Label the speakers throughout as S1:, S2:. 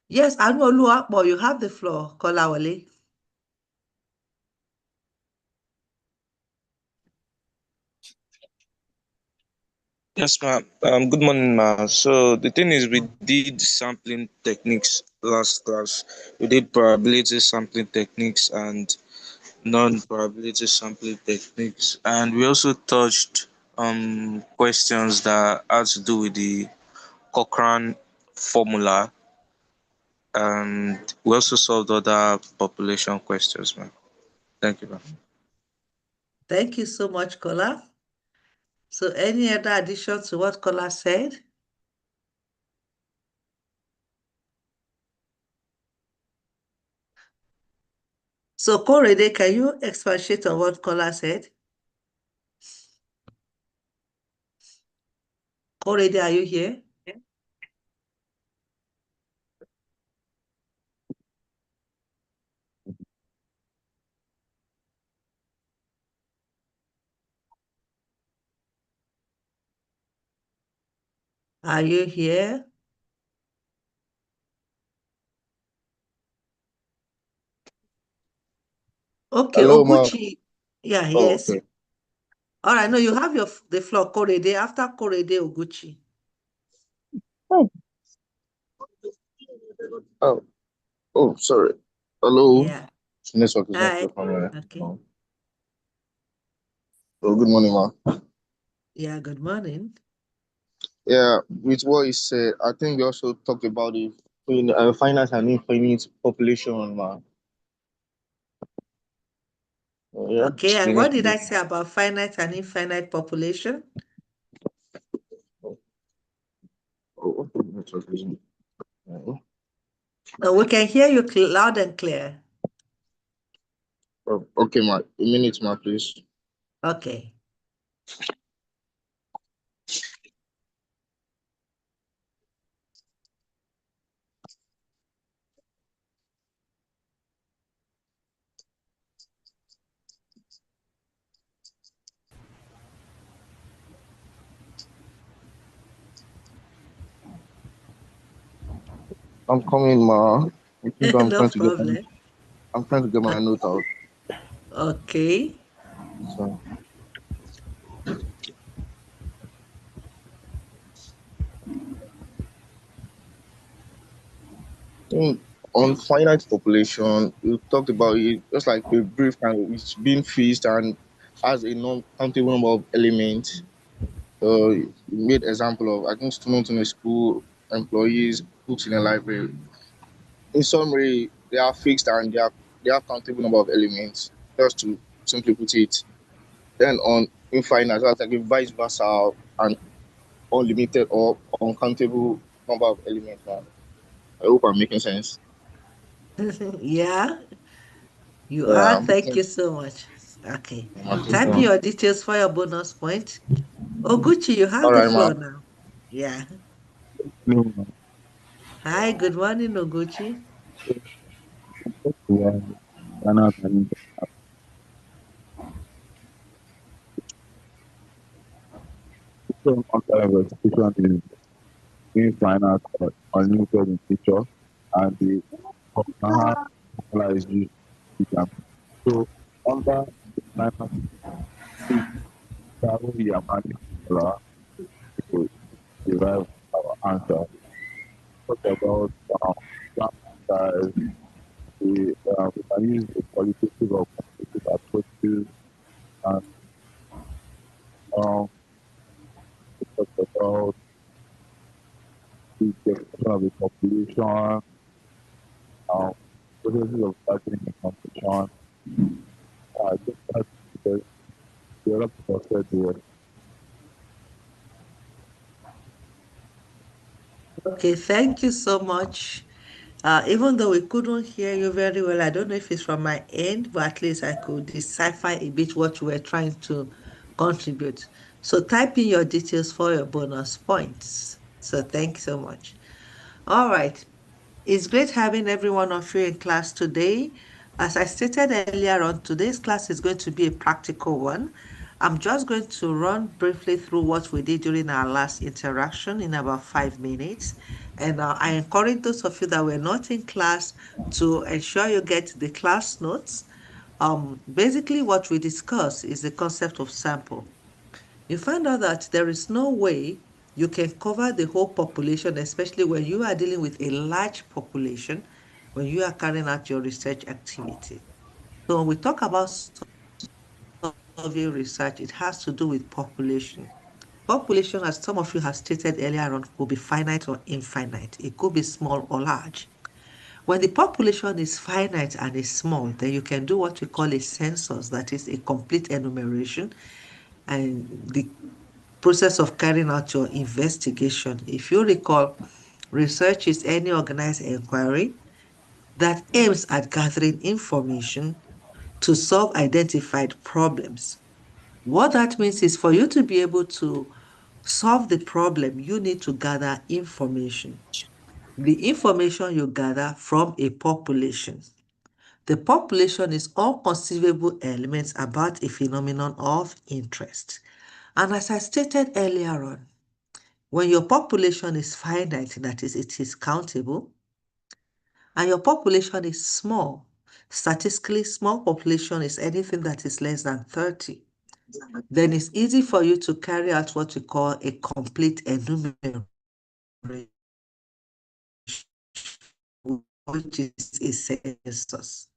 S1: Yes, Anuoluwapo, you have the floor, Kolawole.
S2: Yes, ma'am. Good morning, ma'am. So the thing is, we did sampling techniques last class. We did probability sampling techniques and non-probability sampling techniques, and we also touched questions that had to do with the Cochrane formula, and we also solved other population questions, ma'am. Thank you, ma'am.
S1: Thank you so much, Kola. So any other addition to what Kola said? So Korede, can you expatiate on what Kola said? Korede, are you here? Are you here? Okay,
S3: Hello, ma.
S1: Oguchi. Yeah,
S3: Oh,
S1: yes.
S3: okay.
S1: All right, no, you have the floor, Korede. After Korede, Oguchi.
S3: Oh, oh, oh, sorry. Hello.
S1: Yeah.
S3: Network is not
S1: Hi.
S3: clear from here.
S1: Okay.
S3: Oh, good morning, ma.
S1: Yeah, good morning.
S3: Yeah, with what you said, I think we also talked about the finite and infinite population, ma. Yeah,
S1: Okay, and
S3: explain it
S1: what
S3: to
S1: did
S3: me.
S1: I say about finite and infinite population?
S3: Oh, okay, network is
S1: No, we can hear you loud and clear.
S3: oh, okay, ma. A minute, ma, please.
S1: Okay.
S3: I'm coming, ma. I think
S1: No problem.
S3: I'm trying to get my note out.
S1: Okay.
S3: So, think on finite population, you talked about it just like a brief kind of it's being fixed and has a non-countable number of elements. You made example of I think students in a school, employees, books in a library. In summary, they are fixed and they have countable number of elements. Just to simply put it. Then on infinite, that's like a vice versa and unlimited or uncountable number of elements. Man. I hope I'm making sense.
S1: Yeah, you are.
S3: Yeah,
S1: Thank you so much. Okay. Type in
S3: all
S1: your details for your bonus point. Oguchi, you have the
S3: right,
S1: floor
S3: man.
S1: now. Yeah.
S4: No,
S1: Hi, good morning, Oguchi.
S4: we are cannot and so after investigation is being finance or unlimited in nature and the formula is used to them. So under the finance is probably a magic formula to derive our answer. Talk about sample size, we can use the qualitative or quantitative approaches and talk about the definition of the population, um, processes of starting a competition. I think that's the other people said was
S1: Okay, thank you so much. Even though we couldn't hear you very well, I don't know if it's from my end, but at least I could decipher a bit what you were trying to contribute. So type in your details for your bonus points. So thank you so much. All right. It's great having every one of you in class today. As I stated earlier on, today's class is going to be a practical one. I'm just going to run briefly through what we did during our last interaction in about 5 minutes. And I encourage those of you that were not in class to ensure you get the class notes. Basically, what we discussed is the concept of sample. You find out that there is no way you can cover the whole population, especially when you are dealing with a large population, when you are carrying out your research activity. So when we talk about survey research, it has to do with population. Population, as some of you have stated earlier on, could be finite or infinite. It could be small or large. When the population is finite and is small, then you can do what we call a census, that is a complete enumeration. And the process of carrying out your investigation, if you recall, research is any organized inquiry that aims at gathering information to solve identified problems. What that means is for you to be able to solve the problem, you need to gather information. The information you gather from a population. The population is all conceivable elements about a phenomenon of interest. And as I stated earlier on, when your population is finite, that is, it is countable, and your population is small, statistically small population is anything that is less than 30, then it's easy for you to carry out what we call a complete enumeration, which is a census.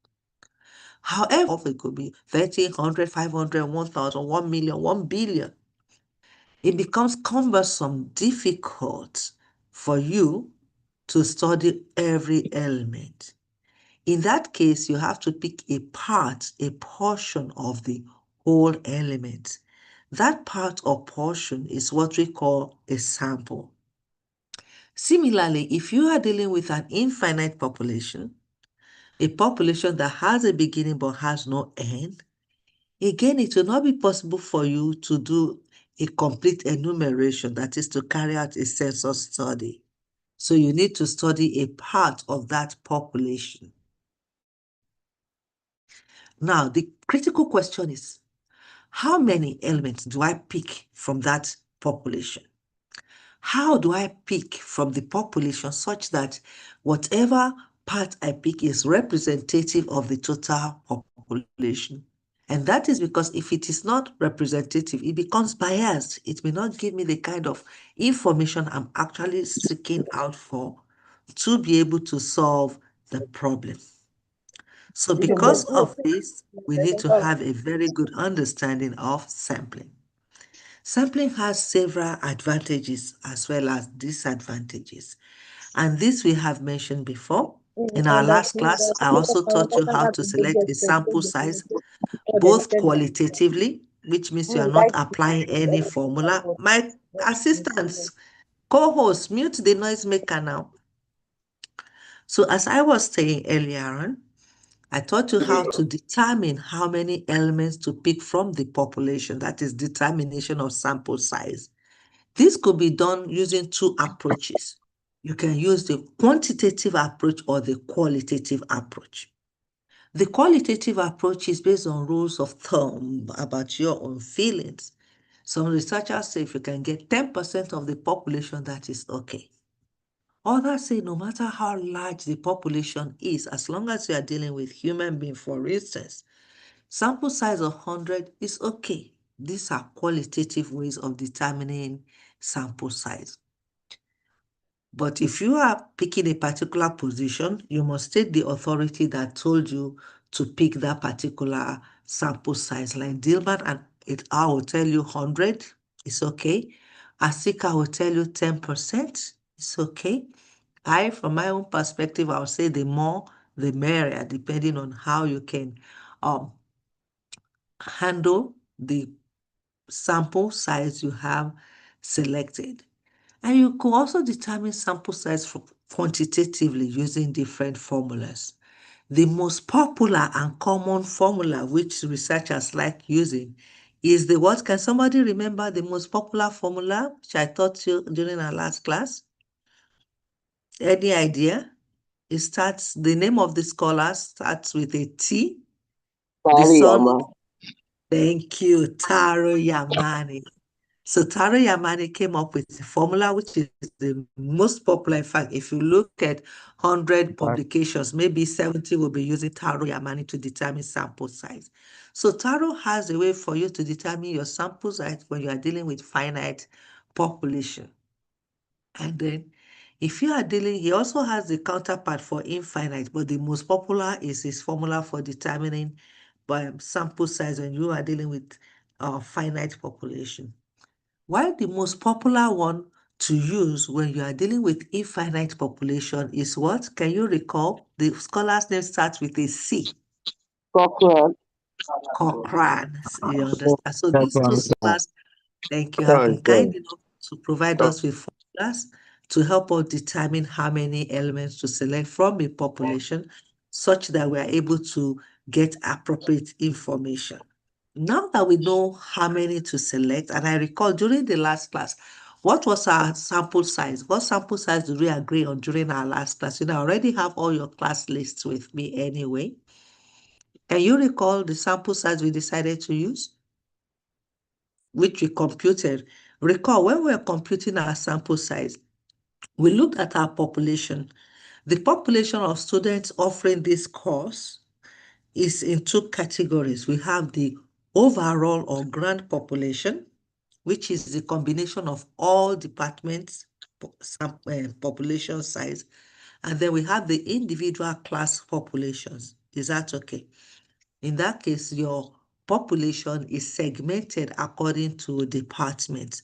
S1: However, it could be 30, 100, 500, 1,000, 1 million, 1 billion. It becomes cumbersome, difficult for you to study every element. In that case, you have to pick a part, a portion of the whole element. That part or portion is what we call a sample. Similarly, if you are dealing with an infinite population, a population that has a beginning but has no end, again, it will not be possible for you to do a complete enumeration, that is to carry out a census study. So you need to study a part of that population. Now, the critical question is, how many elements do I pick from that population? How do I pick from the population such that whatever part I pick is representative of the total population? And that is because if it is not representative, it becomes biased. It may not give me the kind of information I'm actually seeking out for to be able to solve the problem. So because of this, we need to have a very good understanding of sampling. Sampling has several advantages as well as disadvantages. And this we have mentioned before. In our last class, I also taught you how to select a sample size, both qualitatively, which means you are not applying any formula. My assistants, co-host, mute the noisemaker now. So as I was saying earlier on, I taught you how to determine how many elements to pick from the population, that is determination of sample size. This could be done using two approaches. You can use the quantitative approach or the qualitative approach. The qualitative approach is based on rules of thumb about your own feelings. Some researchers say if you can get 10% of the population, that is okay. Others say no matter how large the population is, as long as you are dealing with human beings, for instance, sample size of 100 is okay. These are qualitative ways of determining sample size. But if you are picking a particular position, you must take the authority that told you to pick that particular sample size. Like Dilman and I will tell you 100, it's okay. Asika will tell you 10%, it's okay. From my own perspective, I'll say the more, the merrier, depending on how you can handle the sample size you have selected. And you could also determine sample size quantitatively using different formulas. The most popular and common formula which researchers like using is the what? Can somebody remember the most popular formula which I taught you during our last class? Any idea? The name of the scholar starts with a T. The son, Thank you, Taro Yamani. So Taro Yamani came up with the formula, which is the most popular. In fact, if you look at 100 publications, maybe 70 will be using Taro Yamani to determine sample size. So Taro has a way for you to determine your sample size when you are dealing with finite population. And then if you are dealing, he also has the counterpart for infinite, but the most popular is his formula for determining sample size when you are dealing with finite population. While the most popular one to use when you are dealing with infinite population is what? Can you recall? The scholar's name starts with a C.
S5: Cochrane.
S1: Cochrane. You understand? So these two scholars, thank you, have been kind enough to provide us with formulas to help us determine how many elements to select from a population such that we are able to get appropriate information. Now that we know how many to select, and I recall during the last class, what was our sample size? What sample size did we agree on during our last class? I already have all your class lists with me anyway. Can you recall the sample size we decided to use? Which we computed. Recall, when we were computing our sample size, we looked at our population. The population of students offering this course is in two categories. We have the overall or grand population, which is the combination of all departments, population size. And then we have the individual class populations. Is that okay? In that case, your population is segmented according to departments.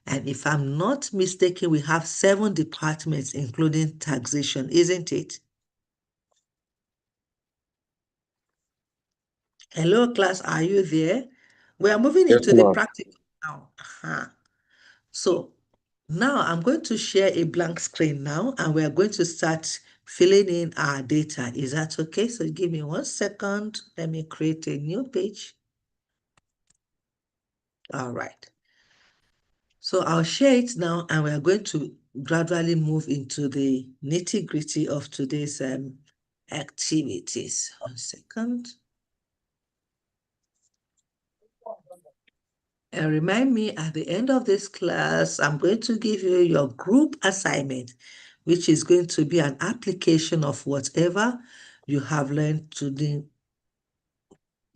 S1: And if I'm not mistaken, we have 7 departments, including taxation, isn't it? Hello, class, are you there? We are moving
S3: Yes,
S1: into the
S3: ma'am.
S1: practical now. So now I'm going to share a blank screen now, and we are going to start filling in our data. Is that okay? So give me 1 second. Let me create a new page. All right. So I'll share it now, and we are going to gradually move into the nitty-gritty of today's activities. 1 second. And remind me, at the end of this class, I'm going to give you your group assignment, which is going to be an application of whatever you have learned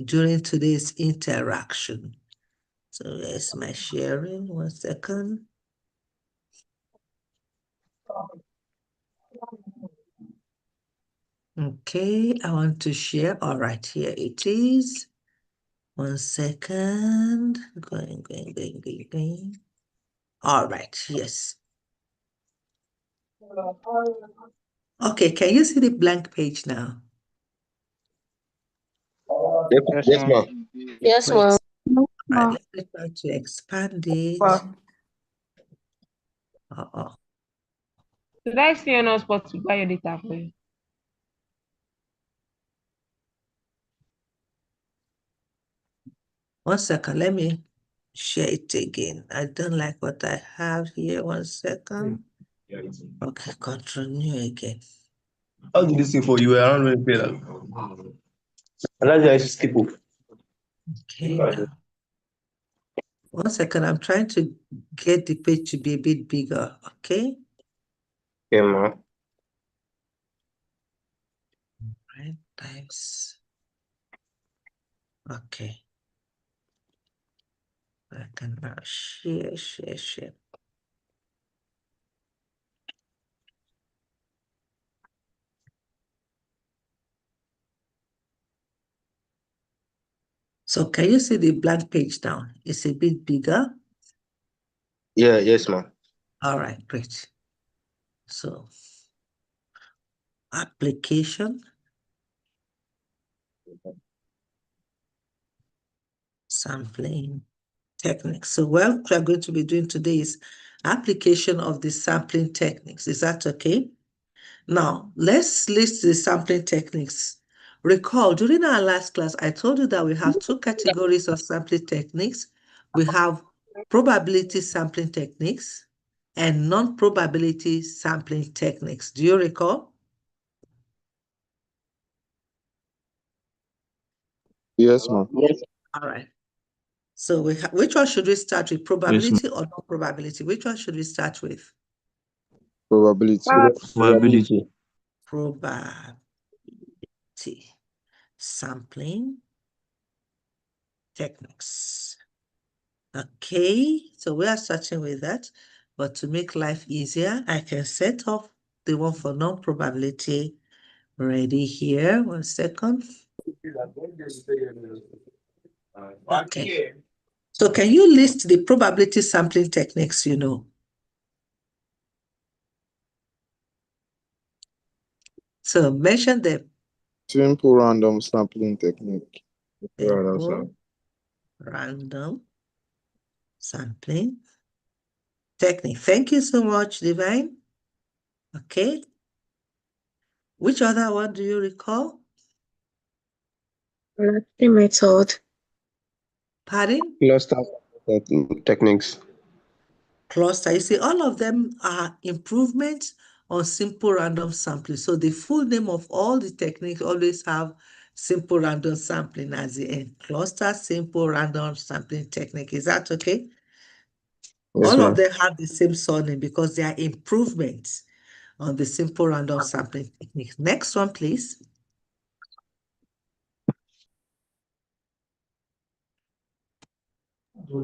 S1: during today's interaction. So there's my sharing. 1 second. Okay, I want to share. All right, here it is. 1 second. Going. All right, yes. Okay, can you see the blank page now?
S3: Yes, ma'am.
S5: Yes, ma'am.
S1: All right, let me try to expand it.
S6: Should I see on hotspot to buy your data for you?
S1: One second, let me share it again. I don't like what I have here. 1 second. Okay, continue again.
S7: How did this thing for you? I don't really pay that. And that's why I should skip up.
S1: Okay, now. 1 second, I'm trying to get the page to be a bit bigger, okay?
S7: Yeah, ma'am.
S1: Right, times. Okay. I can now share. So can you see the blank page now? It's a bit bigger.
S7: Yeah, yes, ma'am.
S1: All right, great. So application, sampling techniques. So what we're going to be doing today is application of the sampling techniques. Is that okay? Now, let's list the sampling techniques. Recall, during our last class, I told you that we have 2 categories of sampling techniques. We have probability sampling techniques and non-probability sampling techniques. Do you recall?
S3: Yes, ma'am.
S1: All right. So which one should we start with? Probability or non-probability? Which one should we start with?
S3: Probability.
S7: Probability.
S1: Probability. Sampling techniques. Okay, so we are starting with that. But to make life easier, I can set up the one for non-probability ready here. 1 second. Okay. So can you list the probability sampling techniques you know? So mention them.
S3: Simple random sampling technique.
S1: Simple random sampling technique. Thank you so much, Divine. Okay. Which other one do you recall?
S5: Clustering method.
S1: Pardon?
S7: Cluster techniques.
S1: Cluster. You see, all of them are improvements on simple random sampling. So the full name of all the techniques always have simple random sampling as the end. Cluster simple random sampling technique. Is that okay?
S7: Yes,
S1: All of
S7: ma'am.
S1: them have the same surname because they are improvements on the simple random sampling technique. Next one, please. We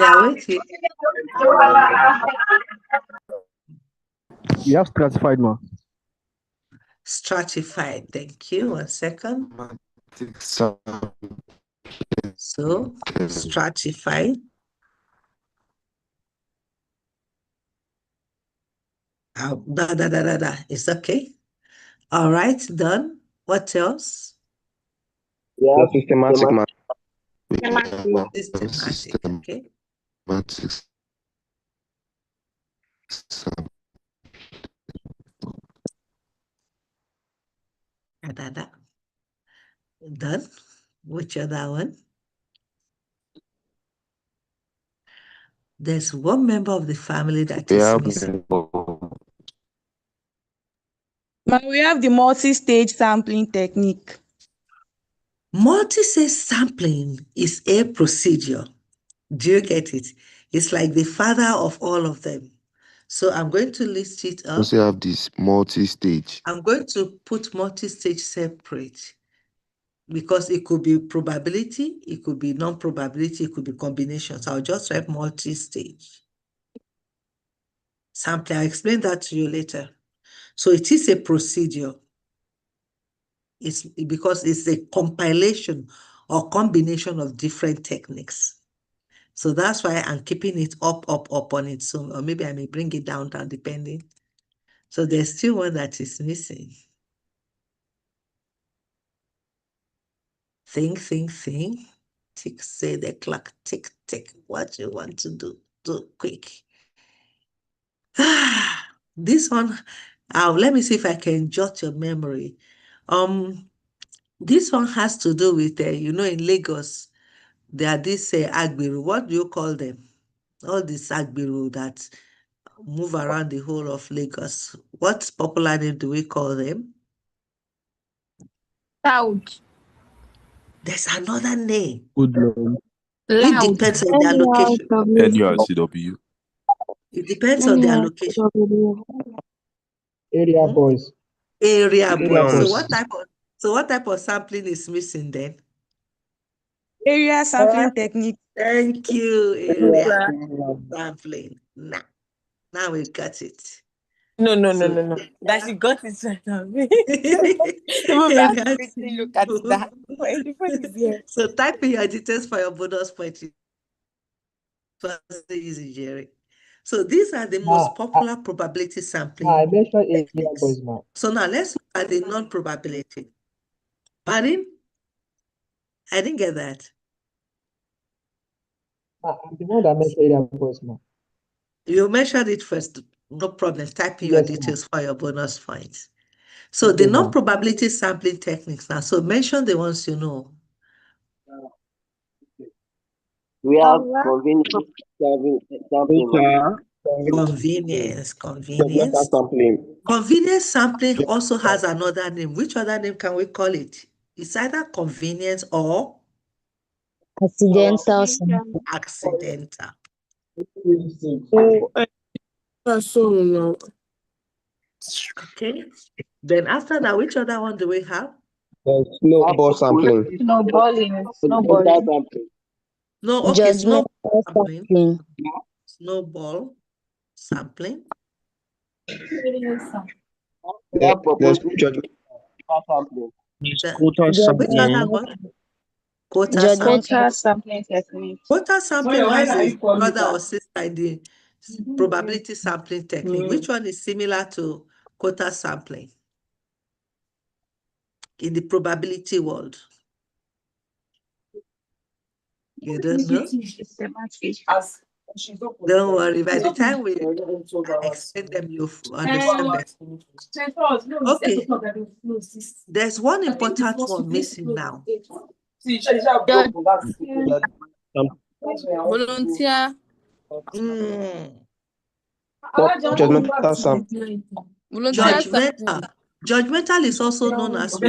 S1: are waiting.
S7: We have stratified, ma'am.
S1: Stratified. Thank you. 1 second. So, stratified. It's okay. All right, done. What else?
S7: Yeah, systematic, ma'am.
S1: Systematic. Okay. Done. Which other one? There's one member of the family that is missing.
S6: We have the multi-stage sampling technique.
S1: Multi-stage sampling is a procedure. Do you get it? It's like the father of all of them. So I'm going to list it up.
S3: Also have this multi-stage.
S1: I'm going to put multi-stage separate because it could be probability, it could be non-probability, it could be combinations. I'll just write multi-stage sampling. I'll explain that to you later. So it is a procedure. It's because it's a compilation or combination of different techniques. So that's why I'm keeping it up on its own, or maybe I may bring it down, depending. So there's still one that is missing. Think. Tick, say the clock, tick. What you want to do quick. This one, let me see if I can jot your memory. This one has to do with, in Lagos, there are these Agbiru. What do you call them? All these Agbiru that move around the whole of Lagos. What popular name do we call them?
S6: Loud.
S1: There's another name.
S7: Hoodlum.
S1: It depends on their location.
S4: NURCW.
S1: It depends on their location.
S7: Area boys.
S1: Area boys.
S7: boys.
S1: So what type of sampling is missing then?
S6: Area sampling technique.
S1: Thank you. Area sampling. Now we got it.
S8: No. That she got it right now. Look at that. The phone is here.
S1: So type in your details for your bonus point. Easy, Jerry. So these are the most popular probability sampling.
S7: I mentioned area boys, ma'am.
S1: So now let's look at the non-probability. Pardon? I didn't get that.
S7: I'm the one that mentioned area boys, ma'am.
S1: You measured it first. No problem. Type in your
S7: Yes, ma'am.
S1: details for your bonus points. So the
S7: Okay, ma'am.
S1: non-probability sampling techniques now. So mention the ones you know.
S5: We have convenient sampling, ma'am.
S1: Convenience,
S7: Judgmental
S1: convenience.
S7: sampling.
S1: Convenience sampling also has another name. Which other name can we call it? It's either convenience or
S6: Accidental sample.
S1: accidental.
S8: Oh, so no.
S1: Okay. Then after that, which other one do we have?
S7: There's
S5: We have
S7: snowball sampling.
S6: Snowballing.
S5: judgmental
S6: Snowballing.
S5: sampling.
S1: No, okay, snowball
S6: Judgmental
S1: sampling.
S6: sampling.
S1: Snowball sampling.
S5: We have
S7: There's
S5: propositional
S7: judgmental
S5: sampling.
S3: Quota
S1: Which other
S3: sampling.
S6: Judgmental,
S1: one? Quota sampling.
S6: judgmental sampling technique.
S1: Quota sampling has a brother or sister in the probability sampling technique. Which one is similar to quota sampling in the probability world? You don't know? Don't worry. By the time we explain them, you understand better. Okay. There's one important one missing now.
S6: Judge,
S8: Volunteer.
S7: judgmental sampling.
S8: Volunteer sampling.
S1: Judgmental. Judgmental is also known as what?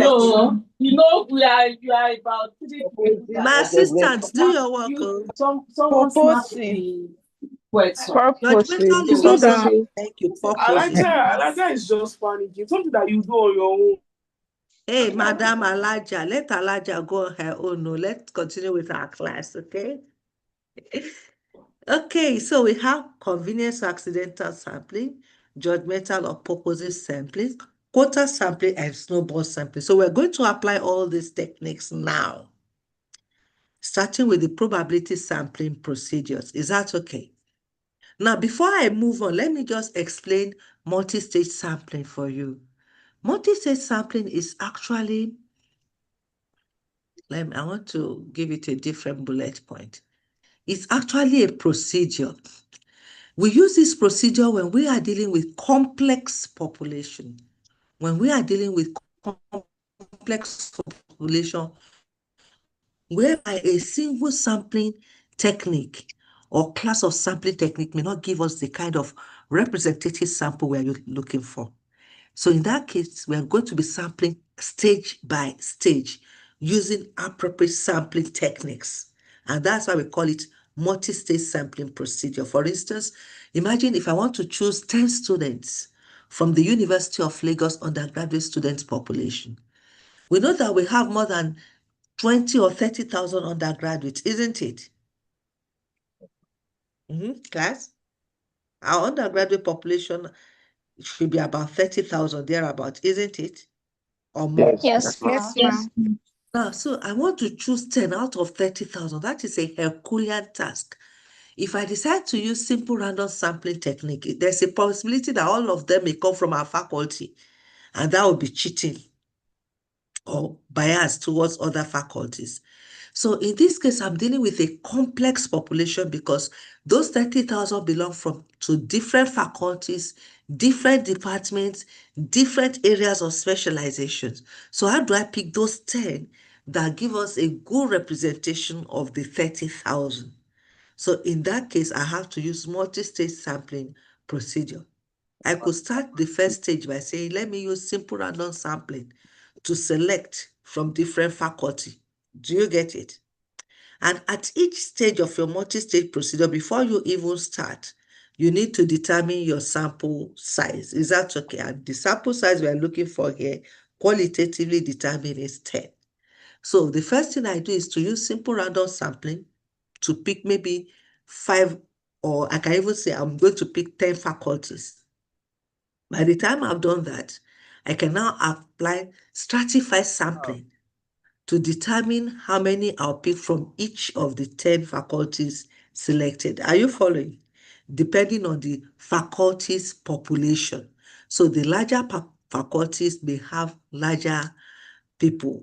S9: We are about 3 people that
S1: My assistant, do your work.
S9: someone snapped
S8: Purposely.
S6: purposely.
S1: Judgmental is
S8: So
S1: also,
S8: that
S1: thank you, purposely.
S9: Alaja is just panicking. Something that you do on your own.
S1: Hey, Madam Alaja, let Alaja go on her own. No, let's continue with our class, okay? Okay, so we have convenience accidental sampling, judgmental or purposive sampling, quota sampling, and snowball sampling. So we're going to apply all these techniques now, starting with the probability sampling procedures. Is that okay? Now, before I move on, let me just explain multi-stage sampling for you. Multi-stage sampling is actually, I want to give it a different bullet point. It's actually a procedure. We use this procedure when we are dealing with complex population. When we are dealing with complex population, whereby a single sampling technique or class of sampling technique may not give us the kind of representative sample we're looking for. So in that case, we are going to be sampling stage by stage using appropriate sampling techniques. And that's why we call it multi-stage sampling procedure. For instance, imagine if I want to choose 10 students from the University of Lagos undergraduate student population. We know that we have more than 20 or 30,000 undergraduates, isn't it? Class? Our undergraduate population should be about 30,000 thereabout, isn't it? Or more.
S6: Yes,
S8: yes,
S6: yes.
S8: ma'am.
S1: Now, so I want to choose 10 out of 30,000. That is a Herculean task. If I decide to use simple random sampling technique, there's a possibility that all of them may come from our faculty, and that would be cheating or bias towards other faculties. So in this case, I'm dealing with a complex population because those 30,000 belong to different faculties, different departments, different areas of specializations. So how do I pick those 10 that give us a good representation of the 30,000? So in that case, I have to use multi-stage sampling procedure. I could start the first stage by saying, let me use simple random sampling to select from different faculty. Do you get it? And at each stage of your multi-stage procedure, before you even start, you need to determine your sample size. Is that okay? And the sample size we are looking for here, qualitatively determined, is 10. So the first thing I do is to use simple random sampling to pick maybe 5, or I can even say I'm going to pick 10 faculties. By the time I've done that, I can now apply stratified sampling to determine how many I'll pick from each of the 10 faculties selected. Are you following? Depending on the faculty's population. So the larger faculties may have larger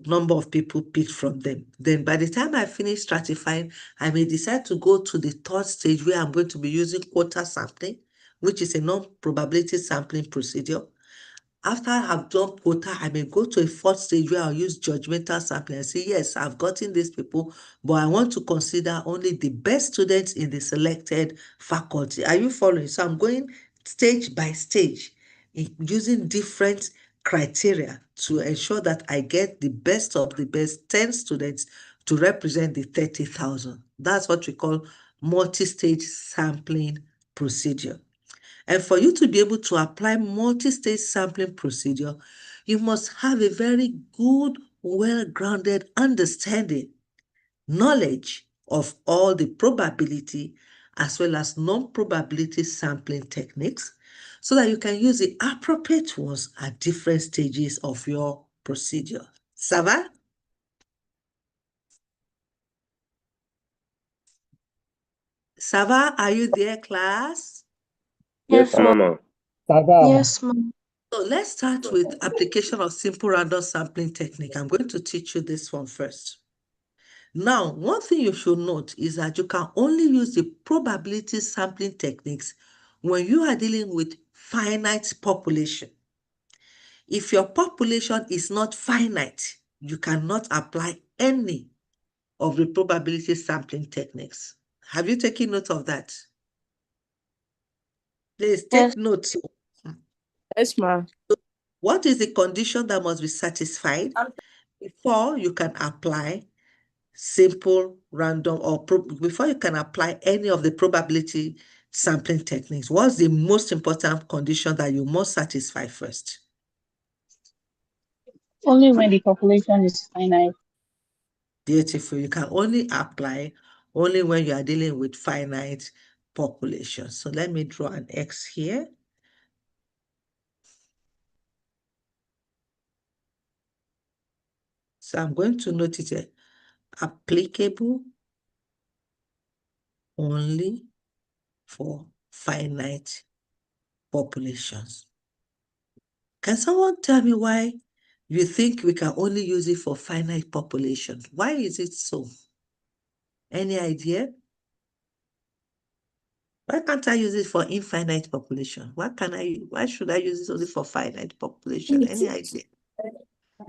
S1: number of people picked from them. Then by the time I finish stratifying, I may decide to go to the third stage where I'm going to be using quota sampling, which is a non-probability sampling procedure. After I've done quota, I may go to a fourth stage where I'll use judgmental sampling and say, yes, I've gotten these people, but I want to consider only the best students in the selected faculty. Are you following? So I'm going stage by stage using different criteria to ensure that I get the best of the best 10 students to represent the 30,000. That's what we call multi-stage sampling procedure. And for you to be able to apply multi-stage sampling procedure, you must have a very good, well-grounded understanding, knowledge of all the probability as well as non-probability sampling techniques so that you can use the appropriate ones at different stages of your procedure. Sava? Sava, are you there, class?
S5: Yes,
S6: Yes, ma'am.
S5: Mama.
S6: Yes, ma'am.
S1: So let's start with application of simple random sampling technique. I'm going to teach you this one first. Now, one thing you should note is that you can only use the probability sampling techniques when you are dealing with finite population. If your population is not finite, you cannot apply any of the probability sampling techniques. Have you taken note of that? Please
S6: Yes.
S1: take note.
S8: Yes, ma'am.
S1: What is the condition that must be satisfied before you can apply simple, random, or before you can apply any of the probability sampling techniques? What's the most important condition that you must satisfy first?
S6: Only when the population is finite.
S1: Beautiful. You can only apply only when you are dealing with finite population. So let me draw an X here. So I'm going to note it applicable only for finite populations. Can someone tell me why you think we can only use it for finite population? Why is it so? Any idea? Why can't I use it for infinite population? Why should I use it only for finite population? Any idea?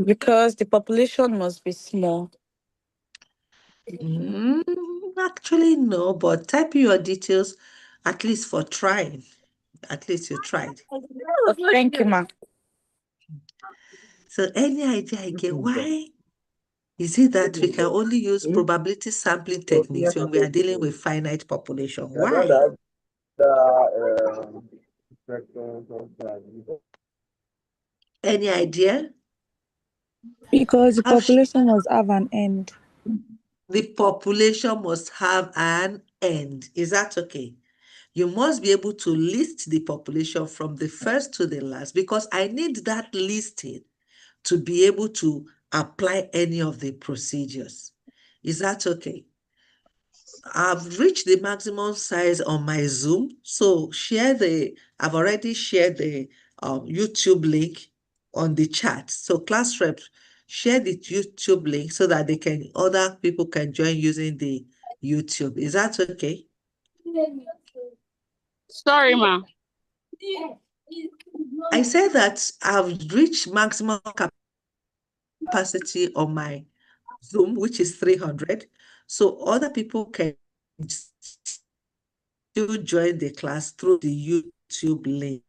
S8: Because the population must be small.
S1: Actually, no, but type your details at least for trying. At least you tried.
S8: Oh, thank you, ma'am.
S1: So any idea again, why is it that we can only use probability sampling techniques when we are dealing with finite population? Why? Any idea?
S6: Because the population must have an end.
S1: The population must have an end. Is that okay? You must be able to list the population from the first to the last because I need that listing to be able to apply any of the procedures. Is that okay? I've reached the maximum size on my Zoom. So I've already shared the YouTube link on the chat. So class reps, share the YouTube link so that other people can join using the YouTube. Is that okay?
S9: Sorry, ma.
S1: I said that I've reached maximum capacity on my Zoom, which is 300. So other people can still join the class through the YouTube link.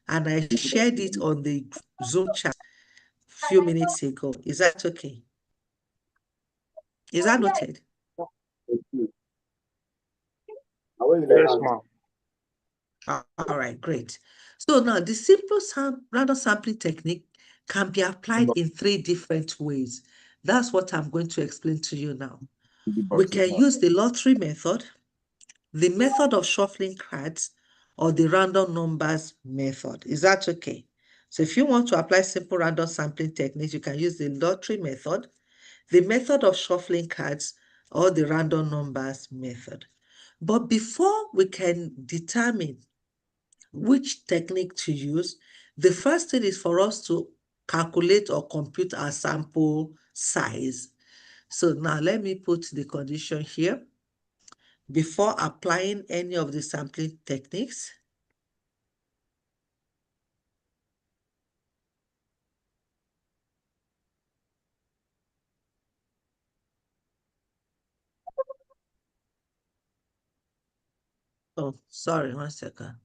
S1: And I shared it on the Zoom chat a few minutes ago. Is that okay? Is that noted?
S2: Yes, ma'am.
S1: All right, great. So now the simple random sampling technique can be applied in 3 different ways. That's what I'm going to explain to you now. We can use the lottery method, the method of shuffling cards, or the random numbers method. Is that okay? So if you want to apply simple random sampling techniques, you can use the lottery method, the method of shuffling cards, or the random numbers method. But before we can determine which technique to use, the first thing is for us to calculate or compute our sample size. So now let me put the condition here. before applying any of the sampling techniques? Oh, sorry, 1 second.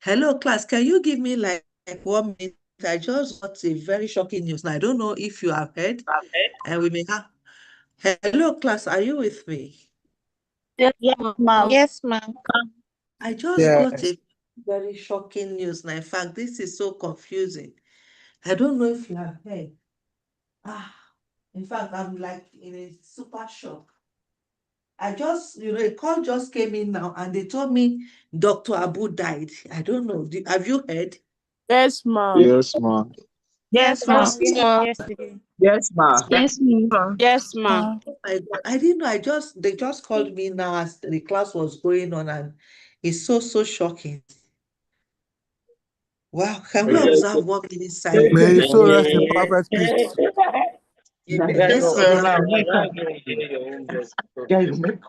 S1: Hello, class. Can you give me like 1 minute? I just got a very shocking news. Now, I don't know if you have heard, and we may have. Hello, class. Are you with me?
S6: Yes,
S8: Yes,
S6: ma'am.
S8: ma'am.
S6: Yes, ma'am.
S1: I just got
S2: Yes.
S1: a very shocking news. Now, in fact, this is so confusing. I don't know if you have heard. Ah, in fact, I'm like in a super shock. I just, a call just came in now and they told me Dr. Abu died. I don't know. Have you heard?
S6: Yes, ma'am.
S4: Yes, ma.
S6: Yes,
S8: Yes,
S6: ma'am.
S8: ma'am.
S6: We
S8: We
S6: heard
S8: heard
S6: ma'am.
S8: yesterday.
S7: Yes, ma.
S6: Yes, ma'am. Yes, ma'am.
S1: Oh my God. I didn't know. They just called me now as the class was going on and it's so, so shocking. Wow. Can we observe 1 minute silence?
S10: May his soul rest in perfect peace.
S1: Amen. Let's
S7: So
S1: observe
S7: now,
S1: one
S7: make
S1: minute.
S7: guys make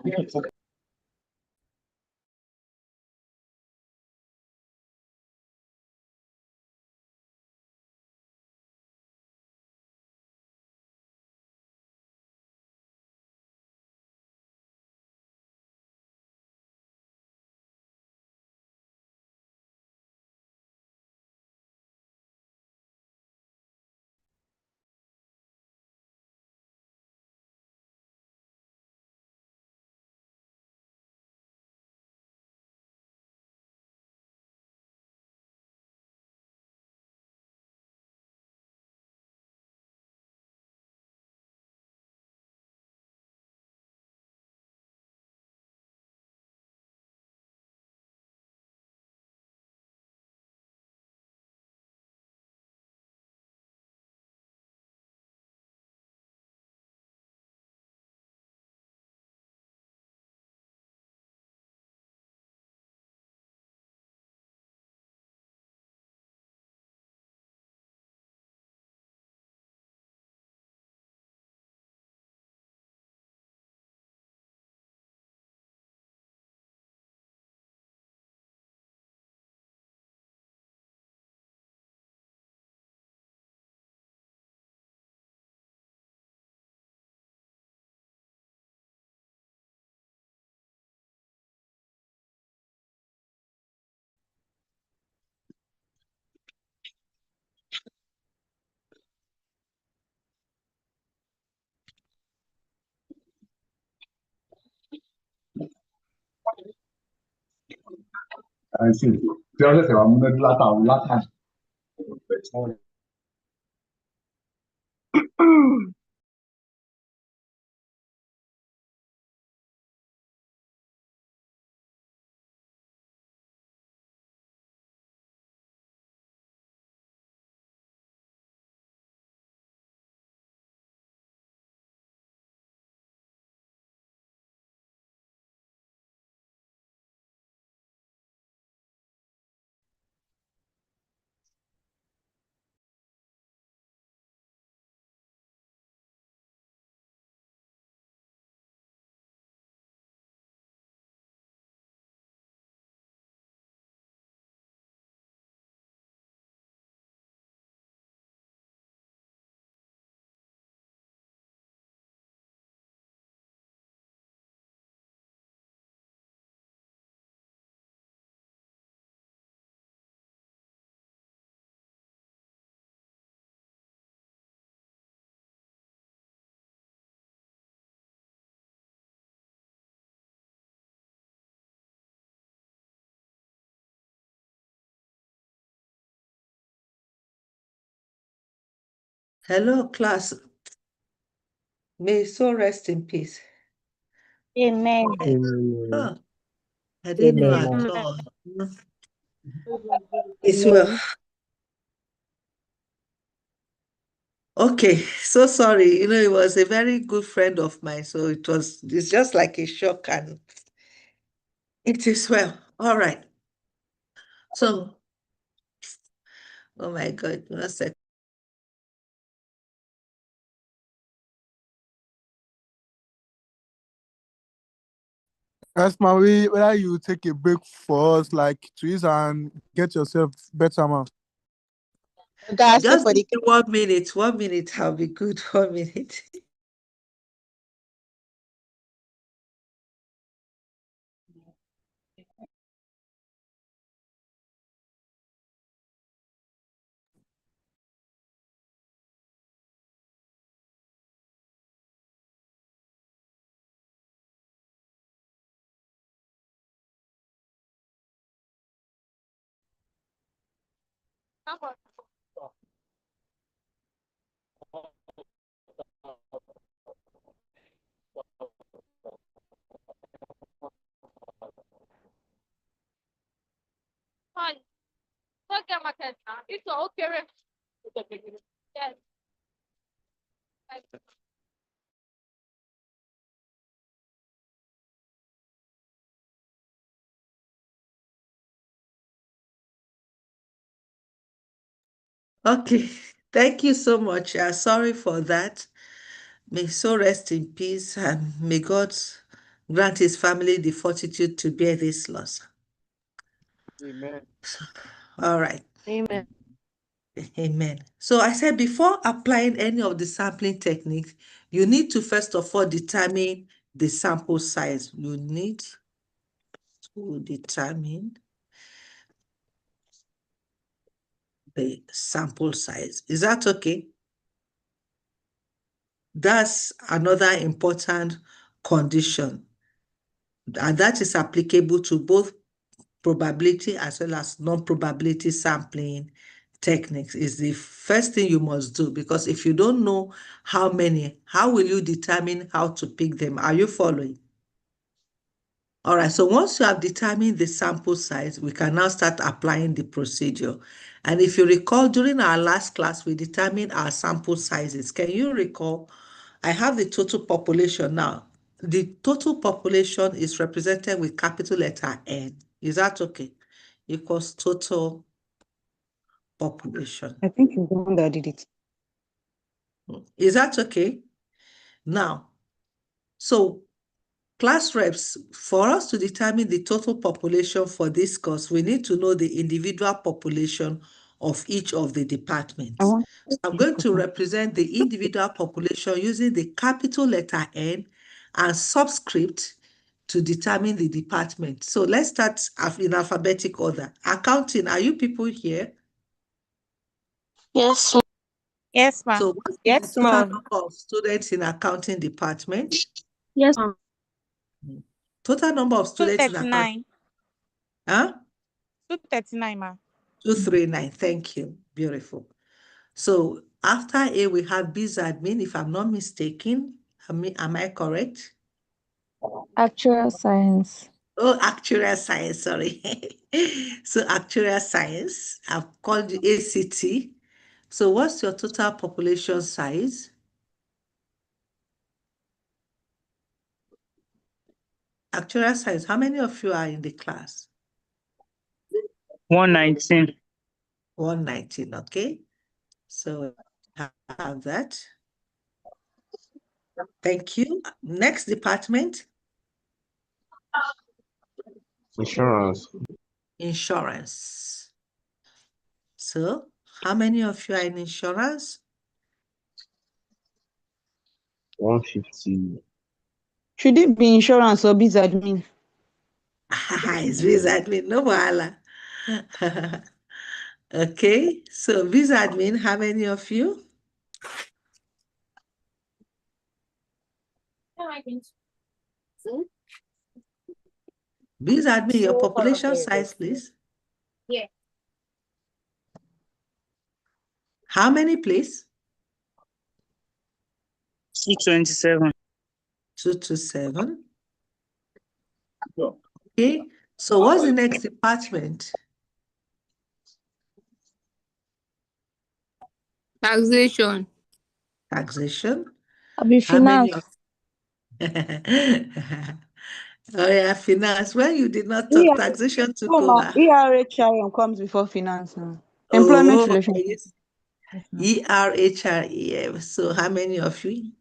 S4: Sì, però se eravamo nella tavola,
S1: Hello, class. May his soul rest in peace.
S6: Amen.
S1: Oh, I didn't know at
S5: Amen.
S1: all. It's well. Okay, so sorry. He was a very good friend of mine, so it's just like a shock, and it is well. All right. So, oh my God, 1 second.
S10: That's my way. Whether you take a break for us, like to use and get yourself better, man.
S6: Guys,
S1: Just
S6: for
S1: give
S6: the
S1: me 1 minute. 1 minute, I'll be good. 1 minute. Okay, thank you so much. Sorry for that. May his soul rest in peace, and may God grant his family the fortitude to bear this loss.
S10: Amen.
S1: All right.
S5: Amen.
S1: Amen. So I said before applying any of the sampling techniques, you need to first of all determine the sample size. You need to determine the sample size. Is that okay? That's another important condition, and that is applicable to both probability as well as non-probability sampling techniques. Is the first thing you must do, because if you don't know how many, how will you determine how to pick them? Are you following? All right, so once you have determined the sample size, we can now start applying the procedure. And if you recall, during our last class, we determined our sample sizes. Can you recall? I have the total population now. The total population is represented with capital letter N. Is that okay? Equals total population.
S6: I think you're the one that did it.
S1: Is that okay? Now, so class reps, for us to determine the total population for this course, we need to know the individual population of each of the departments. So I'm going to represent the individual population using the capital letter N and subscript to determine the department. So let's start in alphabetic order. Accounting, are you people here?
S5: Yes.
S6: Yes, ma'am.
S1: So what's the
S5: Yes,
S1: total
S5: ma'am.
S1: number of students in accounting department?
S5: Yes, ma'am.
S1: Total number of students in accounting.
S6: 239.
S1: Huh?
S6: 239, ma'am.
S1: 239. Thank you. Beautiful. So after A, we have B's admin, if I'm not mistaken. Am I correct?
S11: Actuarial science.
S1: Oh, actuarial science, sorry. So actuarial science, I've called you ACT. So what's your total population size? Actuarial science, how many of you are in the class?
S12: 119.
S1: 119, okay. So I have that. Thank you. Next department?
S3: Insurance.
S1: Insurance. So how many of you are in insurance?
S3: 150.
S6: Should it be insurance or biz admin?
S1: It's biz admin, no wahala. Okay, so biz admin, how many of you? Biz admin, your population size, please.
S9: Yeah.
S1: How many, please?
S6: 227.
S1: 227. Okay. So what's the next department?
S12: Taxation.
S1: Taxation.
S11: I'll be
S1: How many
S11: finance.
S1: Oh yeah, finance. When you did not talk, taxation took over.
S6: ERHIM comes before finance now. Employment
S1: Oh,
S6: relations.
S1: yes. ERHREM. So how many of you?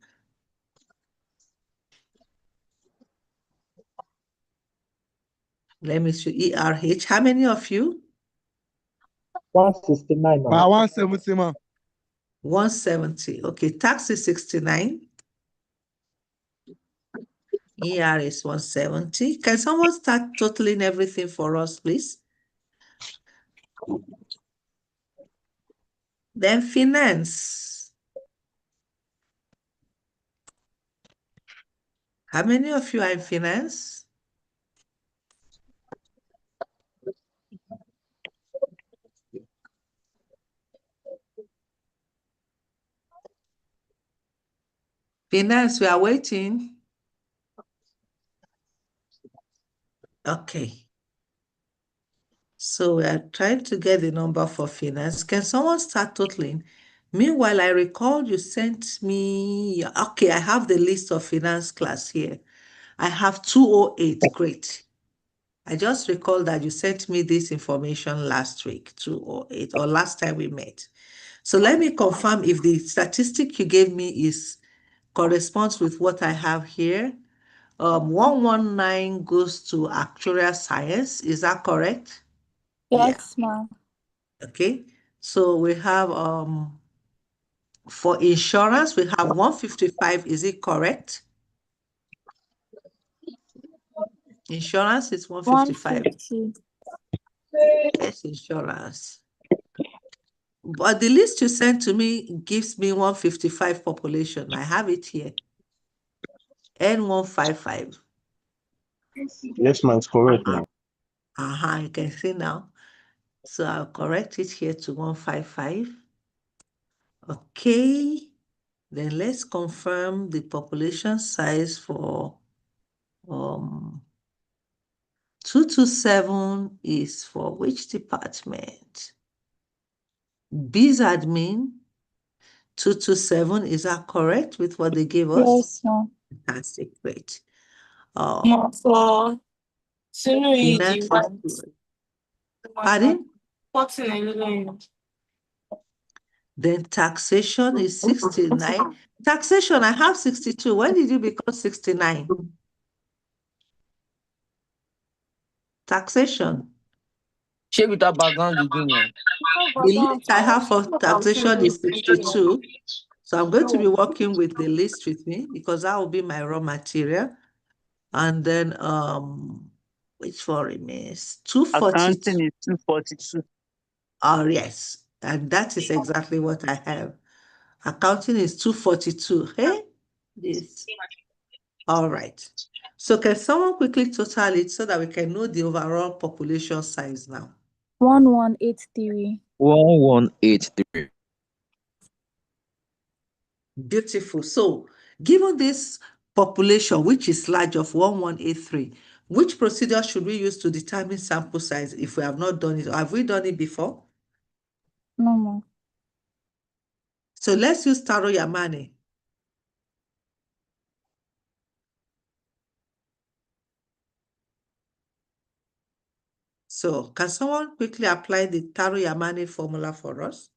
S1: Let me see. ERH. How many of you?
S5: 169, ma'am.
S10: 170, man.
S1: 170. Okay, tax is 69. ER is 170. Can someone start totaling everything for us, please? Then finance. How many of you are in finance? Finance, we are waiting. Okay. So we are trying to get the number for finance. Can someone start totaling? Meanwhile, I recall you sent me, okay, I have the list of finance class here. I have 208, great. I just recall that you sent me this information last week, 208, or last time we met. So let me confirm if the statistic you gave me corresponds with what I have here. 119 goes to actuarial science. Is that correct? Yeah.
S11: Yes, ma'am.
S1: Okay. So we have for insurance, we have 155. Is it correct? Insurance is 155.
S11: 150.
S1: Yes, insurance. But the list you sent to me gives me 155 population. I have it here. N155.
S5: Yes, ma'am. It's correct, ma'am.
S1: You can see now. So I'll correct it here to 155. Okay. Then let's confirm the population size for 227 is for which department? Biz admin. 227, is that correct with what they gave us?
S11: Yes, ma'am.
S1: Fantastic, great.
S9: For senior
S1: Finance
S9: ED,
S1: is good. Pardon?
S9: 14.
S1: Then taxation is 69. Taxation, I have 62. When did you become 69? Taxation.
S13: Share with that background again now.
S1: The list I have for taxation is 62. So I'm going to be working with the list with me because that will be my raw material. And then which one remains? 242.
S6: Accounting is 242.
S1: Oh, yes. And that is exactly what I have. Accounting is 242. Hey, this. All right. So can someone quickly total it so that we can know the overall population size now?
S11: 1183.
S13: 1183.
S1: Beautiful. So given this population, which is large of 1183, which procedure should we use to determine sample size if we have not done it? Or have we done it before?
S11: No more.
S1: So let's use Taro Yamane. So can someone quickly apply the Taro Yamane formula for us?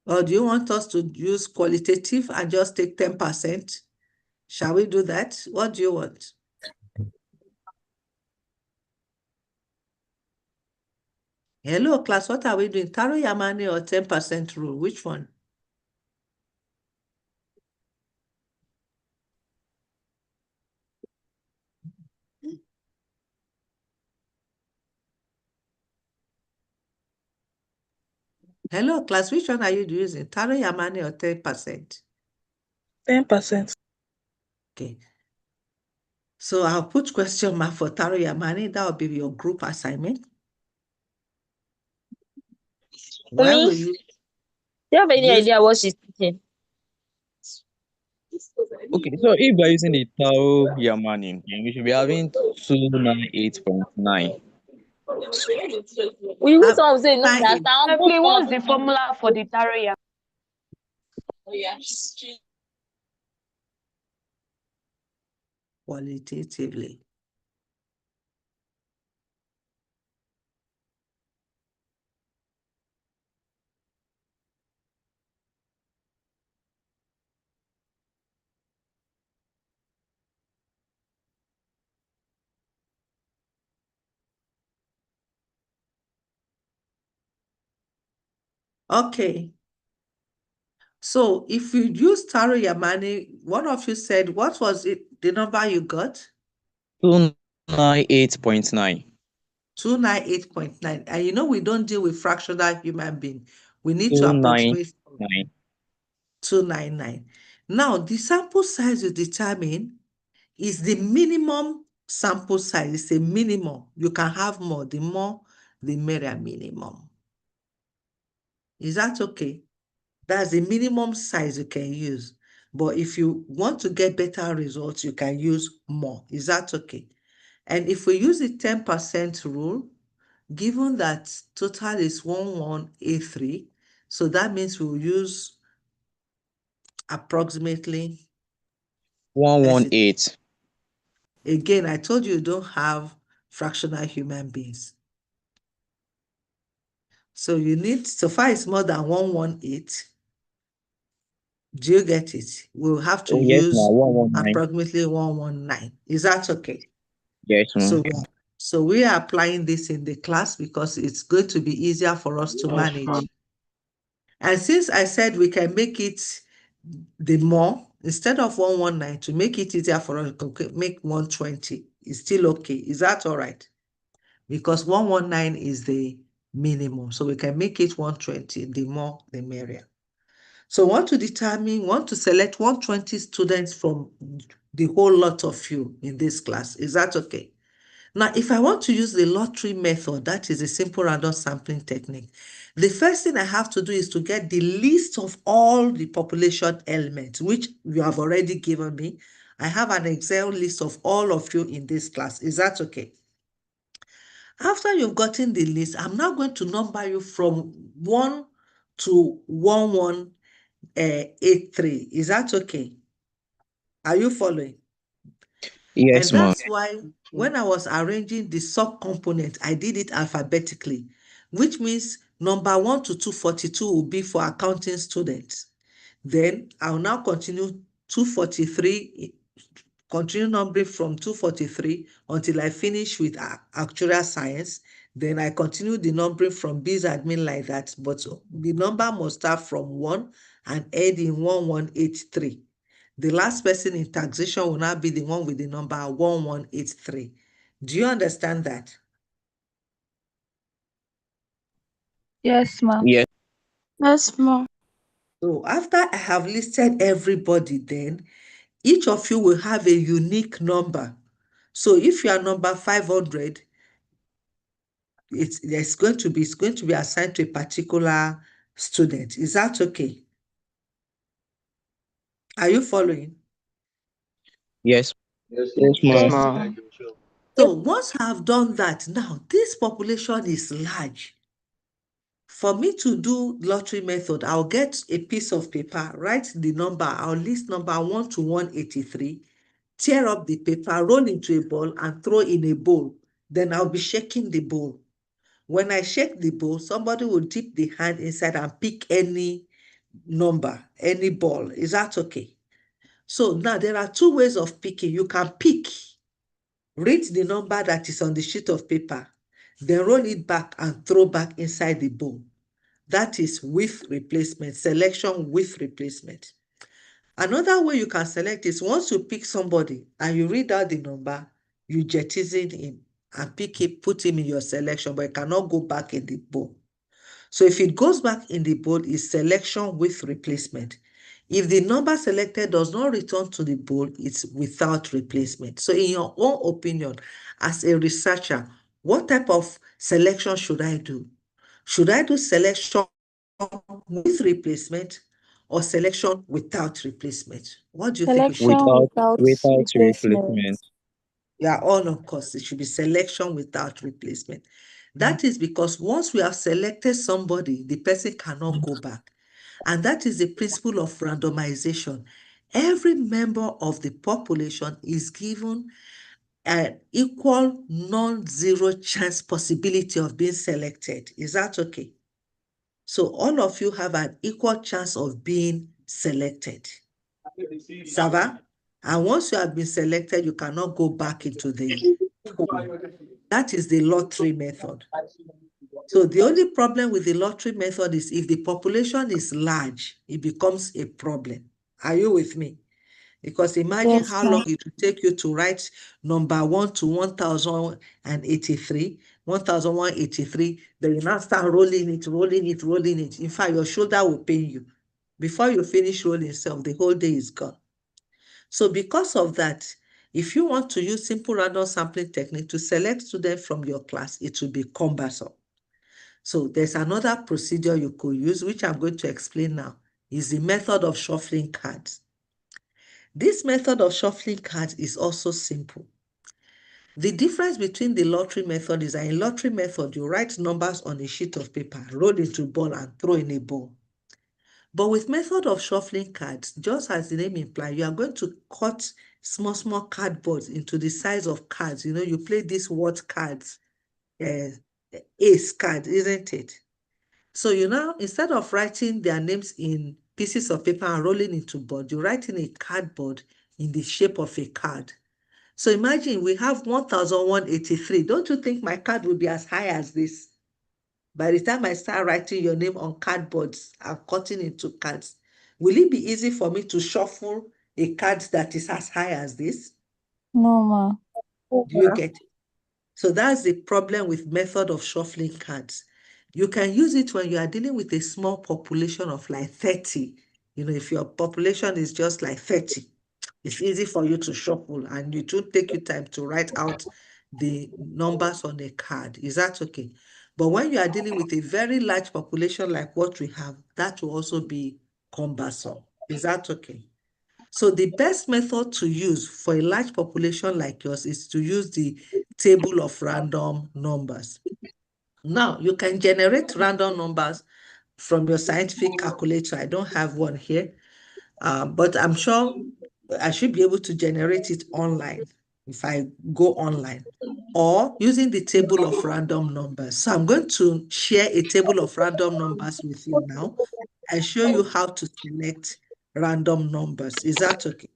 S1: Or do you want us to use qualitative and just take 10%? Shall we do that? What do you want? Hello, class, what are we doing? Taro Yamane or 10% rule? Which one? Hello, class, which one are you using? Taro Yamane or 10%?
S6: 10%.
S1: Okay. So I'll put question mark for Taro Yamani. That will be your group assignment. Why
S12: Me?
S1: will you
S12: Do you have any
S1: use
S12: idea what she's teaching?
S13: Okay, so if we're using the Tao Yamani, then we should be having 298.9.
S12: We even
S1: have
S12: some say no
S1: nine
S12: understand.
S6: Please, what's the formula for the taro?
S1: qualitatively? Okay. So if you use Taro Yamani, one of you said, what was it, the number you got?
S13: 298.9.
S1: 298.9. And you know, we don't deal with fractional human being. We need to approximate
S13: 299.
S1: 299. Now, the sample size you determine is the minimum sample size. It's a minimum. You can have more. The more, the merrier minimum. Is that okay? That's the minimum size you can use. But if you want to get better results, you can use more. Is that okay? And if we use the 10% rule, given that total is 1183, so that means we'll use approximately
S13: 118.
S1: Again, I told you don't have fractional human beings. So you need, so far it's more than 118. Do you get it? We'll have to
S13: Oh, yes,
S1: use
S13: now 119.
S1: approximately 119. Is that okay?
S13: Yes, ma'am.
S1: So we are applying this in the class because it's going to be easier for us to manage. And since I said we can make it the more, instead of 119, to make it easier for us to make 120, it's still okay. Is that all right? Because 119 is the minimum. So we can make it 120. The more, the merrier. So want to select 120 students from the whole lot of you in this class. Is that okay? Now, if I want to use the lottery method, that is a simple random sampling technique, the first thing I have to do is to get the list of all the population elements, which you have already given me. I have an Excel list of all of you in this class. Is that okay? After you've gotten the list, I'm now going to number you from 1 to 1183. Is that okay? Are you following?
S13: Yes,
S1: And
S13: ma'am.
S1: that's why when I was arranging the subcomponent, I did it alphabetically, which means number 1 to 242 will be for accounting students. Then I'll now continue 243, continue numbering from 243 until I finish with actuarial science. Then I continue the numbering from biz admin like that, but the number must start from 1 and end in 1183. The last person in taxation will now be the one with the number 1183. Do you understand that?
S11: Yes, ma'am.
S13: Yes.
S11: Yes, ma'am.
S1: So after I have listed everybody, then each of you will have a unique number. So if you are number 500, it's going to be assigned to a particular student. Is that okay? Are you following?
S13: Yes.
S3: Yes,
S7: Yes,
S3: ma'am.
S7: ma'am.
S1: So once I have done that, now this population is large. For me to do lottery method, I'll get a piece of paper, write the number, I'll list number 1 to 183, tear up the paper, roll into a ball, and throw in a bowl. Then I'll be shaking the bowl. When I shake the bowl, somebody will dip the hand inside and pick any number, any ball. Is that okay? So now there are two ways of picking. You can pick, read the number that is on the sheet of paper, then roll it back and throw back inside the bowl. That is with replacement, selection with replacement. Another way you can select is once you pick somebody and you read out the number, you jettison him and pick him, put him in your selection, but it cannot go back in the bowl. So if it goes back in the bowl, it's selection with replacement. If the number selected does not return to the board, it's without replacement. So in your own opinion, as a researcher, what type of selection should I do? Should I do selection with replacement or selection without replacement? What do you think we should do?
S6: Selection without
S13: Without
S6: replacement.
S13: replacement.
S1: Yeah, all of course, it should be selection without replacement. That is because once we have selected somebody, the person cannot go back. And that is the principle of randomization. Every member of the population is given an equal non-zero chance possibility of being selected. Is that okay? So all of you have an equal chance of being selected. Sava? And once you have been selected, you cannot go back into the pool. That is the lottery method. So the only problem with the lottery method is if the population is large, it becomes a problem. Are you with me? Because imagine
S6: Yes,
S1: how
S6: ma'am.
S1: long it will take you to write number 1 to 1083, 1183, then you now start rolling it, rolling it, rolling it. In fact, your shoulder will pain you. Before you finish rolling itself, the whole day is gone. So because of that, if you want to use simple random sampling technique to select students from your class, it will be cumbersome. So there's another procedure you could use, which I'm going to explain now, is the method of shuffling cards. This method of shuffling cards is also simple. The difference between the lottery method is that in lottery method, you write numbers on a sheet of paper, roll into ball and throw in a ball. But with method of shuffling cards, just as the name implies, you are going to cut small cardboards into the size of cards. You know, you play these word cards, ace card, isn't it? So you now, instead of writing their names in pieces of paper and rolling into board, you write in a cardboard in the shape of a card. So imagine we have 1,183. Don't you think my card will be as high as this? By the time I start writing your name on cardboards and cutting into cards, will it be easy for me to shuffle a card that is as high as this?
S6: No, ma'am.
S1: Do you get it? So that's the problem with method of shuffling cards. You can use it when you are dealing with a small population of like 30. You know, if your population is just like 30, it's easy for you to shuffle and it won't take you time to write out the numbers on a card. Is that okay? But when you are dealing with a very large population like what we have, that will also be cumbersome. Is that okay? So the best method to use for a large population like yours is to use the table of random numbers. Now, you can generate random numbers from your scientific calculator. I don't have one here, but I'm sure I should be able to generate it online if I go online or using the table of random numbers. So I'm going to share a table of random numbers with you now and show you how to select random numbers. Is that okay?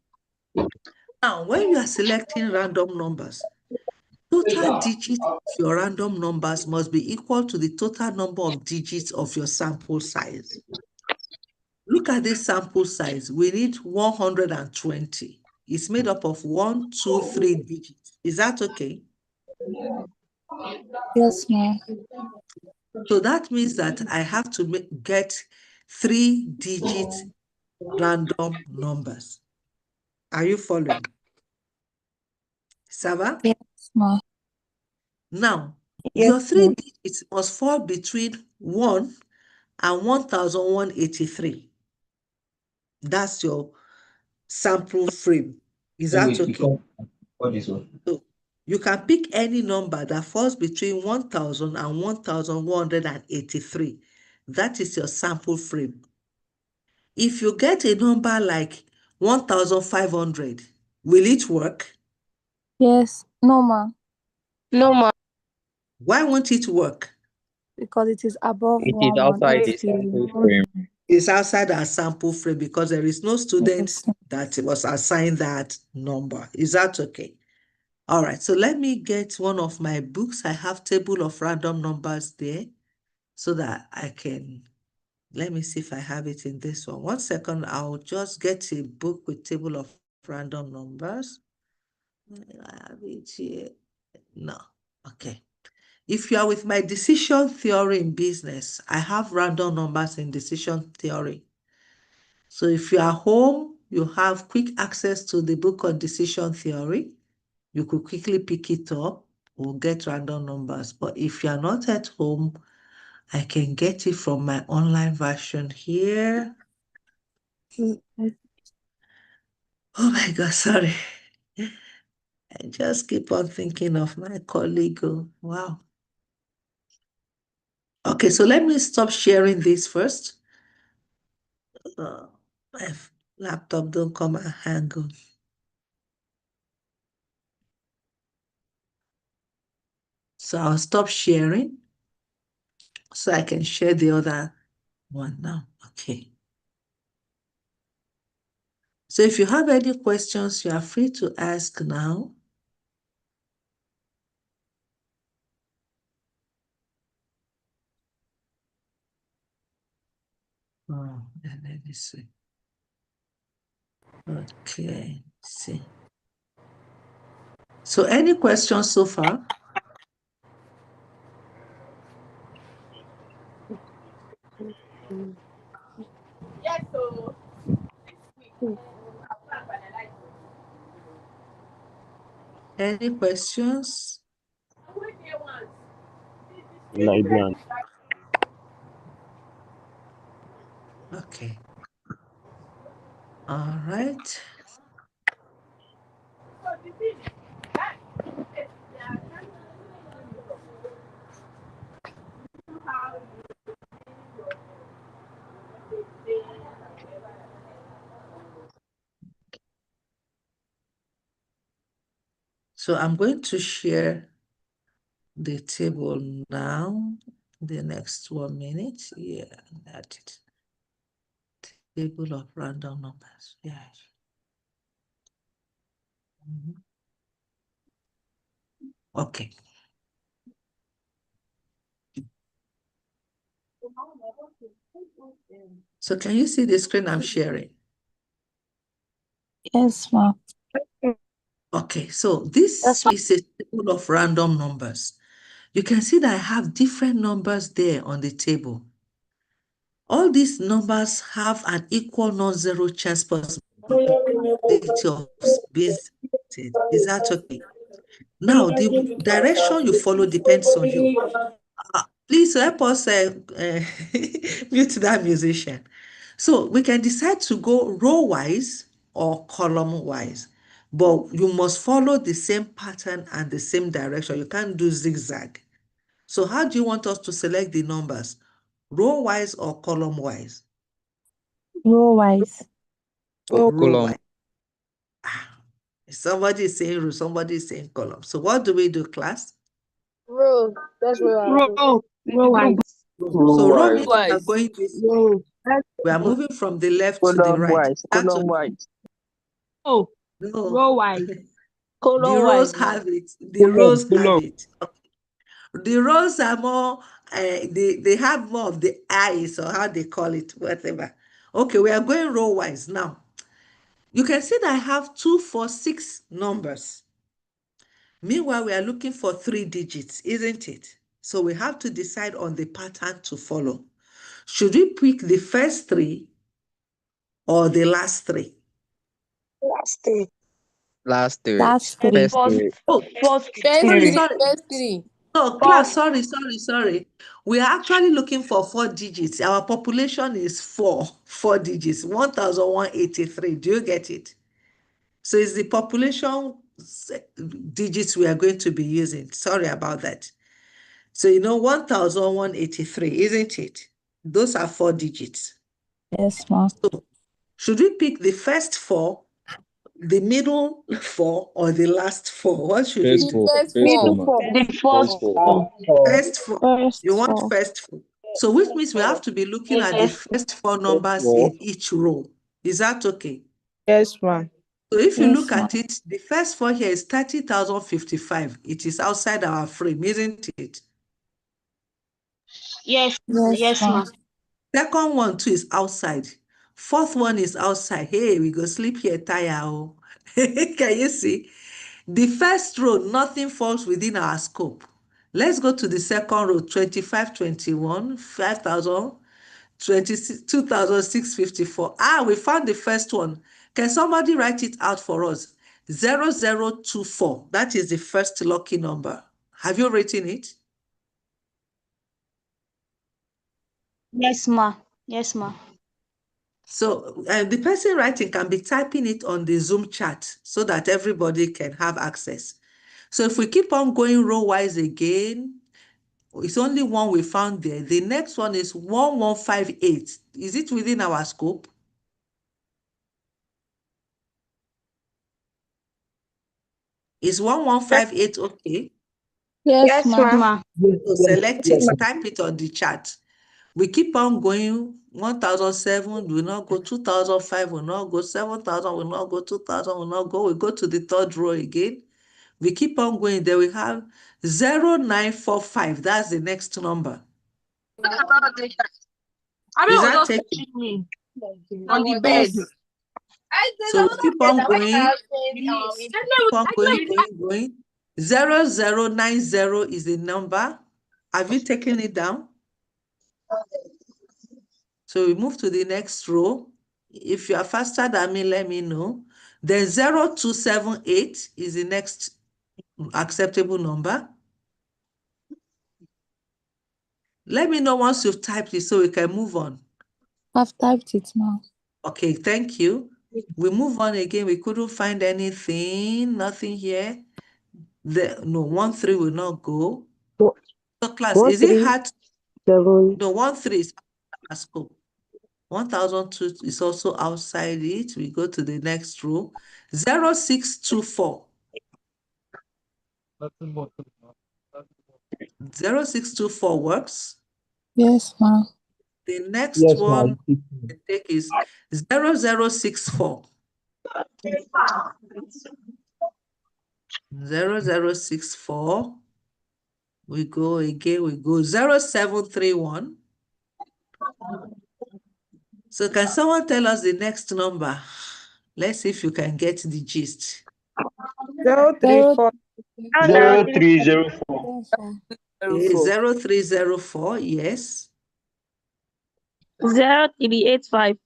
S1: Now, when you are selecting random numbers, total digits of your random numbers must be equal to the total number of digits of your sample size. Look at this sample size. We need 120. It's made up of 1, 2, 3 digits. Is that okay?
S6: Yes, ma'am.
S1: So that means that I have to get 3-digit random numbers. Are you following? Sava?
S6: Yes, ma'am.
S1: Now,
S6: Yes,
S1: your 3
S6: ma'am.
S1: digits must fall between 1 and 1,183. That's your sample frame. Is that okay? So you can pick any number that falls between 1,000 and 1,183. That is your sample frame. If you get a number like 1,500, will it work?
S6: Yes. No, ma'am.
S12: No, ma.
S1: Why won't it work?
S6: Because it is above
S13: It is outside the
S6: 1,180.
S13: sample frame.
S1: It's outside our sample frame because there is no student
S6: Yes.
S1: that was assigned that number. Is that okay? All right, so let me get one of my books. I have table of random numbers there so that I can, let me see if I have it in this one. 1 second, I'll just get a book with table of random numbers. I have it here. No, okay. If you are with my decision theory in business, I have random numbers in decision theory. So if you are home, you have quick access to the book on decision theory. You could quickly pick it up or get random numbers. But if you are not at home, I can get it from my online version here. Oh my God, sorry. I just keep on thinking of my colleague. Wow. Okay, so let me stop sharing this first. My laptop don't come and hang on. So I'll stop sharing so I can share the other one now. Okay. So if you have any questions, you are free to ask now. Oh, let me see. Okay, see. So any questions so far?
S9: Yes, so
S1: Any questions?
S5: Libyan.
S1: Okay. All right. So I'm going to share the table now. The next 1 minute. Yeah, that's it. Table of random numbers. Yeah. Okay. So can you see the screen I'm sharing?
S11: Yes, ma'am.
S1: Okay, so this is a table of random numbers. You can see that I have different numbers there on the table. All these numbers have an equal non-zero chance possibility of being selected. Is that okay? Now, the direction you follow depends on you. Please help us mute that musician. So we can decide to go row-wise or column-wise, but you must follow the same pattern and the same direction. You can't do zigzag. So how do you want us to select the numbers? Row-wise or column-wise?
S11: Row wise.
S1: Row-wise. Somebody is saying row, somebody is saying column. So what do we do, class?
S12: Row. That's where I
S9: row, row wise.
S1: So row
S3: Wise.
S1: means we are going this way.
S9: Row.
S1: We are moving from the left to the
S3: Column
S1: right.
S3: wise.
S1: That's
S3: Column
S1: okay.
S3: wise.
S9: Oh,
S1: No,
S9: row wise.
S1: the
S12: colon
S1: rows
S12: wise.
S1: have it. The rows have it. The rows are more, they have more of the eyes or how they call it, whatever. Okay, we are going row wise now. You can see that I have 2, 4, 6 numbers. Meanwhile, we are looking for 3 digits, isn't it? So we have to decide on the pattern to follow. Should we pick the first 3 or the last 3?
S12: Last three.
S13: Last three.
S11: Last three.
S13: First three.
S1: Oh,
S12: First
S1: sorry,
S12: three.
S1: sorry. No, class, sorry. We are actually looking for 4 digits. Our population is 4 digits, 1,183. Do you get it? So it's the population digits we are going to be using. Sorry about that. So 1,183, isn't it? Those are 4 digits.
S11: Yes, ma'am.
S1: So should we pick the first 4, the middle 4, or the last 4? What should we
S13: First
S1: do?
S13: four. First four, ma.
S9: The first four.
S1: First 4. You
S11: First
S1: want
S11: four.
S1: first 4. So which means we have to be looking at the
S9: Yes.
S1: first 4 numbers in each row. Is that okay?
S9: Yes, ma'am.
S1: So if you look
S11: Yes, ma'am.
S1: at it, the first 4 here is 30,055. It is outside our frame, isn't it?
S9: Yes,
S11: Yes,
S9: yes,
S11: ma'am.
S9: ma'am.
S1: Second one too is outside. Fourth one is outside. Hey, we go sleep here, tire. Oh. Can you see? The first row, nothing falls within our scope. Let's go to the second row, 25, 21, 5,000. 2,654. We found the first one. Can somebody write it out for us? 0024. That is the first lucky number. Have you written it?
S12: Yes, ma. Yes, ma.
S1: So the person writing can be typing it on the Zoom chat so that everybody can have access. So if we keep on going row-wise again, it's only one we found there. The next one is 1158. Is it within our scope? Is 1158 okay?
S11: Yes,
S12: Yes,
S11: ma.
S12: ma.
S1: So select it, type it on the chat. We keep on going. 1,007 will not go, 2,005 will not go, 7,000 will not go, 2,000 will not go. We go to the third row again. We keep on going. There we have 0945. That's the next number. Is that taken?
S9: On the bed.
S1: So we keep on going. Keep on going. 0090 is the number. Have you taken it down? So we move to the next row. If you are faster than me, let me know. Then 0278 is the next acceptable number. Let me know once you've typed it so we can move on.
S11: I've typed it, ma.
S1: Okay, thank you. We move on again. We couldn't find anything, nothing here. No, 13 will not go. So class, is it hard? No, 13 is our scope. 1,002 is also outside it. We go to the next row. 0624. 0624 works.
S11: Yes, ma.
S1: The next
S5: Yes, ma.
S1: one I take is 0064. 0064. We go again, we go 0731. So can someone tell us the next number? Let's see if you can get the gist.
S6: 034.
S5: 0304.
S1: 0304, yes.
S12: 0385.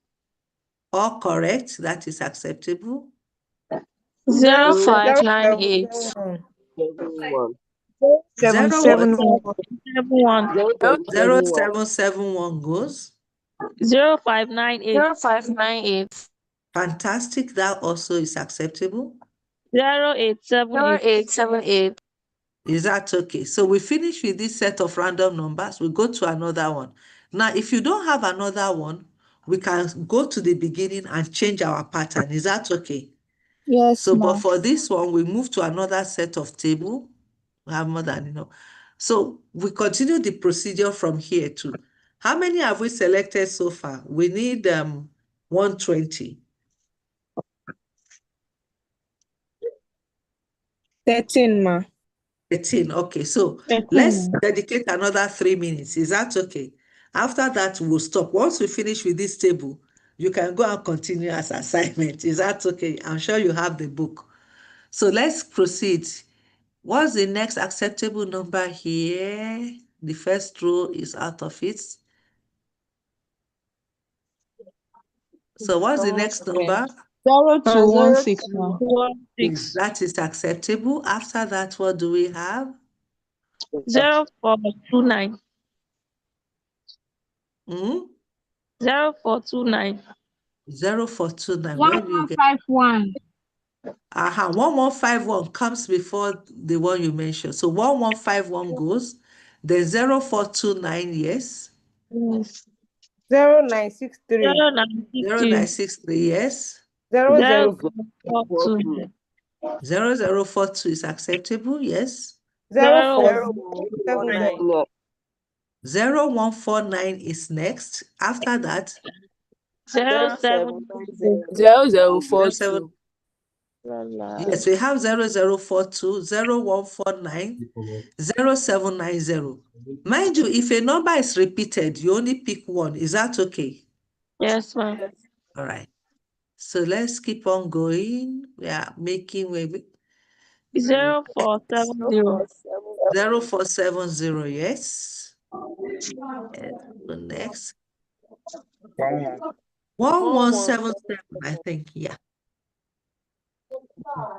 S1: All correct, that is acceptable.
S12: 0598.
S6: 771.
S1: 0771 goes.
S12: 0598.
S11: 0598.
S1: Fantastic, that also is acceptable.
S12: 0878.
S11: 0878.
S1: Is that okay? So we finish with this set of random numbers. We go to another one. Now, if you don't have another one, we can go to the beginning and change our pattern. Is that okay?
S11: Yes,
S1: So, but
S11: ma.
S1: for this one, we move to another set of table. We have more than enough. So we continue the procedure from here too. How many have we selected so far? We need 120.
S6: 13, ma.
S1: 13. Okay, so
S6: 13,
S1: let's
S6: ma.
S1: dedicate another 3 minutes. Is that okay? After that, we'll stop. Once we finish with this table, you can go and continue as assignment. Is that okay? I'm sure you have the book. So let's proceed. What's the next acceptable number here? The first row is out of it. So what's the next number?
S6: 0216, ma.
S12: 6.
S1: That is acceptable. After that, what do we have?
S12: 0429.
S1: Hmm?
S12: 0429.
S1: 0429. Where do you get?
S12: 1151.
S1: 1151 comes before the one you mentioned. So 1151 goes. Then 0429, yes.
S12: Yes.
S6: 0963.
S12: 0960.
S1: 0963, yes.
S6: 0042.
S1: 0042 is acceptable, yes.
S6: 0479.
S1: 0149 is next. After that,
S12: 0790.
S1: 07, yes, we have 0042, 0149, 0790. Mind you, if a number is repeated, you only pick one. Is that okay?
S12: Yes, ma'am.
S1: All right. So let's keep on going. We are making way.
S12: 0470.
S1: 0470, yes. Let's go next. 1177, I think. Yeah.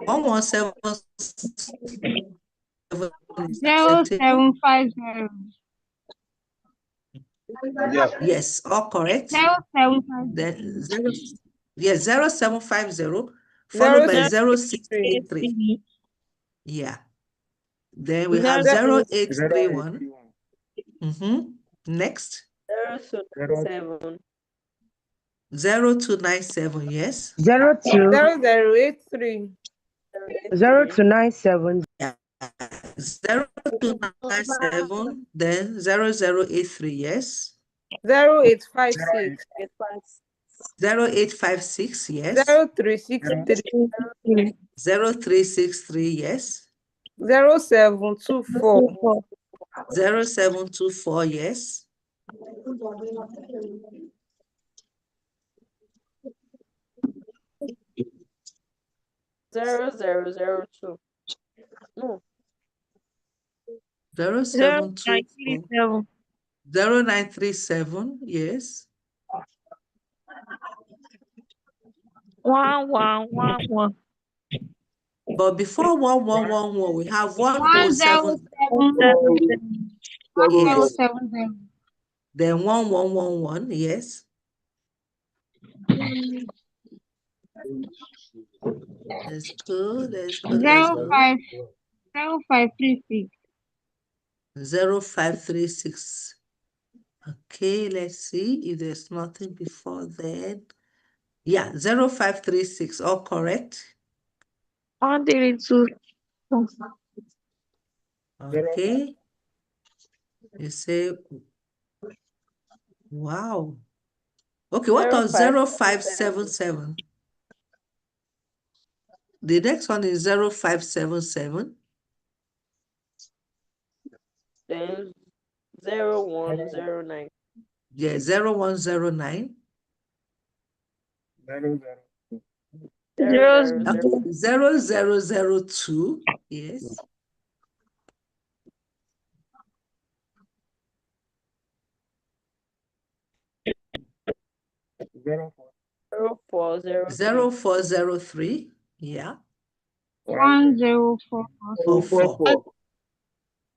S1: 1177 is acceptable.
S12: 0750.
S1: Yes, all correct.
S12: 0750.
S1: Then 0750 followed by
S12: 0683.
S1: 0683. Yeah. Then we have
S12: 08.
S1: 0831. Next.
S12: 0297.
S1: 0297, yes.
S14: 0083. 0297.
S1: Yeah. 0297, then 0083, yes.
S14: 0856.
S1: 0856, yes.
S14: 0363.
S1: 0363, yes.
S14: 0724.
S1: 0724, yes.
S12: 0002. No.
S1: 0724. 0937, yes.
S12: 1111.
S1: But before 1111, we have 1070.
S12: 1070.
S1: Yes.
S12: 1070.
S1: Then 1111, yes. Let's go, let's go, let's go.
S12: 0536.
S1: 0536. Okay, let's see if there's nothing before then. Yeah, 0536, all correct. Okay. You say, wow. Okay, what of 0577? The next one is 0577.
S12: Then 0109.
S1: Yeah, 0109. 0002. Yes. 0403. Yeah.
S12: 1044.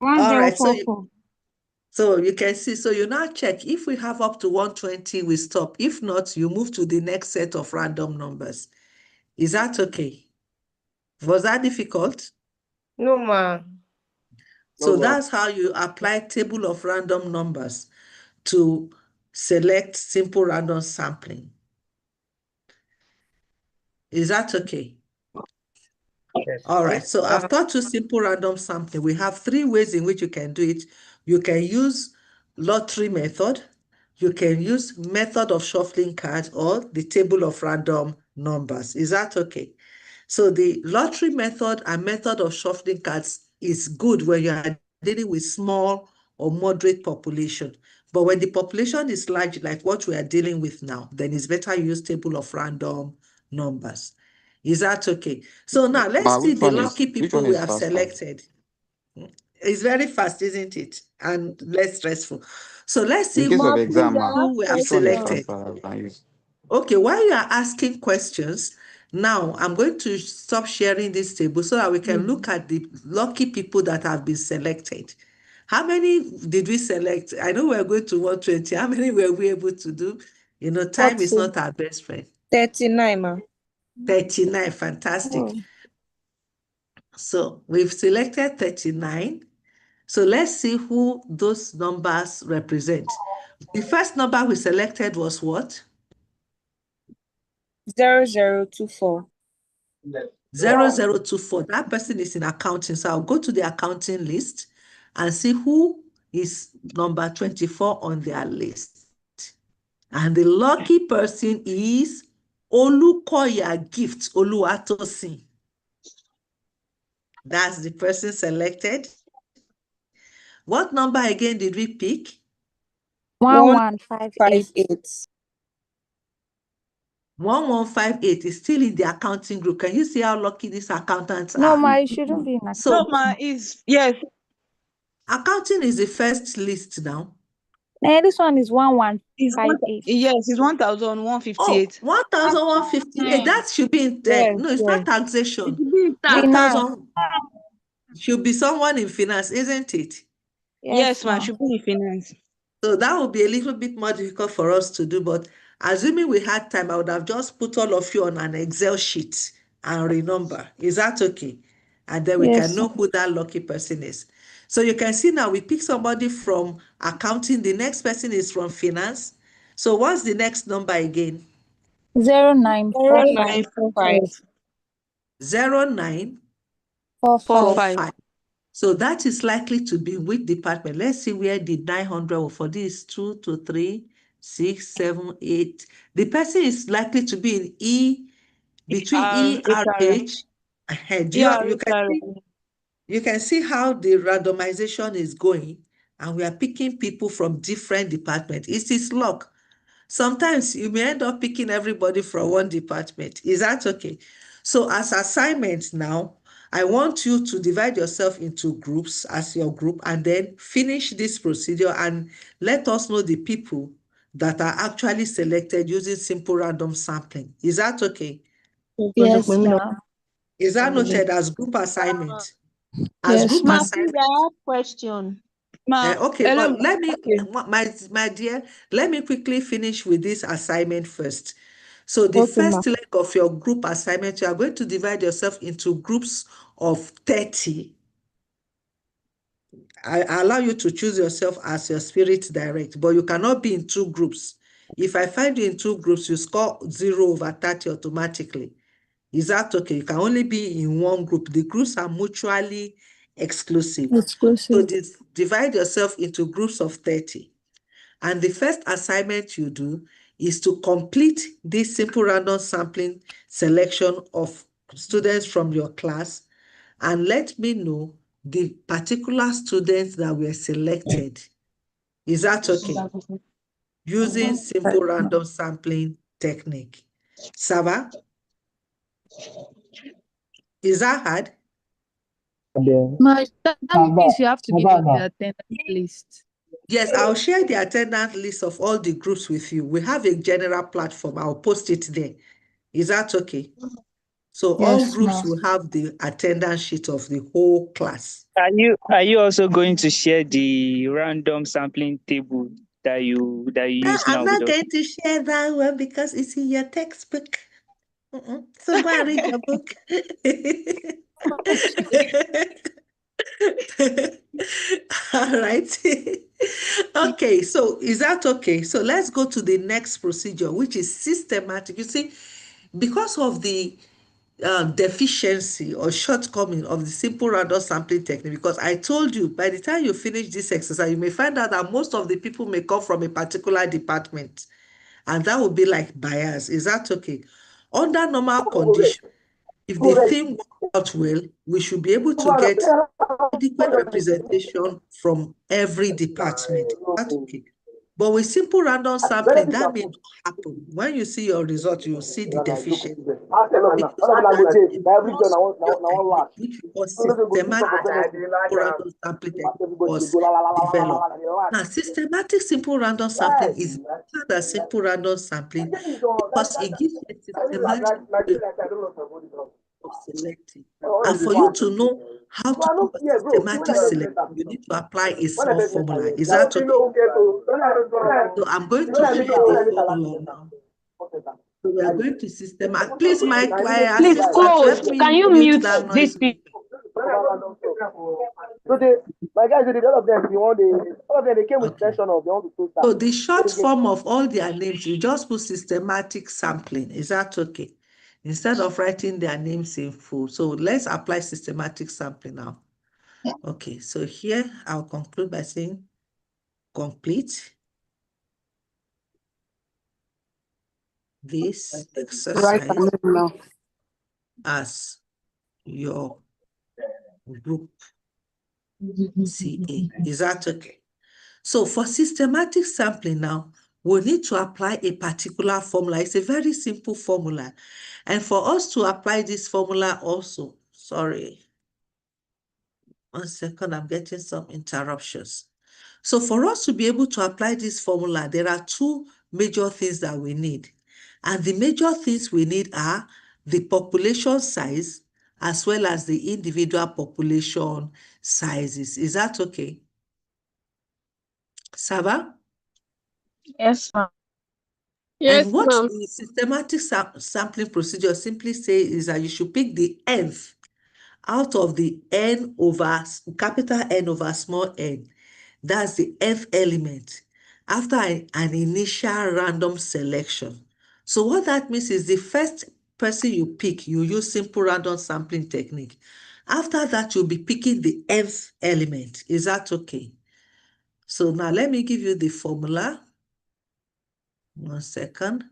S1: all right, so
S12: 1044.
S1: you can see, so you now check if we have up to 120, we stop. If not, you move to the next set of random numbers. Is that okay? Was that difficult?
S14: No, ma.
S1: So that's how you apply table of random numbers to select simple random sampling. Is that okay?
S14: Yes.
S1: All right, so I've taught you simple random sampling. We have 3 ways in which you can do it. You can use lottery method, you can use method of shuffling cards, or the table of random numbers. Is that okay? So the lottery method and method of shuffling cards is good when you are dealing with small or moderate population. But when the population is large, like what we are dealing with now, then it's better you use table of random numbers. Is that okay? So now let's see the lucky people we have selected. It's very fast, isn't it? And less stressful. So let's see who we have selected. Okay, while you are asking questions, now I'm going to stop sharing this table so that we can look at the lucky people that have been selected. How many did we select? I know we're going to 120. How many were we able to do? You know, time is not our best friend.
S14: 39, ma.
S1: 39, fantastic. So we've selected 39. So let's see who those numbers represent. The first number we selected was what?
S14: 0024.
S1: 0024. That person is in accounting. So I'll go to the accounting list and see who is number 24 on their list. And the lucky person is Olukoya Gift Oluwatosin. That's the person selected. What number again did we pick?
S12: 1158.
S1: 1158 is still in the accounting group. Can you see how lucky these accountants
S6: No,
S1: are?
S6: ma, it shouldn't be in
S1: So,
S6: accounting.
S9: Yes.
S1: accounting is the first list now.
S11: This one is 1158.
S6: Yes, it's
S1: Oh,
S6: 1,158.
S1: 1,158. That should be in
S6: Yes,
S1: no, it's
S6: yes.
S1: not taxation.
S6: It should be tax.
S11: Finance.
S1: 1,000 should be someone in finance, isn't it?
S11: Yes,
S6: Yes, ma'am.
S11: ma'am.
S6: Should be in finance.
S1: So that would be a little bit more difficult for us to do, but assuming we had time, I would have just put all of you on an Excel sheet and renumber. Is that okay? And then we can
S11: Yes.
S1: know who that lucky person is. So you can see now we pick somebody from accounting. The next person is from finance. So what's the next number again?
S11: 0945.
S6: 0945.
S11: 45.
S1: 0945. So that is likely to be which department? Let's see where the 900 for this 2 to 3, 6, 7, 8. The person is likely to be in between
S6: HRM.
S1: ERH. You can see
S6: HRM.
S1: you can see how the randomization is going, and we are picking people from different departments. It is luck. Sometimes you may end up picking everybody from one department. Is that okay? So as assignments now, I want you to divide yourself into groups as your group and then finish this procedure and let us know the people that are actually selected using simple random sampling. Is that okay?
S11: Yes, ma'am.
S1: Is that noted as group assignment? As
S11: Yes,
S1: group
S11: ma'am.
S14: Ma, please,
S1: assignment.
S14: I have question.
S1: Okay,
S6: Hello,
S1: but let me,
S6: okay.
S1: my dear, let me quickly finish with this assignment first. So the
S11: Okay, ma'am.
S1: first leg of your group assignment, you are going to divide yourself into groups of 30. I allow you to choose yourself as your spirit direct, but you cannot be in two groups. If I find you in two groups, you score 0/30 automatically. Is that okay? You can only be in one group. The groups are mutually exclusive. So
S11: Exclusive.
S1: divide yourself into groups of 30. And the first assignment you do is to complete this simple random sampling selection of students from your class and let me know the particular students that were selected. Is that okay? Using simple random sampling technique. Sava, is that hard?
S11: That means you have to give us the attendance list.
S1: Yes, I'll share the attendance list of all the groups with you. We have a general platform. I'll post it there. Is that okay? So all
S11: Yes,
S1: groups
S11: ma'am.
S1: will have the attendance sheet of the whole class.
S13: Are you also going to share the random sampling table that you use
S1: I'm
S13: now with
S1: not
S13: us?
S1: going to share that one because it's in your textbook. So go and read your book. All right. Okay, so is that okay? So let's go to the next procedure, which is systematic. You see, because of the deficiency or shortcoming of the simple random sampling technique, because I told you by the time you finish this exercise, you may find out that most of the people may come from a particular department, and that would be like bias. Is that okay? Under normal conditions, if the thing works out well, we should be able to get adequate representation from every department. That's okay. But with simple random sampling, that may not happen. When you see your result, you will see the deficiency. Because we are a more superior technique, which we call systematic simple random sampling technique, was developed. Now, systematic simple random sampling is better than simple random sampling because it gives you a systematic way of selecting. And for you to know how to do a systematic selection, you need to apply a small formula. Is that okay? So I'm going to share the formula now. So we are going to systematic. Please, my
S12: Please
S1: assistant,
S12: close.
S1: help me
S12: Can you
S1: mute
S12: mute
S1: that
S12: these
S1: noise.
S12: people?
S7: My guys, all of them, all of them, they came with
S1: Okay.
S7: intention of they want to post
S1: So
S7: that.
S1: the short form of all their names, you just put systematic sampling. Is that okay? Instead of writing their names in full. So let's apply systematic sampling now. Okay, so here I'll conclude by saying complete this
S10: Right
S1: exercise
S10: now.
S1: as your group CA. Is that okay? So for systematic sampling now, we need to apply a particular formula. It's a very simple formula. And for us to apply this formula also, sorry, 1 second, I'm getting some interruptions. So for us to be able to apply this formula, there are two major things that we need. And the major things we need are the population size as well as the individual population sizes. Is that okay? Saba?
S9: Yes, ma'am.
S1: And
S9: Yes,
S1: what
S9: ma'am.
S1: the systematic sampling procedure simply say is that you should pick the nth out of the n over capital N over small n. That's the nth element after an initial random selection. So what that means is the first person you pick, you use simple random sampling technique. After that, you'll be picking the nth element. Is that okay? So now let me give you the formula. 1 second.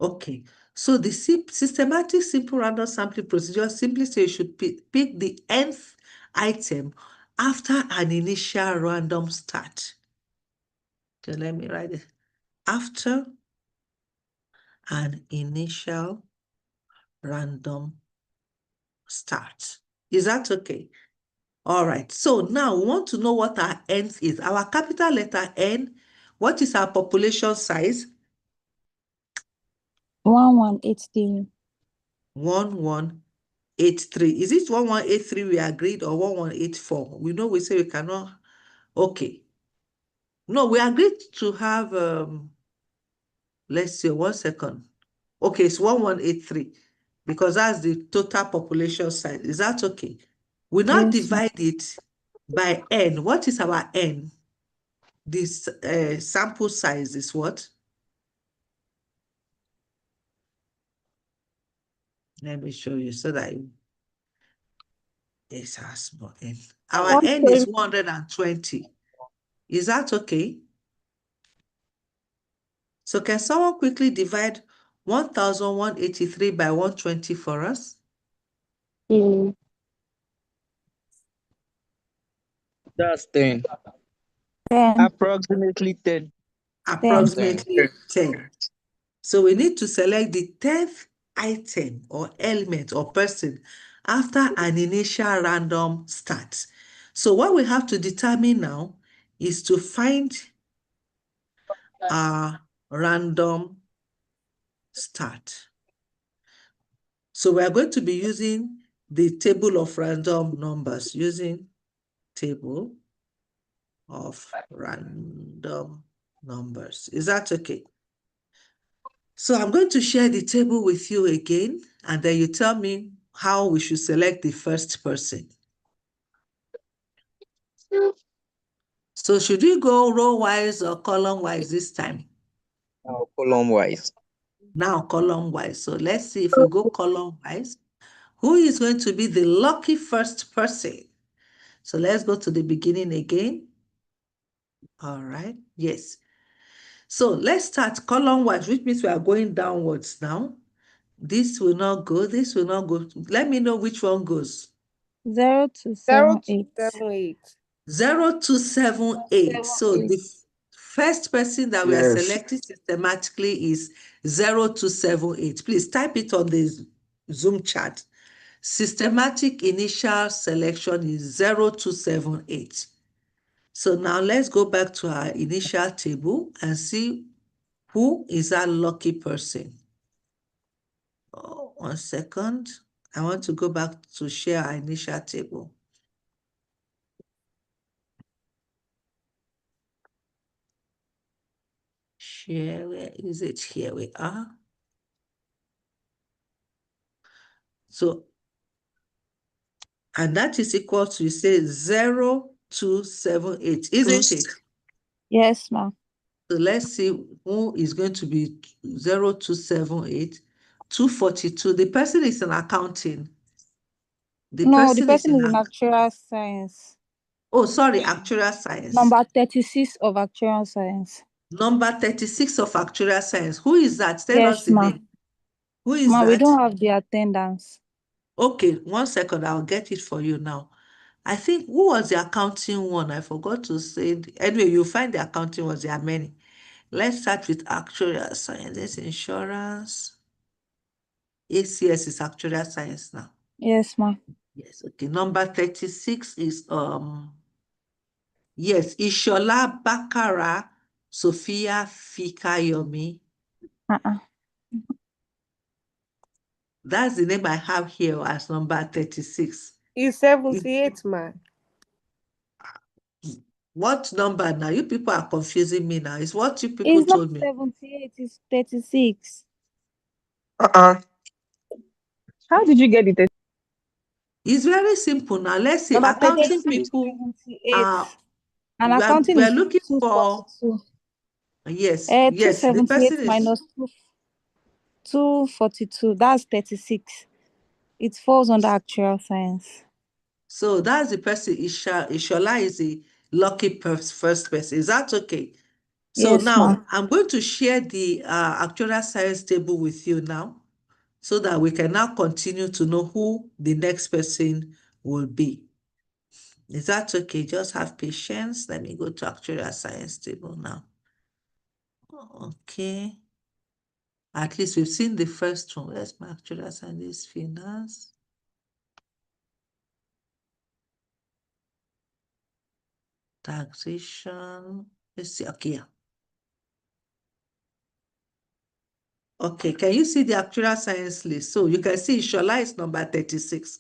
S1: Okay, so the systematic simple random sampling procedure simply says you should pick the nth item after an initial random start. So let me write it. After an initial random start. Is that okay? All right, so now we want to know what our nth is. Our capital letter N, what is our population size?
S11: 1183.
S1: 1183. Is it 1183 we agreed or 1184? We know we say we cannot. Okay. No, we agreed to have, let's see, 1 second. Okay, it's 1183 because that's the total population size. Is that okay? We now
S11: Yes, ma'am.
S1: divide it by N. What is our N? This sample size is what? Let me show you so that it's a small N. Our N is 120. Is that okay? So can someone quickly divide 1183 by 120 for us?
S13: That's 10.
S11: 10.
S13: Approximately 10.
S1: Approximately 10. So we need to select the 10th item or element or person after an initial random start. So what we have to determine now is to find our random start. So we are going to be using the table of random numbers, using table of random numbers. Is that okay? So I'm going to share the table with you again, and then you tell me how we should select the first person. So should we go row-wise or column-wise this time?
S13: Column-wise.
S1: Now column-wise. So let's see if we go column-wise. Who is going to be the lucky first person? So let's go to the beginning again. All right, yes. So let's start column-wise, which means we are going downwards now. This will not go, this will not go. Let me know which one goes.
S11: 0278.
S1: 0278. So the first person that we are
S3: Yes.
S1: selecting systematically is 0278. Please type it on the Zoom chat. Systematic initial selection is 0278. So now let's go back to our initial table and see who is that lucky person. Oh, 1 second. I want to go back to share our initial table. Share, where is it? Here we are. So, and that is equal to, you say 0278, isn't it?
S11: Yes, ma'am.
S1: So let's see who is going to be 0278, 242. The person is in accounting. The
S11: No, the
S1: person is
S11: person
S1: in,
S11: is in actuarial science.
S1: oh, sorry, actuarial science.
S11: Number 36 of actuarial science.
S1: Number 36 of actuarial science. Who is that? Tell us
S11: Yes,
S1: the
S11: ma'am.
S1: name. Who is
S11: Ma, we
S1: that?
S11: don't have the attendance.
S1: Okay, 1 second. I'll get it for you now. I think, who was the accounting one? I forgot to say. Anyway, you'll find the accounting ones. There are many. Let's start with actuarial science, insurance. ACS is actuarial science now.
S11: Yes, ma.
S1: Yes, okay. Number 36 is yes, Ishola Bakara Sophia Fikayomi. That's the name I have here as number 36.
S14: It's 78, man.
S1: What number now? You people are confusing me now. It's what you people
S11: It's not
S1: told me.
S11: 78, it's 36.
S2: Uh-uh.
S6: How did you get it?
S1: It's very simple now. Let's see.
S14: Number
S1: Accounting
S14: 36.
S1: people
S11: 78.
S1: are
S11: And accounting
S1: we're
S11: is
S1: looking for
S11: 242.
S1: yes, the
S11: 278
S1: person is
S11: minus 242. That's 36. It falls under actual science.
S1: so that's the person. Ishola is the lucky first person. Is that okay? So
S11: Yes, ma.
S1: now I'm going to share the actuarial science table with you now, so that we can now continue to know who the next person will be. Is that okay? Just have patience. Let me go to actuarial science table now. Okay. At least we've seen the first one. Where's my actuarial science? Finance. Taxation. Let's see. Okay. Okay, can you see the actuarial science list? So you can see Shola is number 36.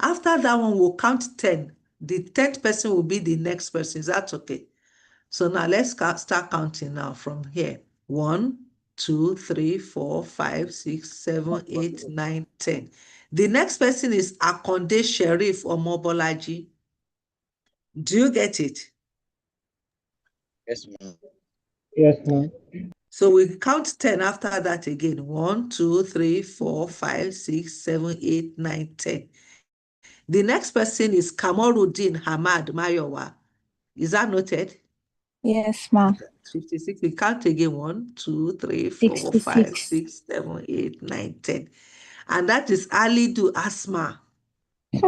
S1: After that one, we'll count 10. The 10th person will be the next person. Is that okay? So now let's start counting now from here. 1, 2, 3, 4, 5, 6, 7, 8, 9, 10. The next person is Akonde Sheriff or Mobolaji. Do you get it?
S3: Yes, ma'am.
S5: Yes, ma'am.
S1: So we count 10 after that again. 1, 2, 3, 4, 5, 6, 7, 8, 9, 10. The next person is Kamoruddin Hamad Mayowa. Is that noted?
S11: Yes, ma.
S1: 56. We count again. 1, 2, 3, 4, 5,
S11: 66.
S1: 6, 7, 8, 9, 10. And that is Alidu Asma. We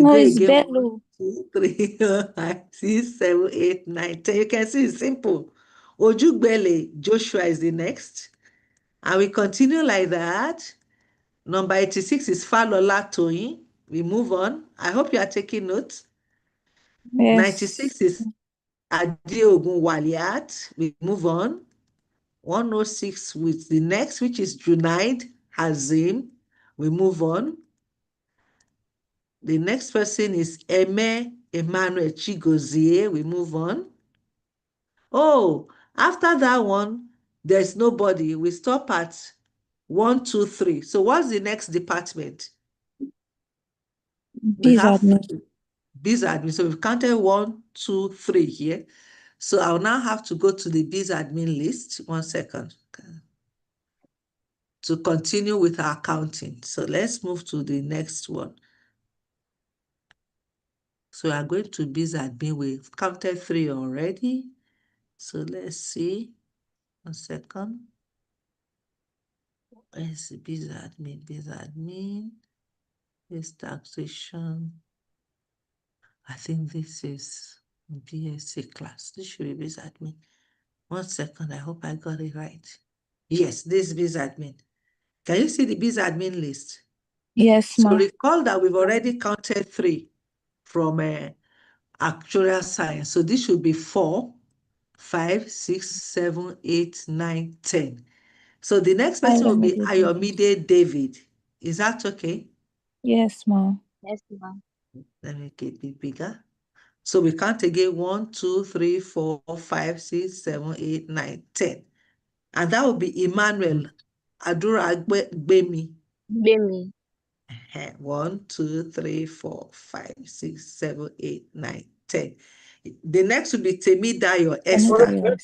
S11: No,
S1: go
S11: it's
S1: again.
S11: Bello.
S1: 1, 2, 3, 4, 5, 6, 7, 8, 9, 10. You can see it's simple. Ojugbele Joshua is the next. And we continue like that. Number 86 is Falola Toyin. We move on. I hope you are taking notes.
S11: Yes.
S1: 96 is Adeogun Waliat. We move on. 106 with the next, which is Junaid Hazim. We move on. The next person is Eme Emmanuel Chigozie. We move on. Oh, after that one, there's nobody. We stop at 1, 2, 3. So what's the next department? We
S11: Biz
S1: have
S11: admin.
S1: biz admin. So we've counted 1, 2, 3 here. So I'll now have to go to the biz admin list. 1 second. To continue with our counting. So let's move to the next one. So we are going to biz admin. We've counted 3 already. So let's see. 1 second. Let's see, biz admin. This taxation. I think this is BSc class. This should be biz admin. 1 second. I hope I got it right. Yes, this is biz admin. Can you see the biz admin list?
S11: Yes,
S1: So
S11: ma.
S1: recall that we've already counted 3 from actuarial science. So this should be 4, 5, 6, 7, 8, 9, 10. So the next person will be Ayomide David. Is that okay?
S11: Yes, ma.
S12: Yes, ma'am.
S1: Let me get it bigger. So we count again 1, 2, 3, 4, 5, 6, 7, 8, 9, 10. And that will be Emmanuel Adura Gbemi.
S12: Bemi.
S1: 1, 2, 3, 4, 5, 6, 7, 8, 9, 10. The next will be Temidayo Esther.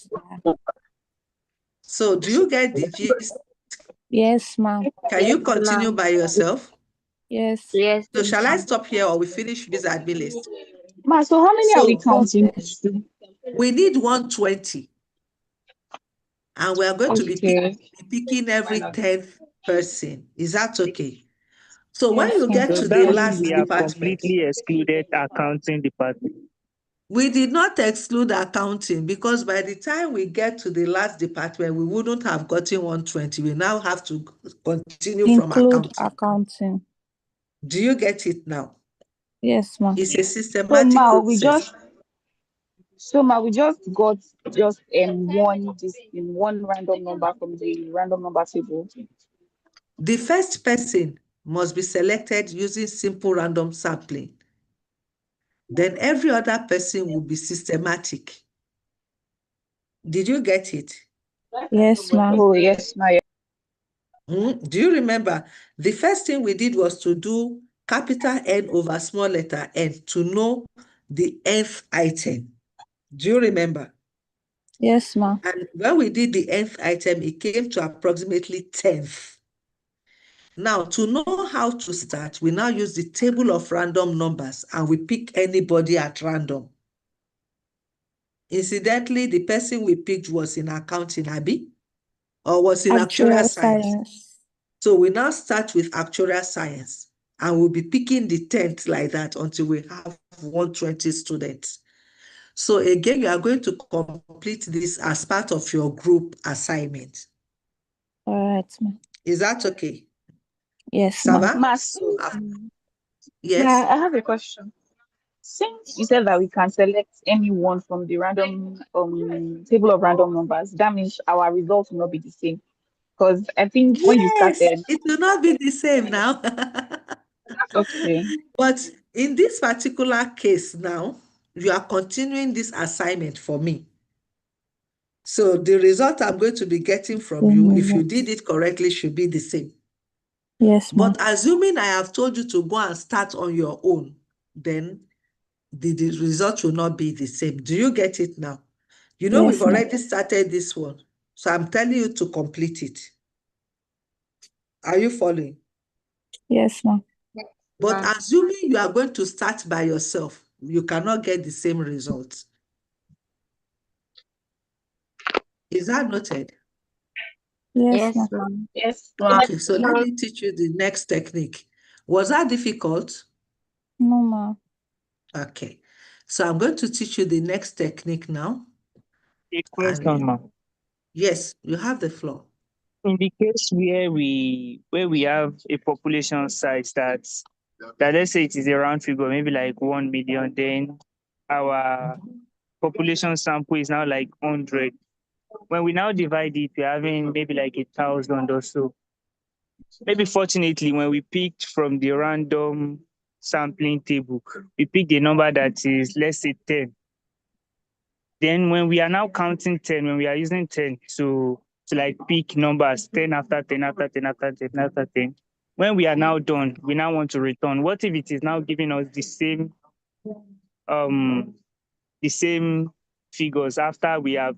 S1: So do you get the gist?
S11: Yes, ma'am.
S1: Can you continue by yourself?
S11: Yes.
S12: Yes.
S1: So shall I stop here or we finish this admin list?
S6: Ma, so how many are we
S1: So
S6: counting?
S1: we need 120. And we are going to be
S6: Okay.
S1: picking every 10th person. Is that okay? So when
S6: Yes,
S1: you
S6: ma'am.
S1: get
S13: Does
S1: to
S13: that
S1: the
S13: mean
S1: last
S13: we have
S1: department,
S13: completely excluded accounting department?
S1: we did not exclude accounting because by the time we get to the last department, we wouldn't have gotten 120. We now have to continue from
S11: Include
S1: accounting.
S11: accounting.
S1: Do you get it now?
S11: Yes, ma'am.
S1: It's a
S8: So
S1: systematic
S8: ma,
S1: process.
S8: we just got just one random number from the random number table.
S1: The first person must be selected using simple random sampling. Then every other person will be systematic. Did you get it?
S11: Yes, ma'am.
S8: Oh yes, ma.
S1: Do you remember? The first thing we did was to do capital N over small letter n to know the nth item. Do you remember?
S11: Yes, ma'am.
S1: And when we did the nth item, it came to approximately 10th. Now, to know how to start, we now use the table of random numbers and we pick anybody at random. Incidentally, the person we picked was in accounting, Abi, or was in actuarial
S11: Actuarial
S1: science.
S11: science.
S1: So we now start with actuarial science and we'll be picking the 10th like that until we have 120 students. So again, you are going to complete this as part of your group assignment.
S11: All right, ma'am.
S1: Is that okay?
S11: Yes, ma'am.
S1: Sava?
S8: Ma,
S1: Yes.
S8: I have a question. Since you said that we can select anyone from the random table of random numbers, that means our results will not be the same. Because I think when you
S1: Yes,
S8: started,
S1: it will not be the same now.
S8: okay,
S1: But in this particular case now, you are continuing this assignment for me. So the result I'm going to be getting from you, if you did it correctly, should be the same.
S11: Yes, ma'am.
S1: But assuming I have told you to go and start on your own, then the result will not be the same. Do you get it now? You know, we've
S11: Yes, ma'am.
S1: already started this one. So I'm telling you to complete it. Are you following?
S11: Yes, ma'am.
S1: But assuming you are going to start by yourself, you cannot get the same result. Is that noted?
S11: Yes,
S8: yes,
S11: ma'am.
S8: ma'am. Yes, ma'am.
S1: Okay, so let me teach you the next technique. Was that difficult?
S11: No, ma'am.
S1: Okay, so I'm going to teach you the next technique now.
S13: A
S1: And
S13: question, ma.
S1: yes, you have the floor.
S13: In the case where we have a population size that let's say it is a round figure, maybe like 1 million, then our population sample is now like 100. When we now divide it, we're having maybe like 1,000 or so. Maybe fortunately, when we picked from the random sampling table, we picked a number that is, let's say, 10. Then when we are now counting 10, when we are using 10 to like pick numbers 10 after 10 after 10 after 10 after 10, when we are now done, we now want to return. What if it is now giving us um the same figures after we have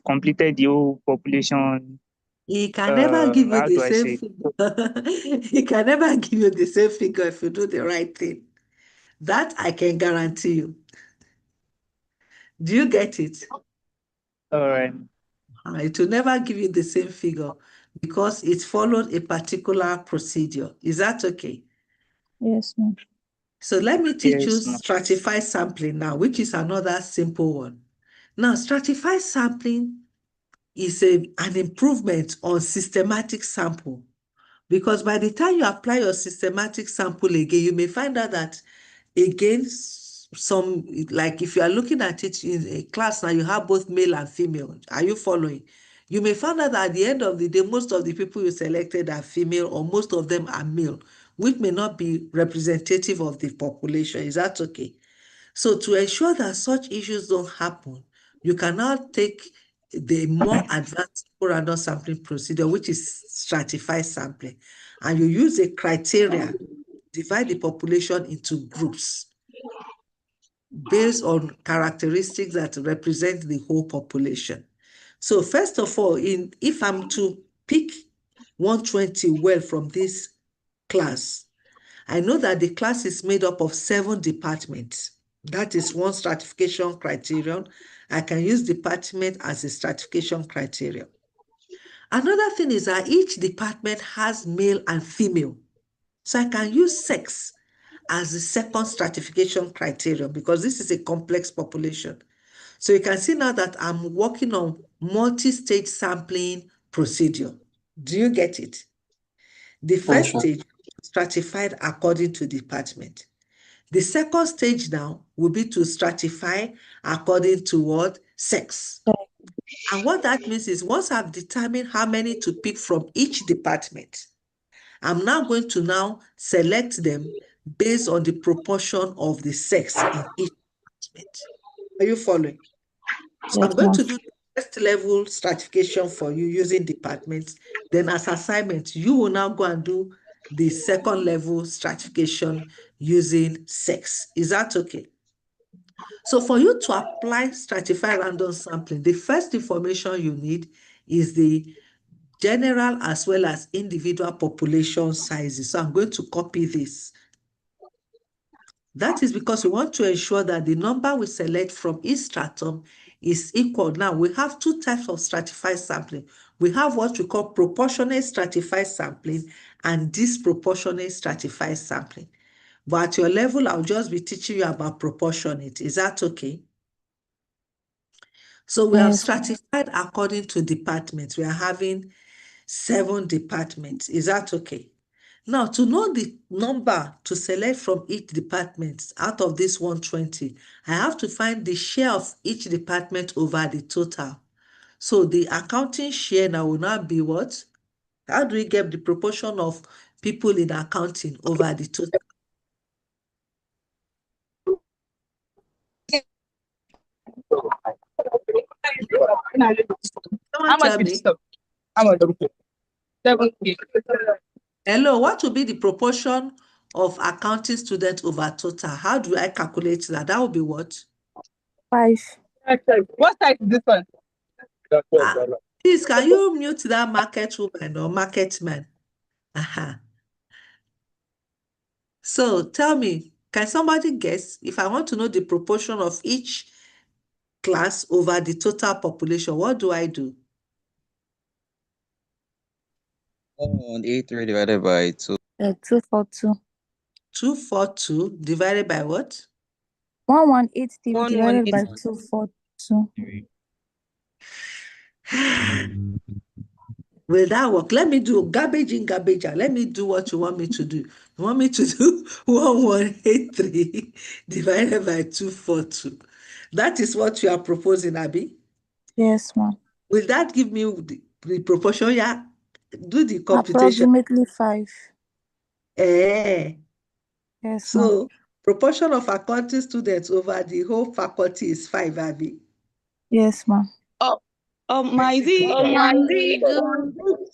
S13: completed the whole population?
S1: He can never give you
S13: How
S1: the
S13: do I
S1: same
S13: say it?
S1: figure. He can never give you the same figure if you do the right thing. That I can guarantee you. Do you get it?
S13: All right.
S1: It will never give you the same figure because it followed a particular procedure. Is that okay?
S11: Yes, ma'am.
S1: So let me teach you
S13: Yes, ma'am.
S1: stratified sampling now, which is another simple one. Now, stratified sampling is an improvement on systematic sample because by the time you apply your systematic sample again, you may find out that again, some, like if you are looking at it in a class now, you have both male and female. Are you following? You may find out that at the end of the day, most of the people you selected are female or most of them are male, which may not be representative of the population. Is that okay? So to ensure that such issues don't happen, you can now take the more advanced random sampling procedure, which is stratified sampling, and you use a criteria, divide the population into groups based on characteristics that represent the whole population. So first of all, if I'm to pick 120 well from this class, I know that the class is made up of 7 departments. That is one stratification criterion. I can use department as a stratification criterion. Another thing is that each department has male and female. So I can use sex as the second stratification criterion because this is a complex population. So you can see now that I'm working on multi-stage sampling procedure. Do you get it? The first stage stratified according to department. The second stage now will be to stratify according to what? Sex. And what that means is once I've determined how many to pick from each department, I'm now going to now select them based on the proportion of the sex in each department. Are you following? So I'm
S11: Yes,
S1: going
S11: ma'am.
S1: to do the first level stratification for you using departments. Then as assignment, you will now go and do the second level stratification using sex. Is that okay? So for you to apply stratified random sampling, the first information you need is the general as well as individual population sizes. So I'm going to copy this. That is because we want to ensure that the number we select from each stratum is equal. Now, we have two types of stratified sampling. We have what we call proportionate stratified sampling and disproportionate stratified sampling. But at your level, I'll just be teaching you about proportionate. Is that okay? So we have
S11: Yes.
S1: stratified according to departments. We are having 7 departments. Is that okay? Now, to know the number to select from each department out of this 120, I have to find the share of each department over the total. So the accounting share now will not be what? How do we get the proportion of people in accounting over the total?
S9: How
S1: Someone
S9: much
S1: tell
S9: did you
S1: me.
S9: stop? How much? 7K.
S1: Hello, what will be the proportion of accounting students over total? How do I calculate that? That will be what?
S11: 5.
S9: What size is this one?
S1: Please, can you mute that market woman or market man? So tell me, can somebody guess if I want to know the proportion of each class over the total population, what do I do?
S15: 183 divided by 2.
S11: 242.
S1: 242 divided by what?
S11: 1183 divided
S12: 118.
S11: by 242.
S1: Will that work? Let me do garbage in, garbage out. Let me do what you want me to do. You want me to do 1183 divided by 242. That is what you are proposing, Abby.
S11: Yes, ma'am.
S1: Will that give me the proportion? Yeah, do the computation.
S11: Approximately 5.
S1: Eh.
S11: Yes, ma'am.
S1: So proportion of accounting students over the whole faculty is 5, Abby.
S11: Yes, ma'am.
S12: Ma, is it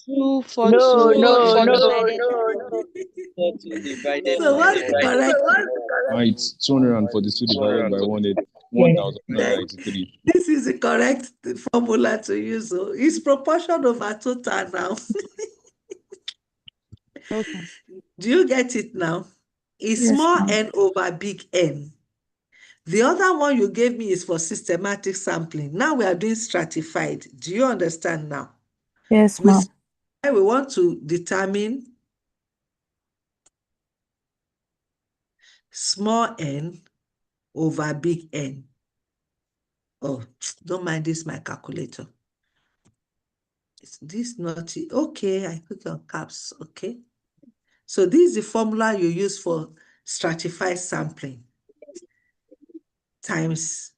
S12: 242 divided
S15: Divided
S1: So
S15: by
S1: what's the correct?
S4: It's 242 divided by 1,983.
S1: This is the correct formula to use. So it's proportion over total now.
S11: Okay.
S1: Do you get it now? It's
S11: Yes,
S1: small
S11: ma'am.
S1: n over big N. The other one you gave me is for systematic sampling. Now we are doing stratified. Do you understand now?
S11: Yes, ma'am.
S1: We want to determine small n over big N. Oh, don't mind this, my calculator. Is this not it? Okay, I click on caps. Okay. So this is the formula you use for stratified sampling times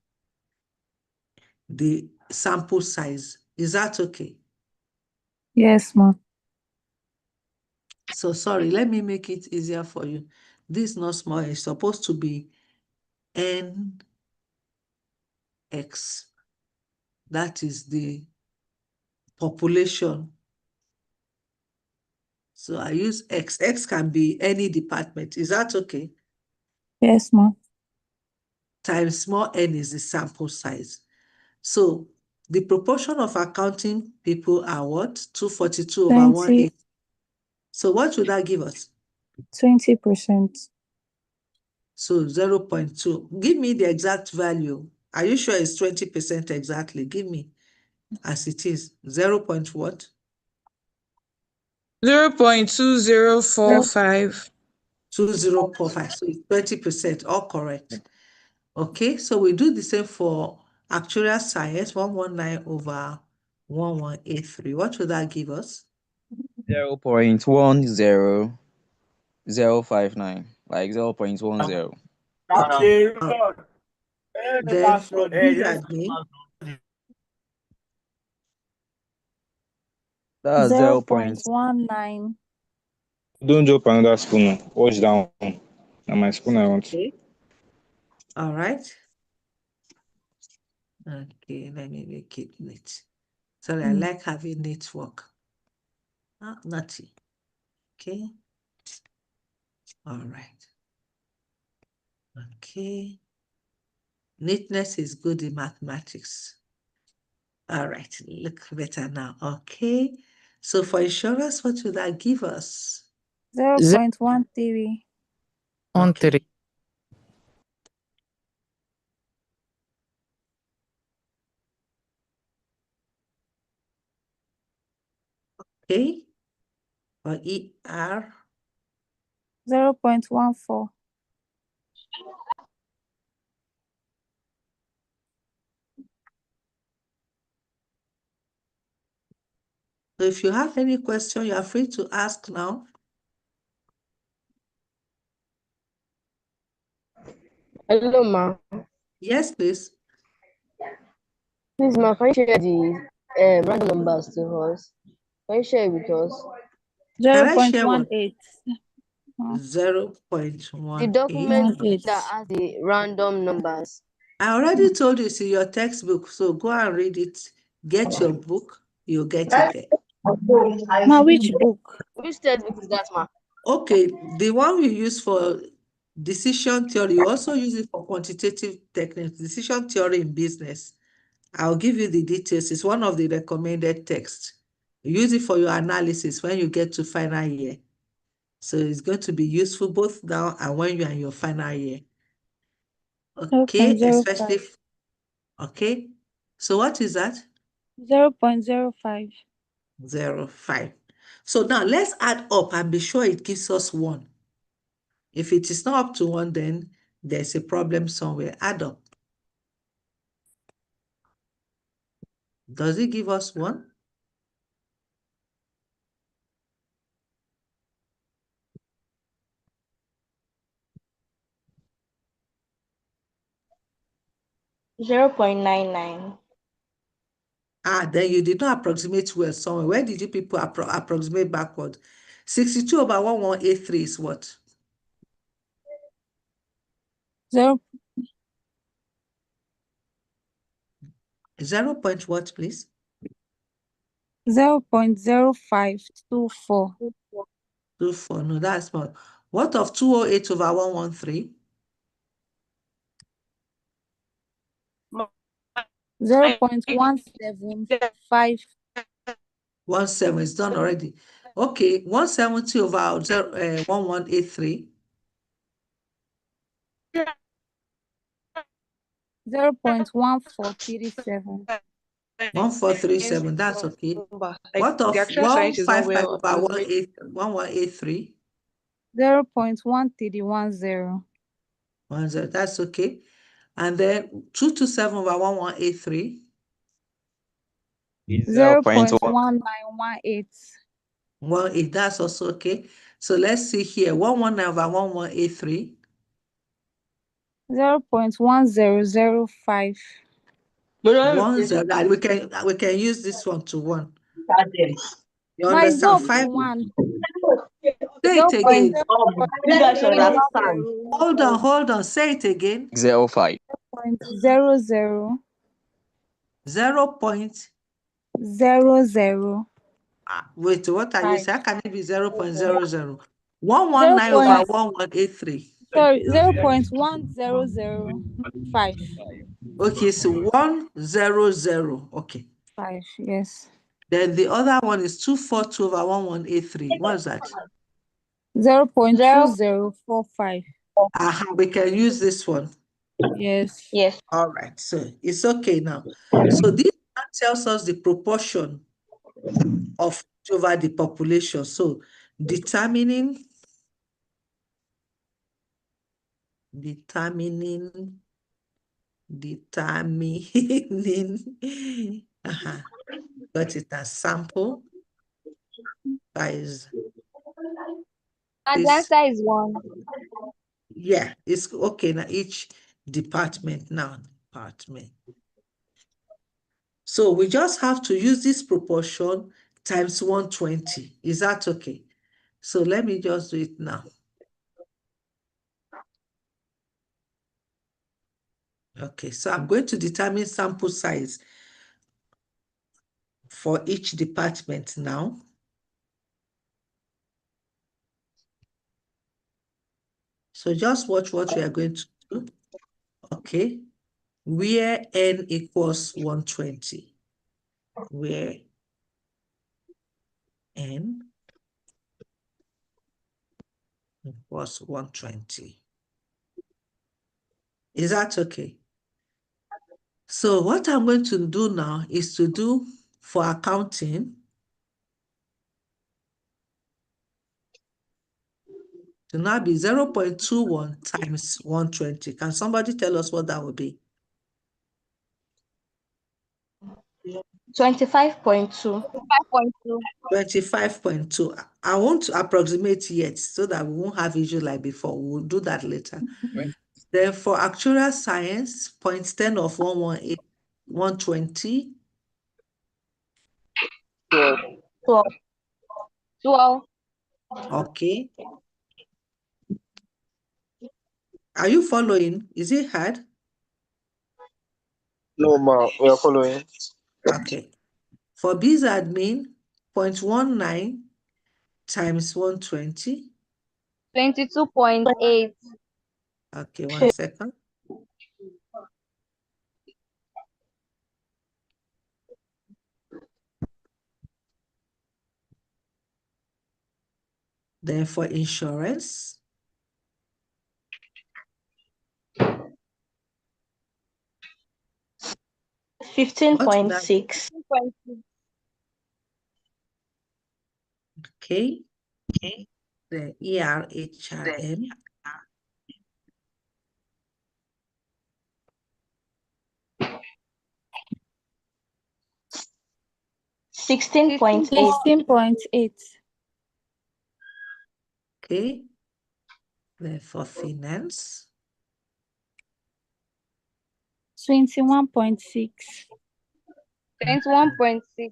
S1: the sample size. Is that okay?
S11: Yes, ma'am.
S1: So sorry, let me make it easier for you. This is not small, it's supposed to be NX. That is the population. So I use X. X can be any department. Is that okay?
S11: Yes, ma'am.
S1: Times small n is the sample size. So the proportion of accounting people are what? 242 over
S11: 20.
S1: 180. So what would that give us?
S11: 20%.
S1: So 0.2. Give me the exact value. Are you sure it's 20% exactly? Give me as it is. 0. What?
S6: 0.2045.
S1: 2045. So it's 20%, all correct. Okay, so we do the same for actuarial science, 119 over 1183. What would that give us?
S15: 0.10059, like 0.10.
S1: Okay. Then for biz admin,
S15: That's
S11: 0.19.
S2: Don't drop another school now. Watch down. Now my school I want.
S1: okay. All right. Okay, let me make it neat. Sorry, I like having network. Naughty. Okay. All right. Okay. Neatness is good in mathematics. All right, look better now. Okay. So for insurance, what would that give us?
S11: 0.13.
S1: Okay. Okay. For ER,
S11: 0.14.
S1: so if you have any question, you are free to ask now.
S14: Hello, ma.
S1: Yes, please.
S14: Please, ma, can you share the random numbers to us? Can you share it with us?
S1: Can I share what?
S11: 0.18.
S1: 0.18.
S14: The document that has the random numbers.
S1: I already told you, see your textbook, so go and read it. Get your book, you'll get it there.
S11: Ma, which book?
S14: Which textbook is that, ma?
S1: Okay, the one we use for decision theory, you also use it for quantitative techniques, decision theory in business. I'll give you the details. It's one of the recommended texts. Use it for your analysis when you get to final year. So it's going to be useful both now and when you're in your final year. Okay, especially, okay. So what is that?
S11: 0.05.
S1: 0.05. So now let's add up and be sure it gives us 1. If it is not up to 1, then there's a problem somewhere. Add up. Does it give us 1?
S12: $0.99.
S1: Then you did not approximate well somewhere. Where did you people approximate backward? 62 over 1183 is what?
S11: 0.
S1: 0 point what, please?
S11: 0.0524.
S1: 24. No, that's not. What of 208 over 113?
S11: 0.175.
S1: 17 is done already. Okay, 170 over 1183.
S11: 0.1437.
S1: 1437, that's okay. What of
S12: The actual science is not
S1: 155
S12: well
S1: over
S12: approximate.
S1: 1183?
S11: 0.1310.
S1: 10, that's okay. And then 227 over 1183?
S11: 0.1918.
S1: 18, that's also okay. So let's see here. 119 over 1183?
S11: 0.1005.
S1: 10. We can use this one to 1. You
S11: Ma, it's
S1: understand?
S11: not up to
S1: 5.
S11: 1.
S1: Say it again.
S14: You guys should understand.
S1: Hold on. Say it again.
S15: 0.05.
S11: 0.00. 00.
S1: Wait, what are you
S11: 5.
S1: saying? How can it be 0.00? 119 over 1183.
S11: Sorry, 0.1005.
S1: Okay, so 100. Okay.
S11: 5, yes.
S1: Then the other one is 242 over 1183. What's that?
S11: 0.2045.
S1: We can use this one.
S11: Yes.
S12: Yes.
S1: All right, so it's okay now. So this tells us the proportion of over the population. So determining got it as sample size.
S14: And the answer is 1.
S1: Yeah, it's okay. Now each department now. So we just have to use this proportion times 120. Is that okay? So let me just do it now. Okay, so I'm going to determine sample size for each department now. So just watch what we are going to do. Okay, where n equals 120. Where n equals 120. Is that okay? So what I'm going to do now is to do for accounting to now be 0.21 times 120. Can somebody tell us what that would be?
S14: 25.2.
S1: 25.2. I won't approximate yet so that we won't have issue like before. We'll do that later. Then for actuarial science, 0.10 of 118, 120.
S14: 12.
S1: Okay. Are you following? Is it hard?
S2: No, ma, we are following.
S1: Okay. For biz admin, 0.19 times 120.
S14: 22.8.
S1: Okay, 1 second. Then for insurance,
S14: 15.6.
S1: okay. The ERHRM,
S14: 16.8.
S11: 16.8.
S1: okay. Then for finance,
S11: 21.6.
S14: 21.6.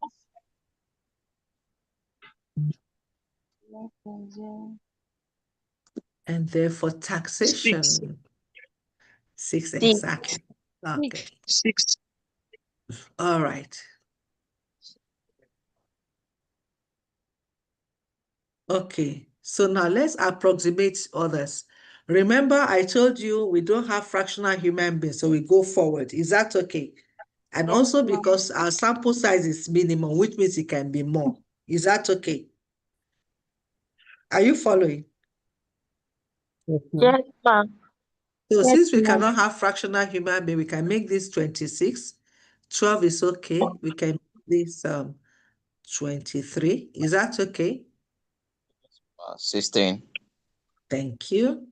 S1: and then for taxation, 6
S14: 6.
S1: exactly. Okay.
S2: 6.
S1: All right. Okay. So now let's approximate others. Remember, I told you we don't have fractional human beings, so we go forward. Is that okay? And
S14: Yes,
S1: also
S14: ma'am.
S1: because our sample size is minimum, which means it can be more. Is that okay? Are you following?
S14: Yes, ma'am.
S1: So
S11: Yes,
S1: since we
S11: ma'am.
S1: cannot have fractional human being, we can make this 26. 12 is okay. We can make this 23. Is that okay?
S15: 16.
S1: Thank you.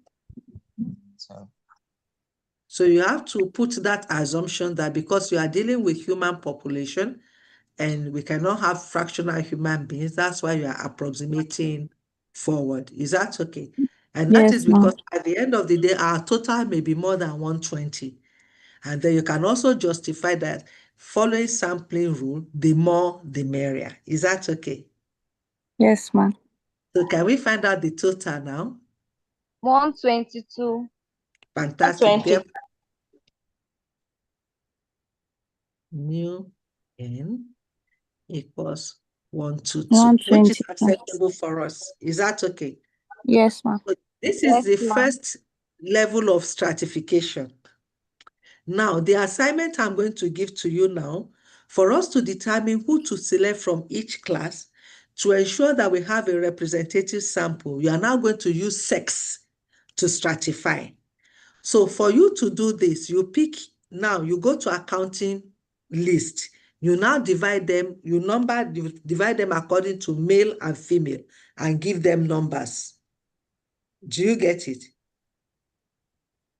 S15: So,
S1: So you have to put that assumption that because you are dealing with human population and we cannot have fractional human beings, that's why you are approximating forward. Is that okay? And that is
S11: Yes, ma'am.
S1: because at the end of the day, our total may be more than 120. And then you can also justify that following sampling rule, the more, the merrier. Is that okay?
S11: Yes, ma'am.
S1: So can we find out the total now?
S14: 122.
S1: Fantastic.
S14: 120.
S1: Therefore, mu n equals 122, which is
S11: 120.
S1: acceptable for us. Is that okay?
S11: Yes, ma'am.
S1: So this
S14: Yes,
S1: is the
S14: ma'am.
S1: first level of stratification. Now, the assignment I'm going to give to you now, for us to determine who to select from each class to ensure that we have a representative sample, you are now going to use sex to stratify. So for you to do this, you pick, now you go to accounting list, You now divide them, divide them according to male and female and give them numbers. Do you get it?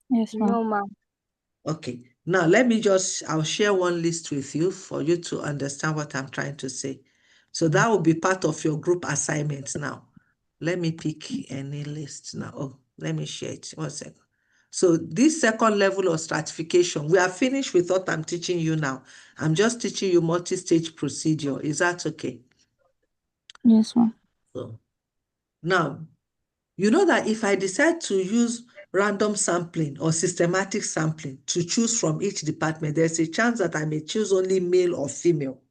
S11: Yes, ma'am.
S14: No, ma'am.
S1: Okay. Now, I'll share one list with you for you to understand what I'm trying to say. So that will be part of your group assignments now. Let me pick any list now. Oh, let me share it. 1 second. So this second level of stratification, we are finished with what I'm teaching you now. I'm just teaching you multi-stage procedure. Is that okay?
S11: Yes, ma'am.
S1: So now, you know that if I decide to use random sampling or systematic sampling to choose from each department, there's a chance that I may choose only male or female.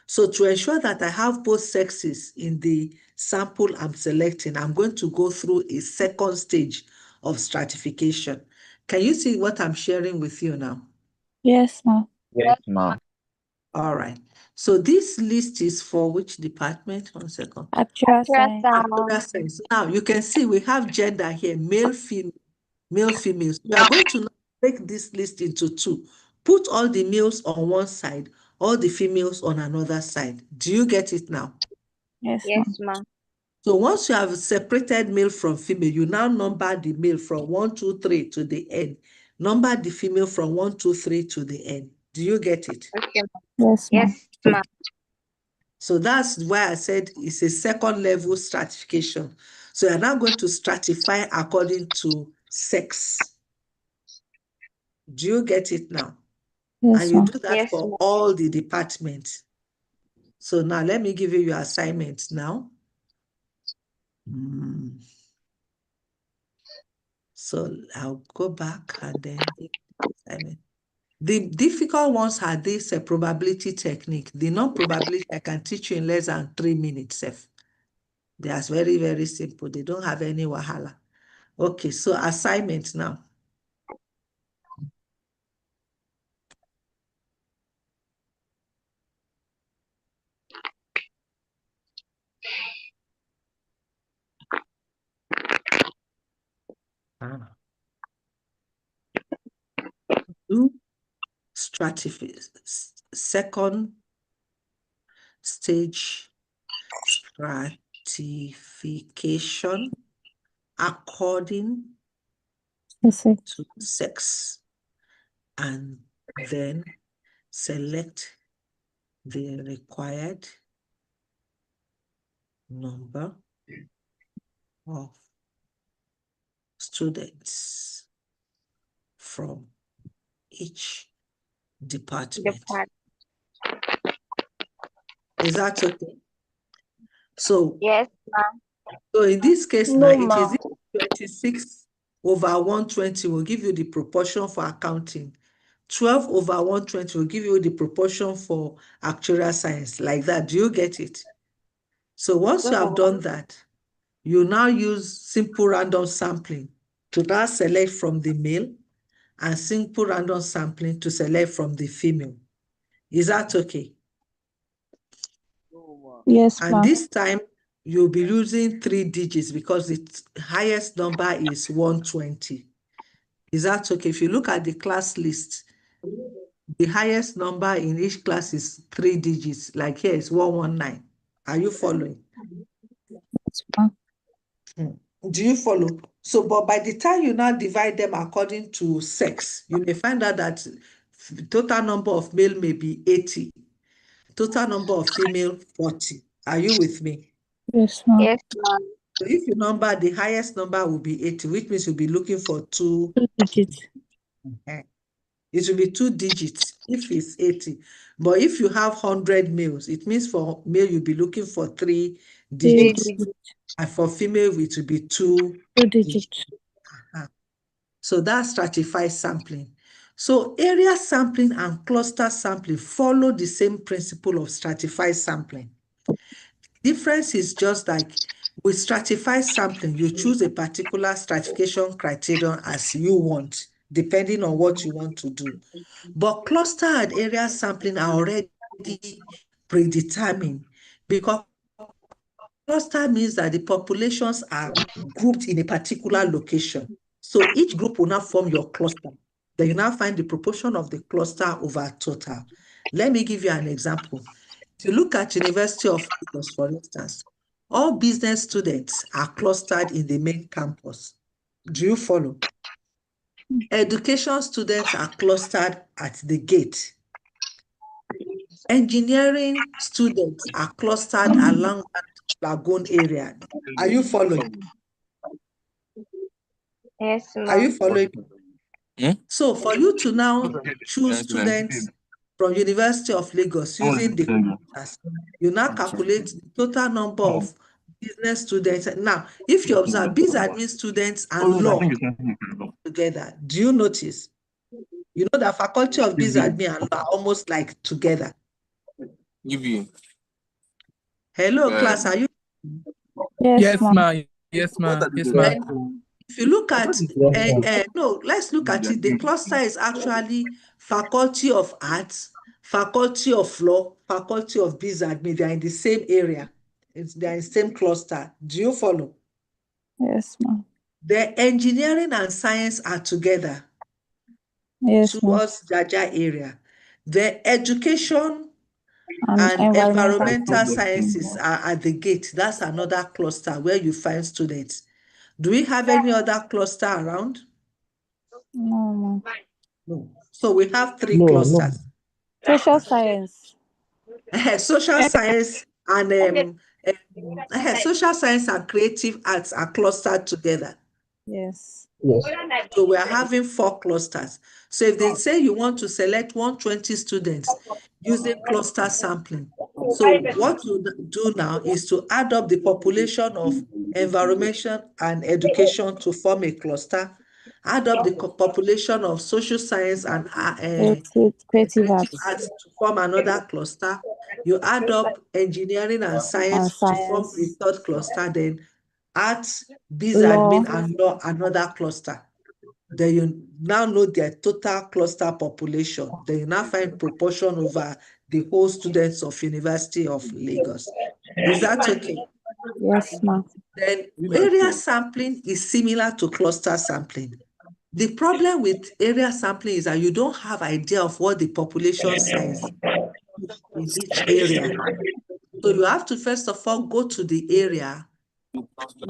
S1: So to ensure that I have both sexes in the sample I'm selecting, I'm going to go through a second stage of stratification. Can you see what I'm sharing with you now?
S11: Yes, ma'am.
S15: Yes, ma'am.
S1: All right. So this list is for which department? 1 second.
S11: Actual science.
S1: Actuarial science. Now you can see we have gender here, male, females. We are going to now break this list into two. Put all the males on one side, all the females on another side. Do you get it now?
S11: Yes, ma'am.
S14: Yes, ma'am.
S1: So once you have separated male from female, you now number the male from 1, 2, 3 to the end. Number the female from 1, 2, 3 to the end. Do you get it?
S14: Okay.
S11: Yes, ma'am.
S14: Yes, ma'am.
S1: So that's why I said it's a second level stratification. So you're now going to stratify according to sex. Do you get it now?
S11: Yes,
S1: And you
S11: ma'am.
S1: do that
S14: Yes,
S1: for
S14: ma'am.
S1: all the departments. So now let me give you your assignment now. So I'll go back and then give the assignment. The difficult ones are this probability technique. The non-probability I can teach you in less than 3 minutes. They are very, very simple. They don't have any wahala. Okay, so assignment now. Do second stage stratification according to sex, and then select the required number of students from each department. Is that okay? So,
S14: yes, ma'am.
S1: So in this case
S14: No,
S1: now, it is
S14: ma'am.
S1: 26 over 120 will give you the proportion for accounting. 12 over 120 will give you the proportion for actuarial science, like that. Do you get it? So once you have done that, you now use simple random sampling to now select from the male and simple random sampling to select from the female. Is that okay?
S11: Yes,
S1: And
S11: ma'am.
S1: this time you'll be using 3 digits because the highest number is 120. Is that okay? If you look at the class list, the highest number in each class is 3 digits. Like here is 119. Are you following?
S11: Yes, ma'am.
S1: Do you follow? So, but by the time you now divide them according to sex, you may find out that the total number of male may be 80. Total number of female, 40. Are you with me?
S11: Yes, ma'am.
S14: Yes, ma'am.
S1: So if you number, the highest number will be 80, which means you'll be looking for 2
S11: digits.
S1: It will be 2 digits if it's 80. But if you have 100 males, it means for male, you'll be looking for 3 digits. And for female, it will be 2 digits. So that's stratified sampling. So area sampling and cluster sampling follow the same principle of stratified sampling. Difference is just like with stratified sampling, you choose a particular stratification criterion as you want, depending on what you want to do. But cluster and area sampling are already predetermined because cluster means that the populations are grouped in a particular location. So each group will now form your cluster. Then you now find the proportion of the cluster over total. Let me give you an example. If you look at University of Lagos, for instance, all business students are clustered in the main campus. Do you follow? Education students are clustered at the gate. Engineering students are clustered along that lagoon area. Are you following?
S14: Yes,
S1: Are you
S14: ma'am.
S1: following?
S2: Hmm?
S1: So for you to now choose students from University of Lagos using the clusters, you now calculate the total number of business students. Now, if you observe business admin students and law together, do you notice? You know the faculty of business admin and law are almost like together.
S2: Give you.
S1: Hello, class, are you?
S11: Yes, ma'am.
S10: Yes, ma. Yes, ma.
S1: Then if you look at, no, let's look at it. The cluster is actually Faculty of Arts, Faculty of Law, Faculty of Business Admin. They are in the same area. They are in the same cluster. Do you follow?
S11: Yes, ma'am.
S1: The engineering and science are together
S11: Yes, ma'am.
S1: towards Jaja area. The education
S11: And
S1: and
S11: environmental
S1: environmental sciences are at the gate. That's another cluster where you find students. Do we have any other cluster around?
S11: No, ma'am.
S1: No. So we have three
S7: No, no.
S1: clusters.
S11: Social science.
S1: Social science and social science and creative arts are clustered together.
S11: Yes.
S7: Yes.
S1: So we are having 4 clusters. So if they say you want to select 120 students using cluster sampling, so what you do now is to add up the population of environment and education to form a cluster, add up the population of social science and
S11: Creative
S1: creative
S11: arts
S1: arts to form another cluster. You add up engineering and
S11: and
S1: science to form a
S11: science.
S1: third cluster, then arts, biz
S11: Law.
S1: admin, and law, another cluster. Then you now know their total cluster population. Then you now find proportion over the whole students of University of Lagos. Is that okay?
S11: Yes, ma'am.
S1: Then area sampling is similar to cluster sampling. The problem with area sampling is that you don't have idea of what the population size is in each area. So you have to first of all go to the area,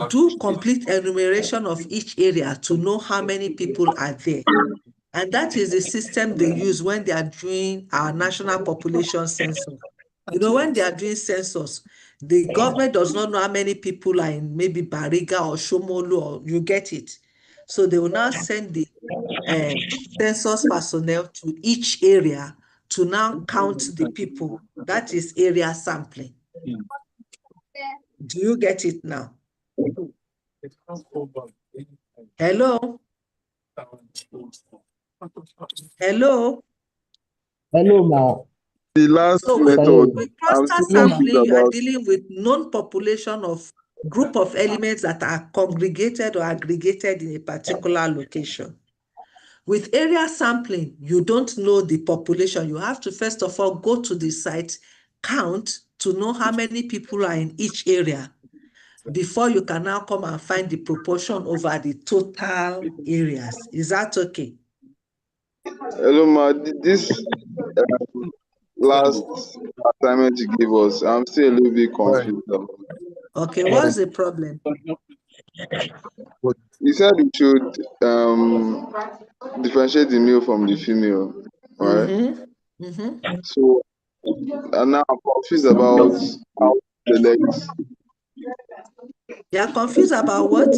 S1: do complete enumeration of each area to know how many people are there. And that is the system they use when they are doing our national population census. You know, when they are doing census, the government does not know how many people are in maybe Bariga or Shomolu, or you get it. So they will now send the census personnel to each area to now count the people. That is area sampling. Do you get it now? Hello? Hello?
S7: Hello, ma.
S4: The last
S1: So
S4: method,
S1: with
S4: I'm
S1: cluster
S4: still confused
S1: sampling, you are
S4: about.
S1: dealing with known population of group of elements that are congregated or aggregated in a particular location. With area sampling, you don't know the population. You have to first of all go to the site, count to know how many people are in each area before you can now come and find the proportion over the total areas. Is that okay?
S4: Hello, ma. This last assignment you gave us, I'm still a little bit confused about.
S1: Okay, what's the problem?
S4: You said we should differentiate the male from the female, right? So, and now I'm confused about how to select.
S1: You are confused about what?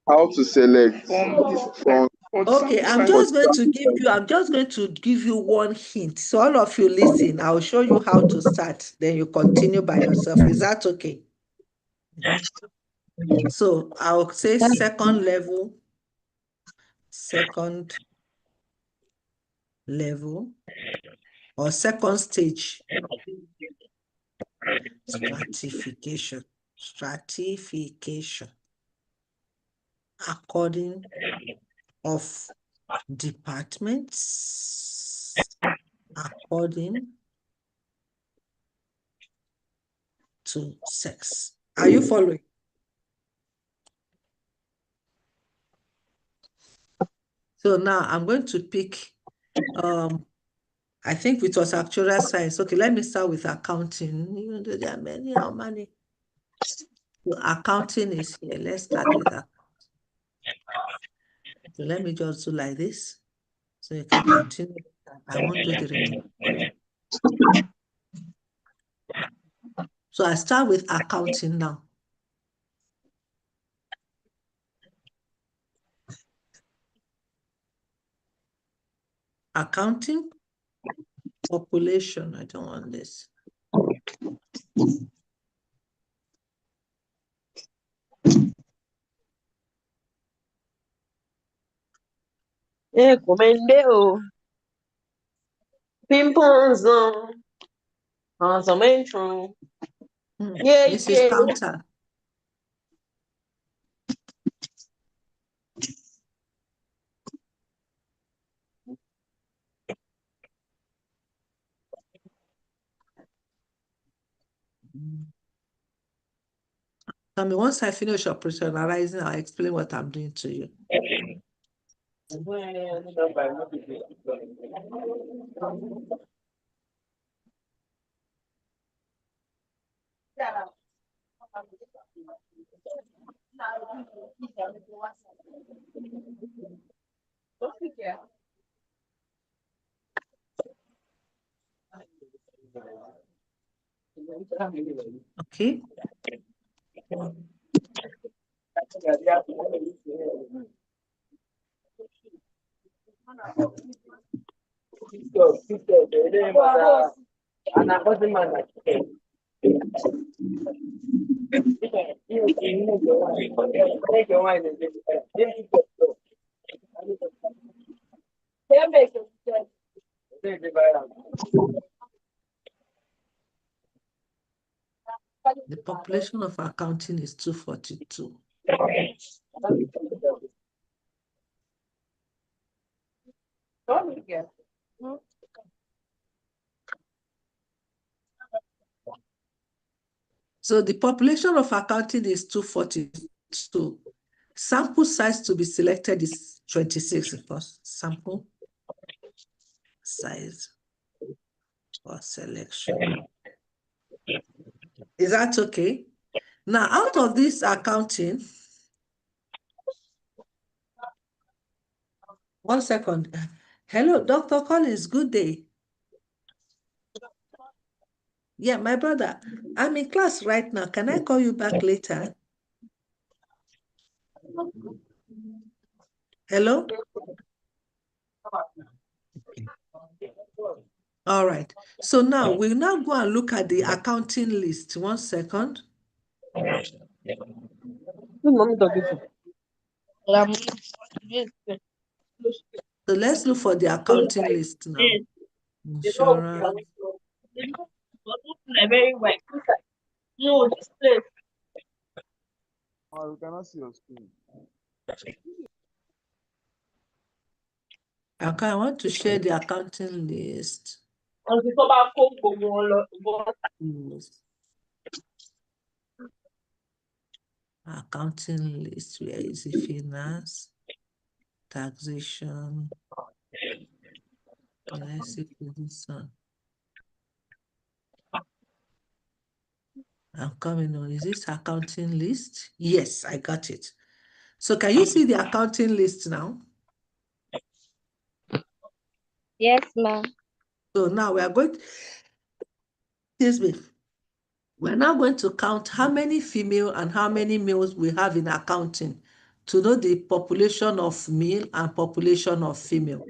S4: How to select from.
S1: Okay, I'm just going to give you one hint. So all of you listen, I'll show you how to start. Then you continue by yourself. Is that okay? So I'll say second level, or second stage, stratification, according of departments, according to sex. Are you following? So now I'm going to pick I think it was actuarial science. Okay, let me start with accounting. Even though there are many, how many? So accounting is here. Let's start with that. So let me just do like this. So you can continue. I won't do the remaining for you. So I start with accounting now. Accounting, population. I don't want this.
S12: Comendo. Pimponzo. Consummation. Yeah,
S1: Mrs.
S12: yeah.
S1: Counter. Tell me, once I finish operationalizing, I'll explain what I'm doing to you. Okay. The population of accounting is 242. So the population of accounting is 242. Sample size to be selected is 26, of course. Sample size for selection. Is that okay? Now, out of this accounting, 1 second. Hello, Dr. Collins, good day. Yeah, my brother, I'm in class right now. Can I call you back later? Hello? All right. So now we'll now go and look at the accounting list. 1 second. So let's look for the accounting list now. Insurance.
S4: Oh, we cannot see your screen.
S1: Okay, I want to share the accounting list. Yes. Accounting list, where is it? Finance, taxation. Let's see for this one. I'm coming on. Is this accounting list? Yes, I got it. So can you see the accounting list now?
S14: Yes, ma'am.
S1: So now we are going to, excuse me, we're now going to count how many female and how many males we have in accounting to know the population of male and population of female.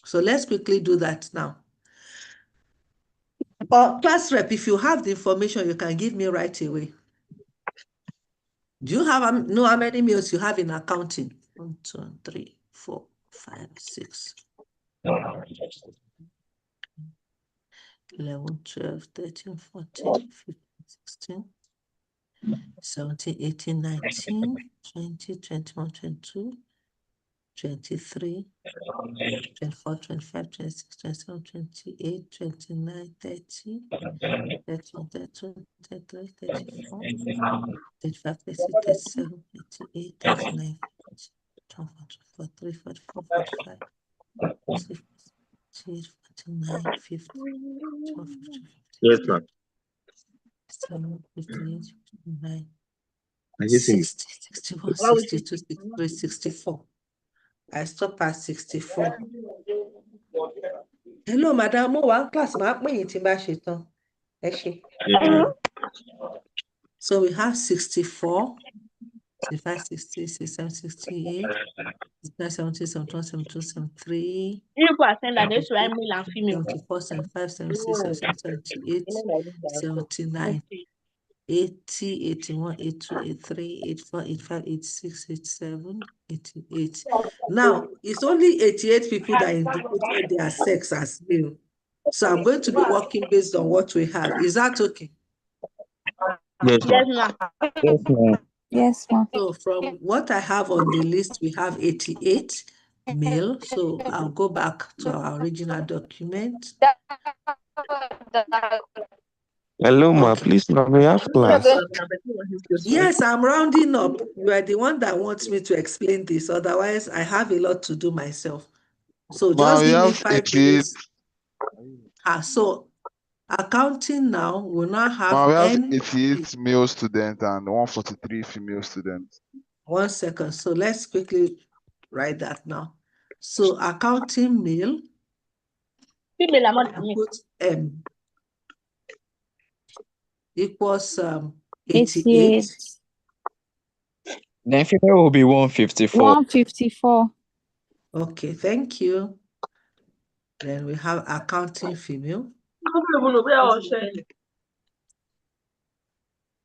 S1: So let's quickly do that now. Class rep, if you have the information, you can give me right away. Do you have know how many males you have in accounting? 1, 2, 3, 4, 5, 6. 11, 12, 13, 14, 15, 16, 17, 18, 19, 20, 21, 22, 23, 24, 25, 26, 27, 28, 29, 30, 31, 32, 33, 34, 35, 36, 37, 38, 39, 40, 41, 42, 43, 44, 45, 46, 47, 49, 50, 12, 50,
S7: Yes, ma'am.
S1: 57, 58, 59,
S7: I just see
S1: 60, 61, 62, 63, 64. I stop at 64. Hello, madam. Mo wà class máa pè yín tí n bá ṣe tán. Ẹ ṣé. So we have 64, 65, 66, 67, 68, 69, 70, 71, 72, 73,
S12: People are saying that they should write male and female.
S1: 74, 75, 76, 77, 78, 79, 80, 81, 82, 83, 84, 85, 86, 87, 88. Now, it's only 88 people that indicated their sex as male. So I'm going to be working based on what we have. Is that okay?
S7: Yes,
S12: Yes,
S7: ma'am.
S12: ma'am.
S7: Yes, ma'am.
S11: Yes, ma'am.
S1: So from what I have on the list, we have 88 male. So I'll go back to our original document.
S2: Hello, ma.
S1: Okay.
S2: Please, ma, we have class.
S1: Yes, I'm rounding up. You are the one that wants me to explain this. Otherwise, I have a lot to do myself. So
S4: Ma,
S1: just
S4: we
S1: give me
S4: have
S1: 5
S4: 88.
S1: minutes. So accounting now will now
S4: Ma,
S1: have
S4: we have
S1: N.
S4: 88 male students and 143 female students.
S1: 1 second. So let's quickly write that now. So accounting male,
S12: Female are not
S1: I put M equals 88.
S11: 88.
S15: Then female will be 154.
S11: 154.
S1: Okay, thank you. Then we have accounting female.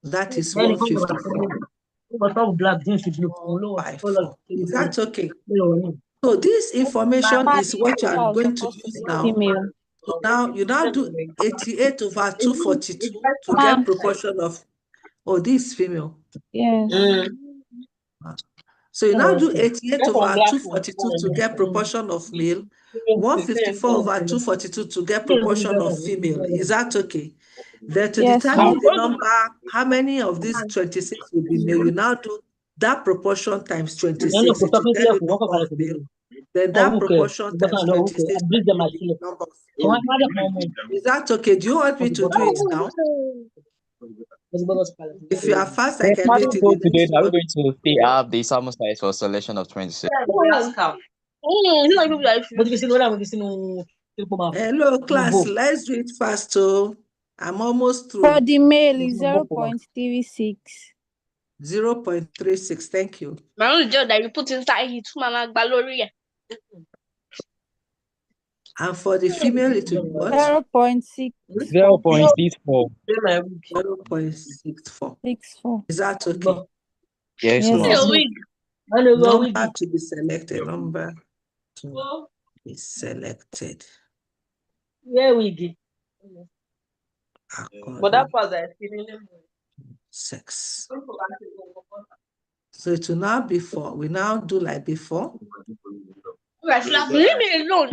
S1: That is 154. 154. Is that okay? So this information is what you are going to use now.
S11: Female.
S1: So now you now do 88 over 242 to
S11: Ma'am.
S1: get proportion of, oh, this female.
S11: Yes.
S1: So you now do 88 over 242 to get proportion of male, 154 over 242 to get proportion of female. Is that okay? Then to
S11: Yes,
S1: determine
S11: ma'am.
S1: the number, how many of these 26 will be male, you now do that proportion times 26. It will tell you the number of male. Then that proportion times 26 will give you the number of female. Is that okay? Do you want me to do it now? If you are fast, I
S15: Then
S1: can do it
S15: go
S1: in the
S15: today.
S1: next
S15: Are we
S1: 1
S15: going to still have the sample size for selection of 26?
S1: Hello, class. Let's do it fast. So I'm almost
S11: For
S1: through.
S11: the male is 0.36.
S1: 0.36. Thank you.
S12: My own job that you put inside it, mama gallery.
S1: And for the female, it will be what?
S11: 0.64.
S15: 0.64.
S1: 0.64.
S11: 64.
S1: Is that okay?
S15: Yes,
S11: Yes,
S15: ma'am.
S11: ma'am.
S1: Number to be selected. Number to be selected.
S12: But that
S1: According
S12: part I
S1: sex. So it will now be before. We now do like before.
S12: leave me alone.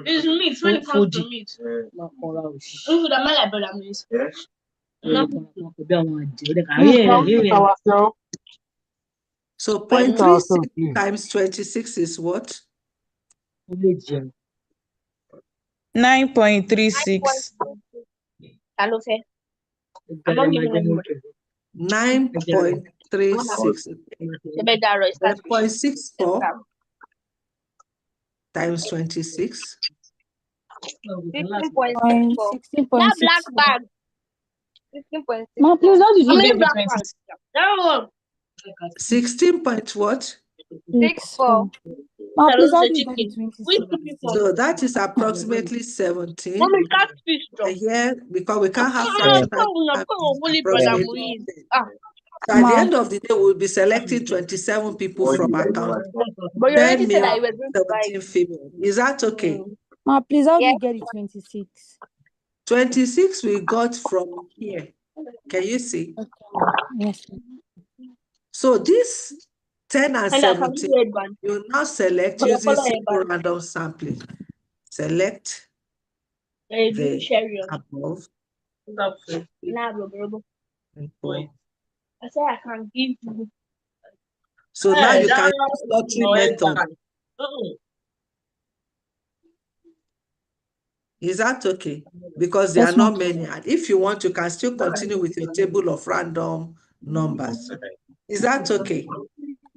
S12: It's meat when it comes to meat.
S1: So 0.36 times 26 is what?
S6: 9.36.
S12: I'm not giving anybody.
S1: 9.36. 0.64 times 26.
S12: 16.64.
S11: 16.64.
S12: That black bag. 16.64.
S11: Ma, please, how did
S12: How
S11: you
S12: many
S11: get the
S12: black
S11: 20?
S12: bags? That one.
S1: 16 point what?
S12: 64.
S11: Ma, please, how
S12: Say
S11: did you get the
S12: chicken.
S11: 26?
S12: Which two people?
S1: So that is approximately 17.
S12: Mommy, catfish.
S1: And here, because we can't have
S12: Ah,
S1: fractional,
S12: only brother
S1: approximately.
S12: Muiz. Ah.
S1: So at the
S11: Ma,
S1: end of the day, we'll be selecting 27 people from account.
S12: But you
S1: 10
S12: already said that
S1: male,
S12: you were going to buy
S1: 17 female. Is that okay?
S11: ma, please, how do
S12: Yeah.
S11: you get the 26?
S1: 26 we got from here. Can you see?
S11: Okay, ma. Yes.
S1: So this 10 and
S12: And I can
S1: 17,
S12: do one.
S1: you now select
S12: But
S1: using
S12: follow
S1: simple
S12: headband.
S1: random sampling. Select the
S12: Sherry.
S1: above.
S12: Nah, bro.
S1: Simple.
S12: I said I can give you.
S1: So now you can use lottery method. Is that okay? Because there are
S6: Yes, ma'am.
S1: not many. And if you want, you can still continue with your table of random numbers. Is that okay?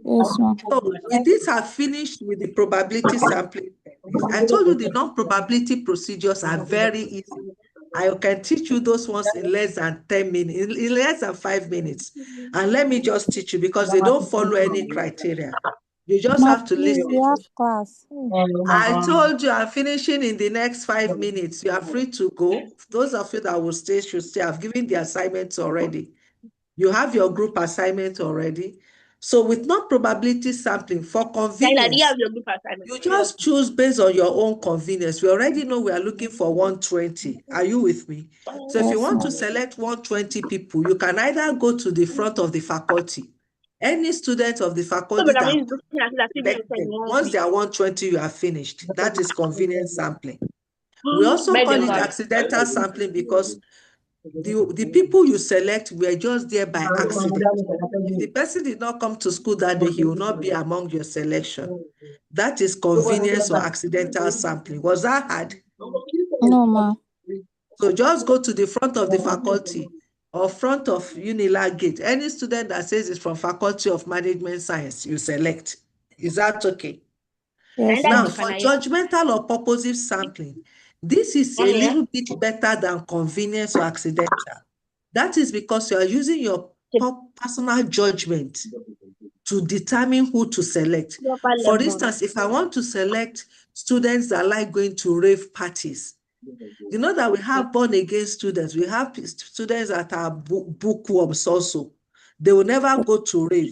S6: Yes, ma'am.
S1: So with this, I've finished with the probability sampling techniques. I told you the non-probability procedures are very easy. I can teach you those ones in less than 10 minutes, in less than 5 minutes. And let me just teach you because they don't follow any criteria. You just
S6: Ma,
S1: have to
S6: please,
S1: listen.
S6: we have class.
S1: I told you I'm finishing in the next 5 minutes. You are free to go. Those of you that will stay should stay. I've given the assignments already. You have your group assignment already. So with non-probability sampling, for
S12: Tyler, do you
S1: convenience,
S12: have your group assignment?
S1: you just choose based on your own convenience. We already know we are looking for 120. Are you with me? So if you
S6: Yes,
S1: want to
S6: ma'am.
S1: select 120 people, you can either go to the front of the faculty. Any student of the
S12: So,
S1: faculty
S12: but I
S1: that
S12: mean, looking at it as if you
S1: select
S12: said
S1: them.
S12: one
S1: Once
S12: week.
S1: they are 120, you are finished. That is convenience sampling. We also
S12: Beg
S1: call
S12: your
S1: it
S12: pardon.
S1: accidental sampling because the people you select were just there by accident. If the person did not come to school that day, he will not be among your selection. That is convenience or accidental sampling. Was that hard?
S6: No, ma.
S1: So just go to the front of the faculty or front of Unilag gate. Any student that says it's from Faculty of Management Science, you select. Is that okay?
S6: Yes,
S12: And that's
S1: Now,
S6: ma'am.
S12: the
S1: for
S12: final year.
S1: judgmental or purposive sampling, this is a little bit better than convenience or accidental. That is because you are using your personal judgment to determine who to select. For instance, if I want to select students that like going to rave parties, you know that we have born again students, we have students that are bookworms also. They will never go to rave.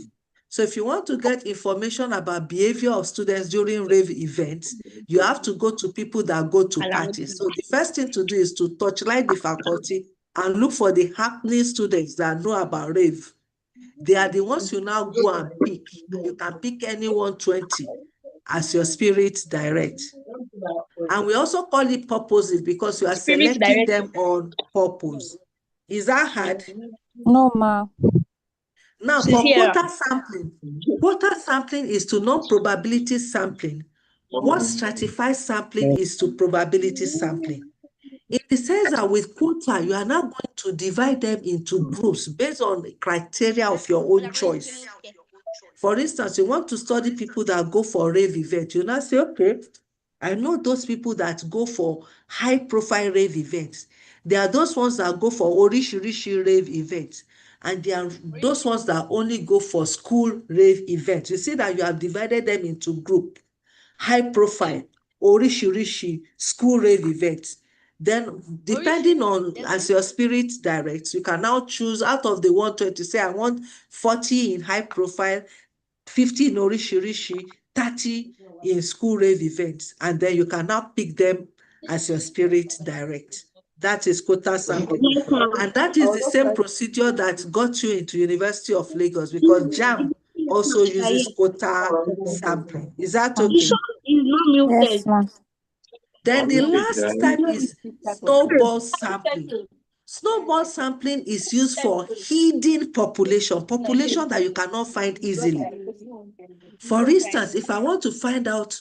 S1: So if you want to get information about behavior of students during rave events, you have to go to people that go to parties. So the first thing to do is to touchlight the faculty and look for the happening students that know about rave. They are the ones you now go and pick. You can pick any 120 as your spirit direct. And we also call it purposive because you are
S12: Spirit
S1: selecting
S12: directed.
S1: them on purpose. Is that hard?
S6: No, ma.
S1: Now, for quota sampling is to non-probability sampling. What stratified sampling is to probability sampling. In the sense that with quota, you are now going to divide them into groups based on the criteria of your own choice. For instance, you want to study people that go for rave event. You now say, okay, I know those people that go for high profile rave events. There are those ones that go for orishirishi rave events. And there are those ones that only go for school rave events. You see that you have divided them into group. High profile, orishirishi, school rave events. Then depending on as your spirit directs, you can now choose out of the 120, say I want 40 in high profile, 50 in orishirishi, 30 in school rave events, and then you can now pick them as your spirit direct. That is quota sampling. And that is the same procedure that got you into University of Lagos because JAM also uses quota sampling. Is that
S12: You sure
S1: okay?
S12: it's not muted?
S6: Yes, ma'am.
S1: Then the last type is snowball sampling. Snowball sampling is used for hidden population that you cannot find easily. For instance, if I want to find out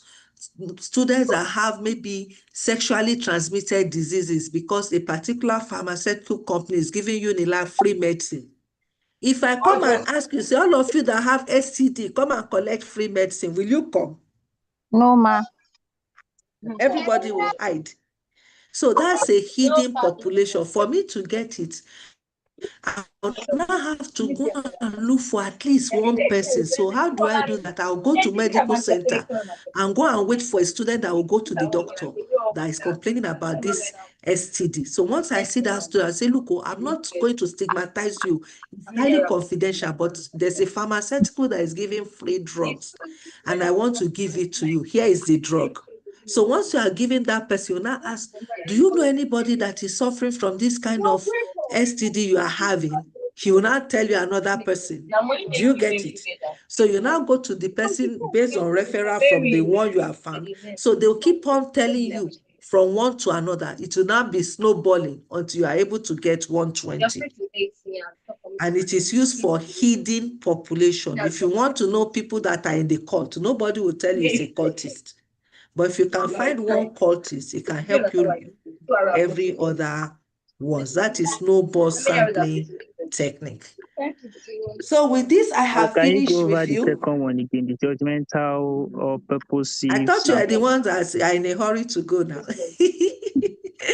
S1: students that have maybe sexually transmitted diseases because a particular pharmaceutical company is giving Unilag free medicine. If I come and ask you, say all of you that have STD, come and collect free medicine, will you come?
S6: No, ma.
S1: Everybody will hide. So that's a hidden population. For me to get it, I will now have to go and look for at least one person. So how do I do that? I'll go to medical center and go and wait for a student that will go to the doctor that is complaining about this STD. So once I see that student, I say, look, oh, I'm not going to stigmatize you. It's highly confidential, but there's a pharmaceutical that is giving free drugs, and I want to give it to you. Here is the drug. So once you are giving that person, you now ask, do you know anybody that is suffering from this kind of STD you are having? He will now tell you another person. Do you get it? So you now go to the person based on referral from the one you have found. So they'll keep on telling you from one to another, it will now be snowballing until you are able to get 120. And it is used for hidden population. If you want to know people that are in the cult, nobody will tell you it's a cultist. But if you can find one cultist, it can help you every other ones. That is snowball sampling technique. So with this, I
S13: So
S1: have
S13: can you
S1: finished
S13: go over
S1: with
S13: the
S1: you.
S13: second one again, the judgmental or purposive
S1: I thought you are the
S13: sampling?
S1: ones that are in a hurry to go now.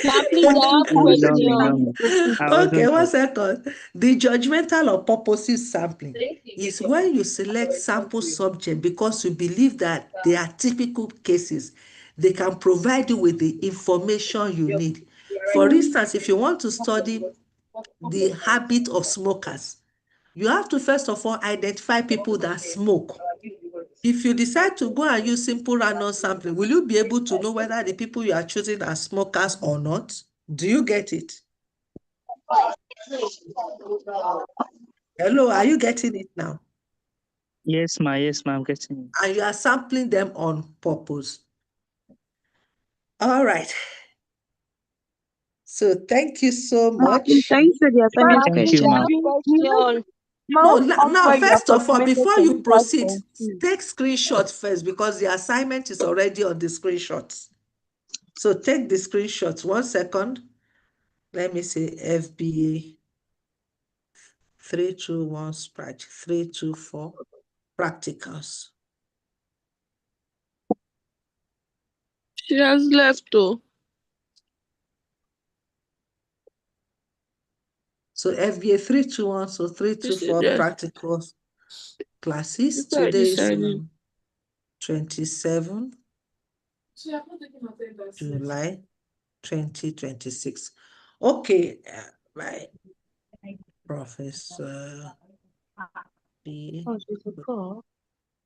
S14: Ma, please, I have
S13: Allow me, allow
S14: question.
S13: me. I
S1: Okay,
S13: wasn't
S1: 1
S13: done.
S1: second. The judgmental or purposive sampling is when you select sample subject because you believe that they are typical cases. They can provide you with the information you need. For instance, if you want to study the habit of smokers, you have to first of all identify people that smoke. If you decide to go and use simple random sampling, will you be able to know whether the people you are choosing are smokers or not? Do you get it? Hello, are you getting it now?
S13: Yes, ma. Yes, ma. I'm getting it.
S1: And you are sampling them on purpose. All right. So thank you so
S12: Please,
S1: much.
S12: can you say the
S14: Ma,
S12: assignment
S13: Thank
S14: please,
S13: you,
S12: question
S14: I
S13: ma.
S14: have
S12: again?
S14: question.
S1: No,
S12: Mount up
S1: now,
S12: where you
S1: first of all,
S12: approximated
S1: before you proceed,
S12: 25.2.
S1: take screenshot first because the assignment is already on the screenshots. So take the screenshots. 1 second. Let me say FBA 321 Sprite 324 practicals.
S12: She has left though.
S1: So FBA 321, so
S12: She
S1: 324
S12: said
S1: practicals classes.
S12: before I
S1: Today is
S12: decided.
S1: 27 July 2026. Okay, my Professor B.
S12: Oh, she's a call.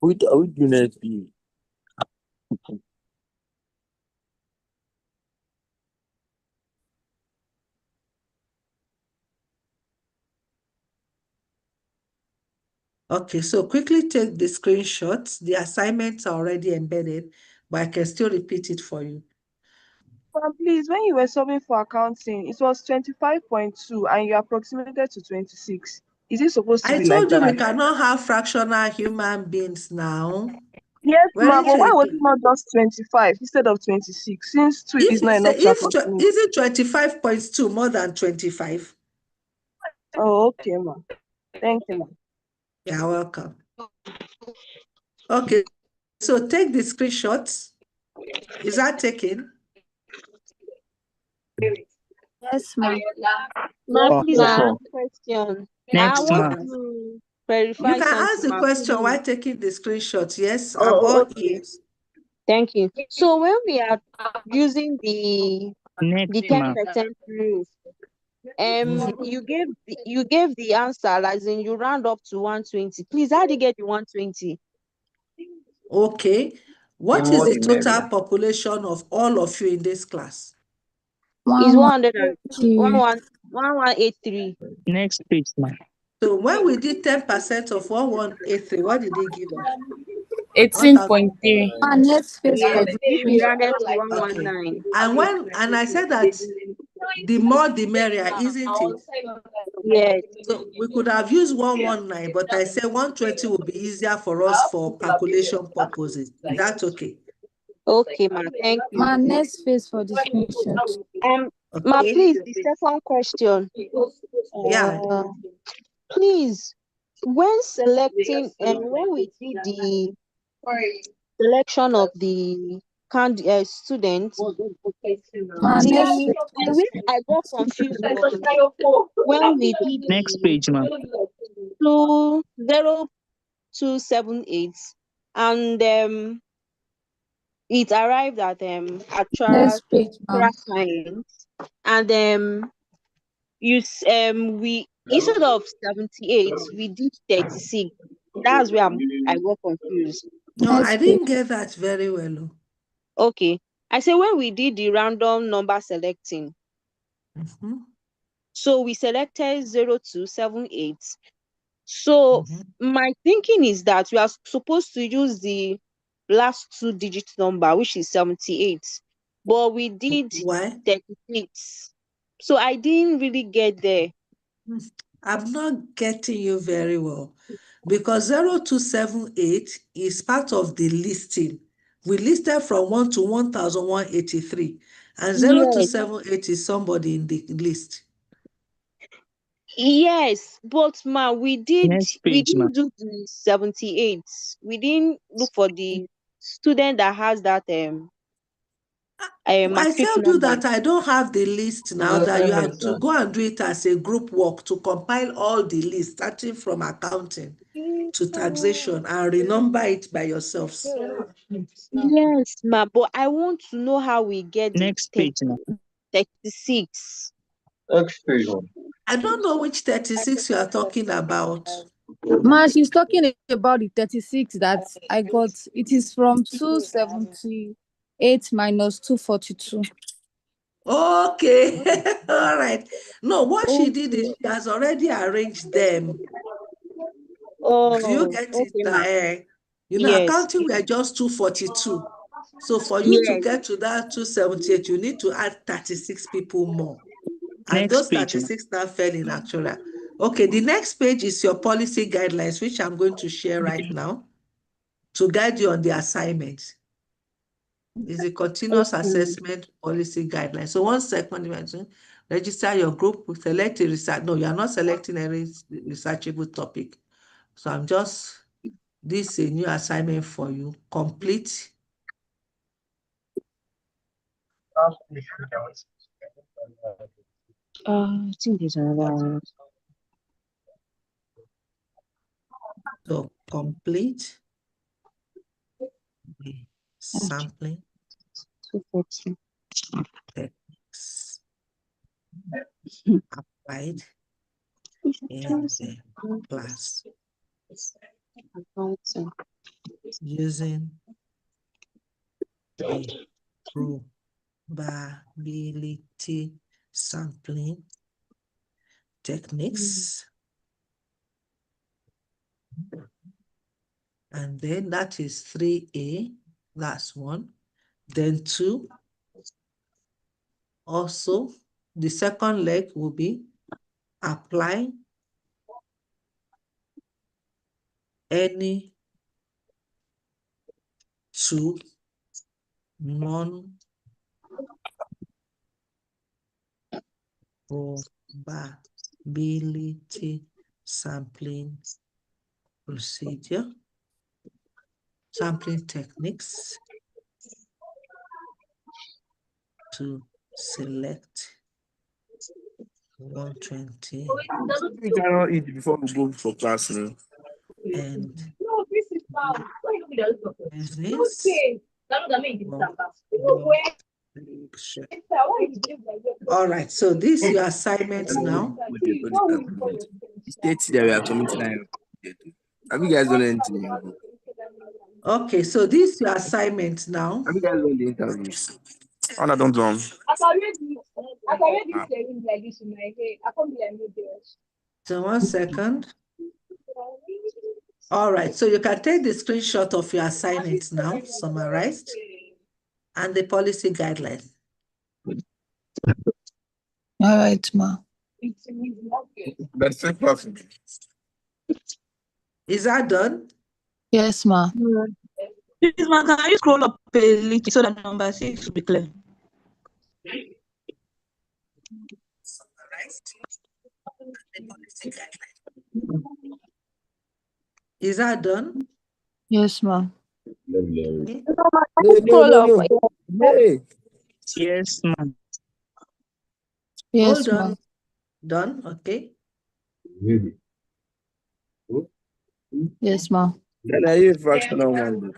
S5: Are we doing SB?
S1: Okay, so quickly take the screenshots. The assignments are already embedded, but I can still repeat it for you.
S12: Please, when you were subbing for accounting, it was 25.2 and you approximated to 26. Is it supposed to
S1: I
S12: be like
S1: told you we
S12: that?
S1: cannot have fractional human beings now.
S12: Yes, ma,
S1: Weren't
S12: but why
S1: you?
S12: was it not just 25 instead of 26? Since 2
S1: If
S12: is
S1: you
S12: not
S1: say
S12: enough to
S1: if
S12: approximate.
S1: is it 25.2 more than 25?
S12: Oh, okay, ma. Thank you, ma.
S1: You're welcome. Okay, so take the screenshots. Is that taken?
S11: Yes, ma'am.
S14: Ma, please,
S5: Yes,
S14: I have
S5: ma'am.
S14: question. I
S13: Next,
S14: want
S13: ma.
S14: to
S1: You
S14: verify
S1: can ask
S14: something,
S1: the
S14: ma,
S1: question
S14: please.
S1: while taking the screenshots. Yes, I'm
S14: Oh,
S1: all
S14: okay.
S1: ears.
S14: Thank you. So when we are using
S13: Next,
S14: the
S13: ma.
S14: 10% rule,
S1: Mhm.
S14: you gave the answer as in you round up to 120. Please, how do you get the 120?
S1: Okay.
S15: The
S1: What is
S15: more
S1: the
S15: the
S1: total
S15: merrier.
S1: population of all of you in this class?
S14: Is
S11: One, one,
S14: 100 and
S11: three.
S14: 1183.
S13: Next page, ma.
S1: So when we did 10% of 1183, what did they give us?
S6: 18.3.
S11: And let's face
S14: Yes,
S11: for the
S14: which we
S11: screenshot.
S14: rounded to
S1: Okay.
S14: 119.
S1: And I said that the more the merrier, isn't it?
S14: Yes.
S1: So we could have used 119, but I said 120 would be easier for us for calculation purposes. That's okay.
S14: Okay, ma. Thank you.
S11: My next face for the screenshot.
S14: Ma,
S1: Okay.
S14: please, the second question.
S1: Yeah.
S14: Please, when selecting and when we did the selection of the students,
S11: My next
S14: the
S11: face for the
S14: which I got
S11: screenshot.
S14: confused was when we did
S13: Next
S14: the
S13: page, ma.
S14: 0278 and it arrived at actual
S11: Next page, ma'am.
S14: science, and we instead of 78 we did 36. That's where I got confused.
S1: No, I
S11: Next page.
S1: didn't get that very well.
S14: Okay, I say when we did the random number selecting, so we selected 0278. So my thinking is that we are supposed to use the last 2 digit number, which is 78. but we did
S1: Why?
S14: 36. So I didn't really get there.
S1: I'm not getting you very well because 0278 is part of the listing. We listed from 1 to 1,183, and
S14: Yes,
S1: 0278 is somebody in the list.
S14: yes, but ma, we
S13: Next page, ma.
S14: didn't do the 78. We didn't look for the student that has that
S1: I
S14: matric
S1: told you
S14: number.
S1: that I don't have the list now, that you have to go and do it as a group work to compile all the lists, starting from accounting to taxation, and renumber it by yourselves.
S14: Yes, ma, but I want to know how we get the
S13: Next page, ma.
S14: 36.
S1: I don't know which 36 you are talking about.
S11: Ma, she's talking about the 36 that I got. It is from 278 minus 242.
S1: Okay, all right. No, what she did is
S14: Okay.
S1: she has already arranged them. Do you
S14: Oh,
S1: get it?
S14: okay, ma. Yes.
S1: Accounting were just 242. So for you to
S14: Yes.
S1: get to that 278, you need to add 36 people more. And
S13: Next
S1: those
S13: page, ma.
S1: 36 now fell in actual. Okay, the next page is your policy guidelines, which I'm going to share right now to guide you on the assignment. Is a continuous assessment policy guideline. So 1 second, register your group, select a research. No, you are not selecting any researchable topic. So I'm just, this is a new assignment for you. Complete.
S14: I think there's another one.
S1: So complete the sampling
S14: 240.
S1: techniques applied in the class
S14: Accounting.
S1: using the probability sampling techniques. And then that is 3A, that's 1. Then 2, also the second leg will be apply any two non-probability sampling sampling techniques to select 120
S7: You cannot eat before we go for class now.
S1: and
S9: No, this is
S1: the business
S9: okay.
S1: of selection. All right, so this is your assignment now.
S7: The states that we are committing. Have you guys done anything?
S1: Okay, so this is your assignment now.
S7: Have you guys done the interviews? Oh, no, don't do them.
S9: I can read this like this in my head. I can't be like this.
S1: So 1 second. All right, so you can take the screenshot of your assignment now, summarized, and the policy guidelines.
S11: All right, ma.
S7: That's perfect.
S1: Is that done?
S11: Yes, ma.
S6: Please, ma, can you scroll up a little so that number 6 will be clear?
S1: Summarized, and the policy guidelines. Is that done?
S11: Yes, ma.
S1: Okay.
S7: No. Hey.
S13: Yes, ma.
S11: Yes,
S1: Hold on.
S11: ma.
S1: Done, okay.
S11: Yes, ma.
S7: Then are you a fractional one?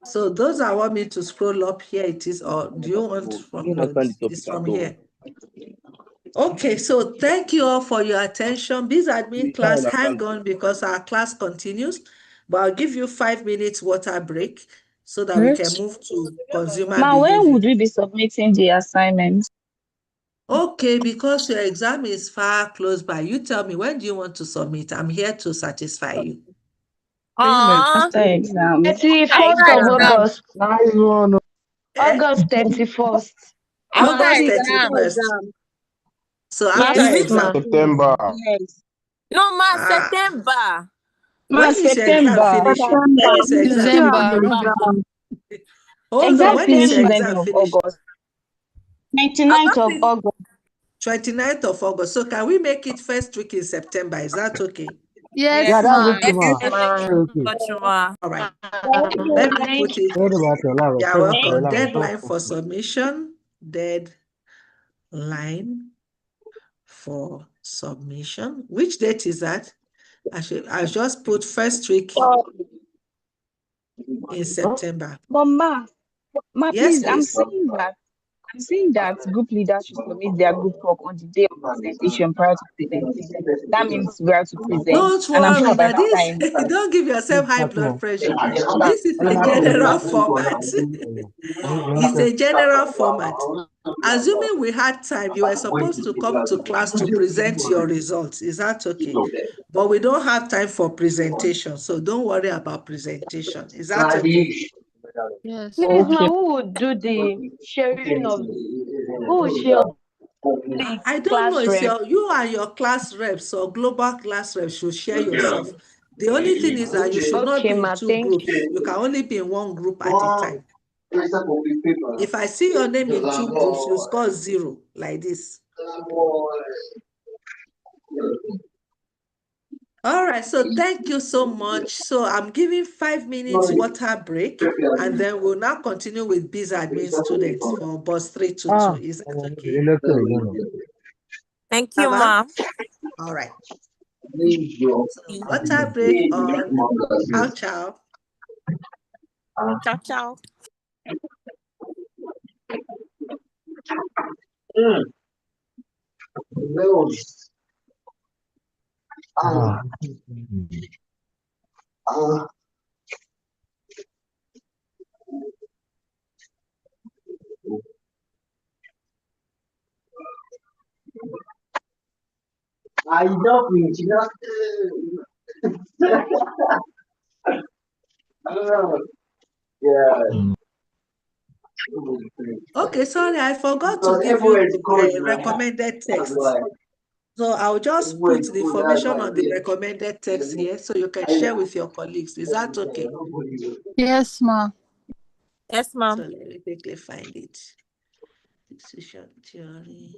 S1: So those I want me to scroll up, here it is, or do you want from it's from here? Okay, so thank you all for your attention. Biz admin class, hang on because our class continues, but I'll give you 5 minutes water break so that we can move to consumer
S8: Ma, when
S1: behavior.
S8: would we be submitting the assignment?
S1: Okay, because your exam is far close by, you tell me, when do you want to submit? I'm here to satisfy you.
S8: After exam.
S12: See,
S16: After
S12: 1st of
S16: exam.
S12: August.
S10: Nice one.
S1: Eh?
S12: August 31st.
S16: After
S1: August
S16: exam.
S1: 31st. So after
S12: Yes,
S16: Is it
S12: ma.
S1: exam.
S3: September.
S16: yes? No, ma,
S1: Ah,
S16: September.
S12: Ma,
S1: when is your exam
S12: September.
S1: finishing? When is your exam?
S6: Still have
S16: September.
S6: exam.
S1: Hold on,
S12: Exam
S1: when is your
S12: finishes
S16: September.
S12: end
S1: exam
S12: of
S1: finishing?
S12: August.
S16: I've
S12: 29th
S16: not
S12: of
S16: finished.
S12: August.
S1: 29th of August. So can we make it first week in September? Is that okay?
S16: Yes,
S6: Yes,
S10: Yeah, that's
S6: ma.
S10: okay,
S16: Thank you
S10: ma.
S12: Yes,
S16: so
S12: ma.
S10: Very okay.
S16: much, ma.
S1: All right. Let me
S12: Thank
S1: put
S12: you.
S1: it.
S10: Sorry about your love.
S1: You're
S10: Sorry for your
S1: welcome.
S10: love.
S1: Deadline for submission. Deadline for submission. Which date is that? I just put first week in September.
S12: But ma,
S1: Yes,
S12: please,
S1: please.
S12: I'm saying that group leaders should submit their group work on the day of presentation prior to presenting. That means we are to present.
S1: Don't
S12: And I'm sure
S1: worry.
S12: by
S1: Now
S12: that
S1: this,
S12: time.
S1: don't give yourself high
S10: That's
S1: blood
S10: one.
S1: pressure. This is
S10: Hello,
S1: a
S10: how are you?
S1: general format. It's a general format. Assuming we had time, you were supposed to come to class to present your results. Is that okay? But we don't have time for presentation, so don't worry about presentation. Is that okay?
S16: Yes.
S12: Please, ma,
S8: Okay.
S12: who would do the sharing of who will share the
S1: I don't know.
S12: class
S1: It's
S12: rep?
S1: you and your class reps or global class reps should share yourself. The only thing is that you should not
S12: Okay,
S1: be in
S12: ma,
S1: two
S12: thank
S1: groups.
S12: you.
S1: You can only be in one group at a time. If I see your name in two groups, you score 0 like this. All right, so thank you so much. So I'm giving 5 minutes water break, and then we'll now continue with biz admin students for bus 322. Is that okay?
S16: Thank you,
S1: Baba?
S16: ma.
S1: All right. So water break on. Ciao, ciao.
S16: Ciao, ciao.
S7: I love you. Yeah.
S1: Okay, sorry, I forgot to
S7: Because
S1: give you
S7: everywhere is
S1: the
S7: cold, man.
S1: recommended
S7: That's
S1: text.
S7: why.
S1: So I'll just
S7: Everywhere
S1: put
S7: is
S1: the
S7: cold, that's
S1: information
S7: why.
S1: on the recommended text here so you can share with your colleagues. Is that okay?
S11: Yes, ma.
S16: Yes,
S1: So
S16: ma'am.
S1: let me quickly find it. Decision theory.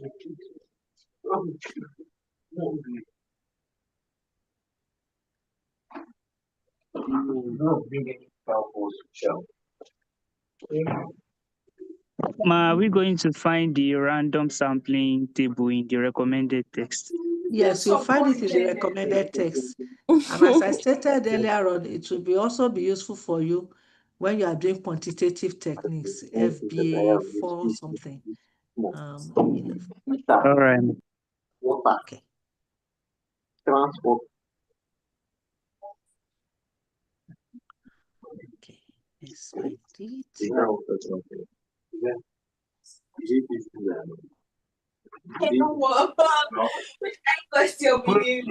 S7: No, bring any purpose, shall.
S13: Ma, are we going to find the random sampling table in the recommended text?
S1: Yes, you'll find it in the recommended text. And as I stated earlier on, it will also be useful for you when you are doing quantitative techniques, FBA 4 something.
S13: All right.
S1: Okay.
S7: Transport.
S1: Okay. Let's find it.
S16: Which question we need?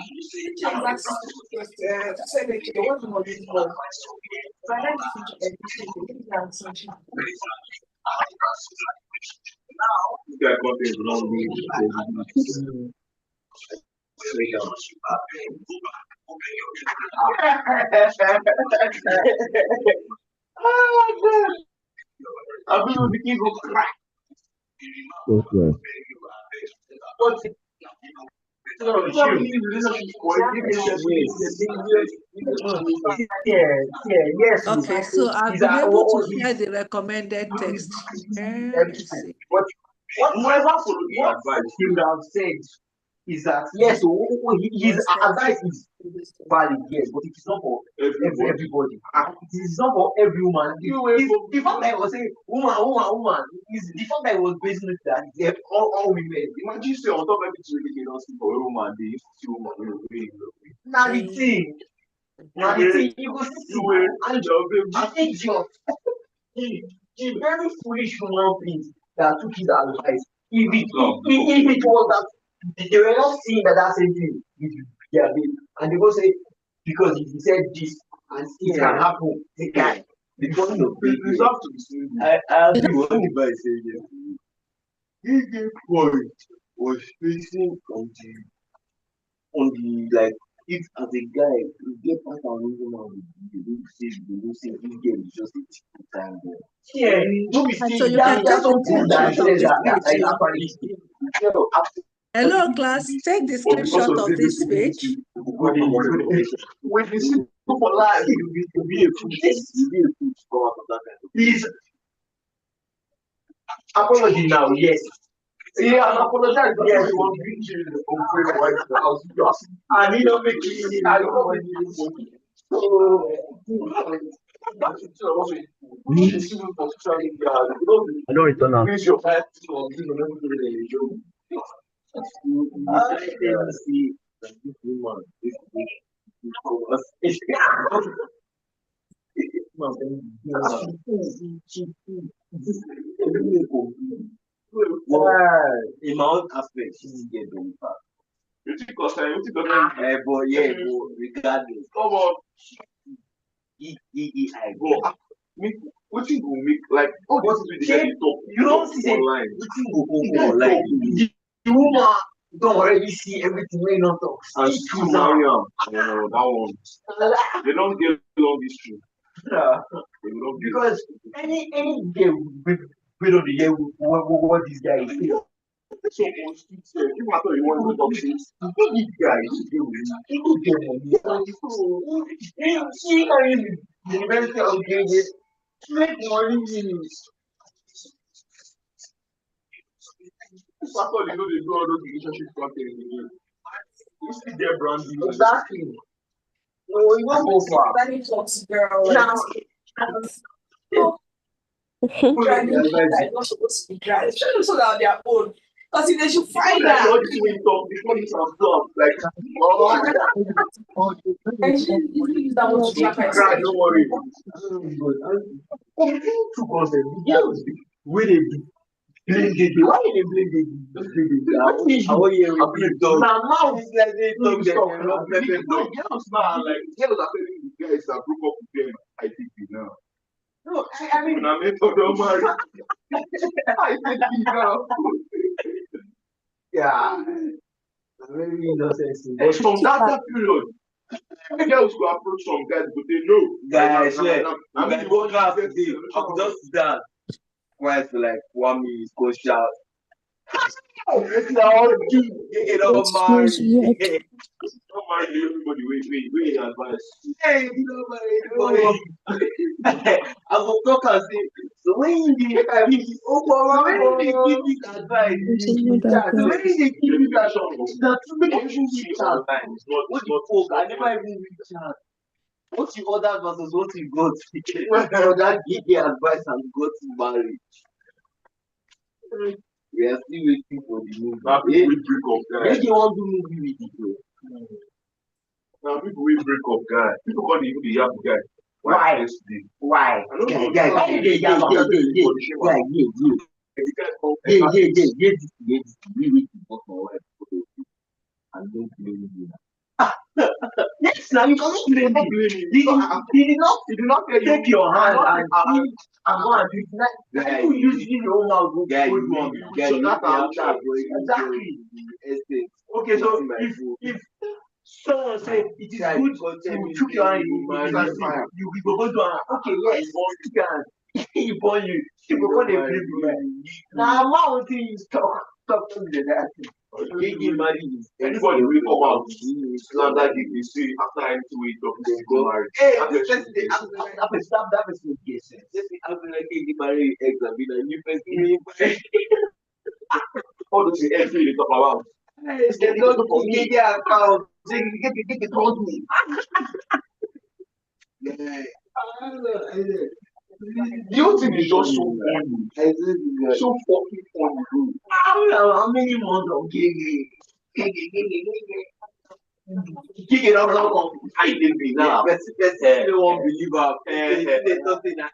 S16: Which exact question? Say again, what do you need more? So I don't think everything. I'm searching.
S7: I will begin to crack.
S4: Okay.
S1: Okay, so I've been able to share the recommended text here. Let's see.
S7: But whatever advice came down said is that yes, his advice is valid, yes, but it is not for everybody. It is not for every woman. The fact that I was saying woman is the fact that I was basing it that all women. Imagine you say on top of everything you don't speak for a woman, they used to see woman. Now the thing, you go see and the idiot, the very foolish human beings. that took his advice. If it was that they were not seeing that same thing with their baby, and they go say because he said this and it can happen. The guy,
S17: the point of you have to be seen. I agree with what the guy said yesterday. DJ point was facing on the like if as a guy you get part of woman you don't say this girl is just a typical time girl.
S7: Yeah, don't be
S1: And so
S7: saying
S1: you can
S7: there's
S1: take the
S7: some things that
S1: screenshot of
S7: says
S1: this
S7: that
S1: page.
S7: is actually
S1: Hello, class. Take the
S17: But because
S1: screenshot
S17: of
S1: of
S17: this
S1: this
S17: disability,
S1: page.
S17: when you see for life, you be a fool. You be a fool to come out of that kind of
S7: please apology now, yes. Yeah, I'm apologizing. Yes, you want to change the complaint right now. I need to make it. I don't want to. So, that's it. Also, you see for social media.
S15: I don't return now.
S7: Raise your hand or you know, let me do the
S17: you see that this woman, this well, in my own aspect, she didn't get very far. But yeah, but regardless, come on, I go. What you go make like all this is with the talk. You don't see online. What you go online?
S7: The woman don't already see everything when not talk.
S17: And still marry am. That one. They don't get long history.
S7: Because any girl we don't hear what this guy is saying.
S17: So on street, you matter you want to talk things. This guy is
S7: She are in the University of Gage. Make money.
S17: Pastor, you know they do all those relationship content again. You still get branding.
S7: Exactly. No, you don't go far.
S16: Girl,
S7: Now,
S16: driving like not supposed to be driving, especially so that they are old. Because if they should find
S17: Like
S16: that,
S17: all this way talk before this and stuff. Like,
S16: and she use that one to
S17: don't
S16: track her
S17: cry, don't worry.
S7: two concepts. Where they blame Gege. Why they blame Gege?
S17: I want you to big dog.
S7: Now,
S17: It's like they talk that they're not perfect dog. Girls now, like, girls are telling the guys that broke up with them, I think now.
S7: no, I mean,
S17: When I met for don't marry. I think now.
S7: yeah, very innocent.
S17: But from that period, girls go approach some guys, but they know.
S15: Guys,
S17: I mean, you go class today, I could just sit down quiet for like 1 minute, go shout. Now, you don't marry. Don't marry everybody. Wait, advice. Hey, you don't marry everybody. I will talk and say, so when you give me when they give this advice, so when they give me that, the two make you reach out. What the fuck? I never even reach out. What you ordered versus what you got. So that give the advice and got married. We are still waiting for the movie. Now people will break up, guys. They want to do movie with it, bro. Now people will break up, guys. People can't even be happy, guys.
S7: Why? Why?
S17: I don't know.
S7: Yeah.
S17: And don't blame me.
S7: Yes, now you cannot blame me. He did not take your hand and go and do it. Like, you using your own mouth to
S17: Guy,
S7: put one.
S17: so that's how
S7: Exactly. Okay, so if someone say it is good to took your hand in you go go do am. Okay, yes, took your hand. He born you. You go go dey blame you. Na amount thing you talk to me that.
S17: Anybody will come out slander the say after anything we talk they go marry.
S7: Hey, that person yes.
S17: After like he marry ex and be like new person. All those ex we talk about.
S7: They don't media account. They get told me.
S17: The whole thing is just so funny. So fucking funny, bro.
S7: How many months of gay? Kick it up now.
S17: I did be now.
S7: Person don't want believe her. They something that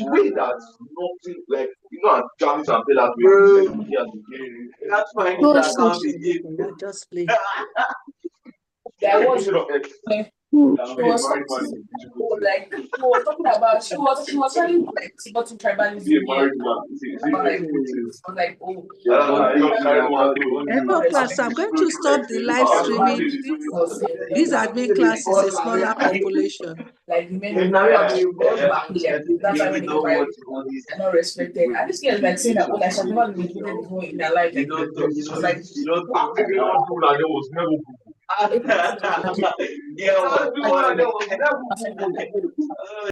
S17: way that nothing like James and Bella that's why I need
S1: Don't
S17: that
S1: stop
S17: account again.
S1: anything. Not just play.
S16: There was
S17: Instead of X,
S16: she was talking like she was talking about she was trying like supporting
S17: be a
S16: tribalism here.
S17: married man.
S16: About like politics. I was like, oh,
S1: Everyone class, so I'm going to stop the live streaming. These admin class is a smaller population.
S16: like the men back here. That's why when they get married, they're not respected. And this girl is like saying that oh, like she's never been included before in their life. Like, it was like
S17: Yeah,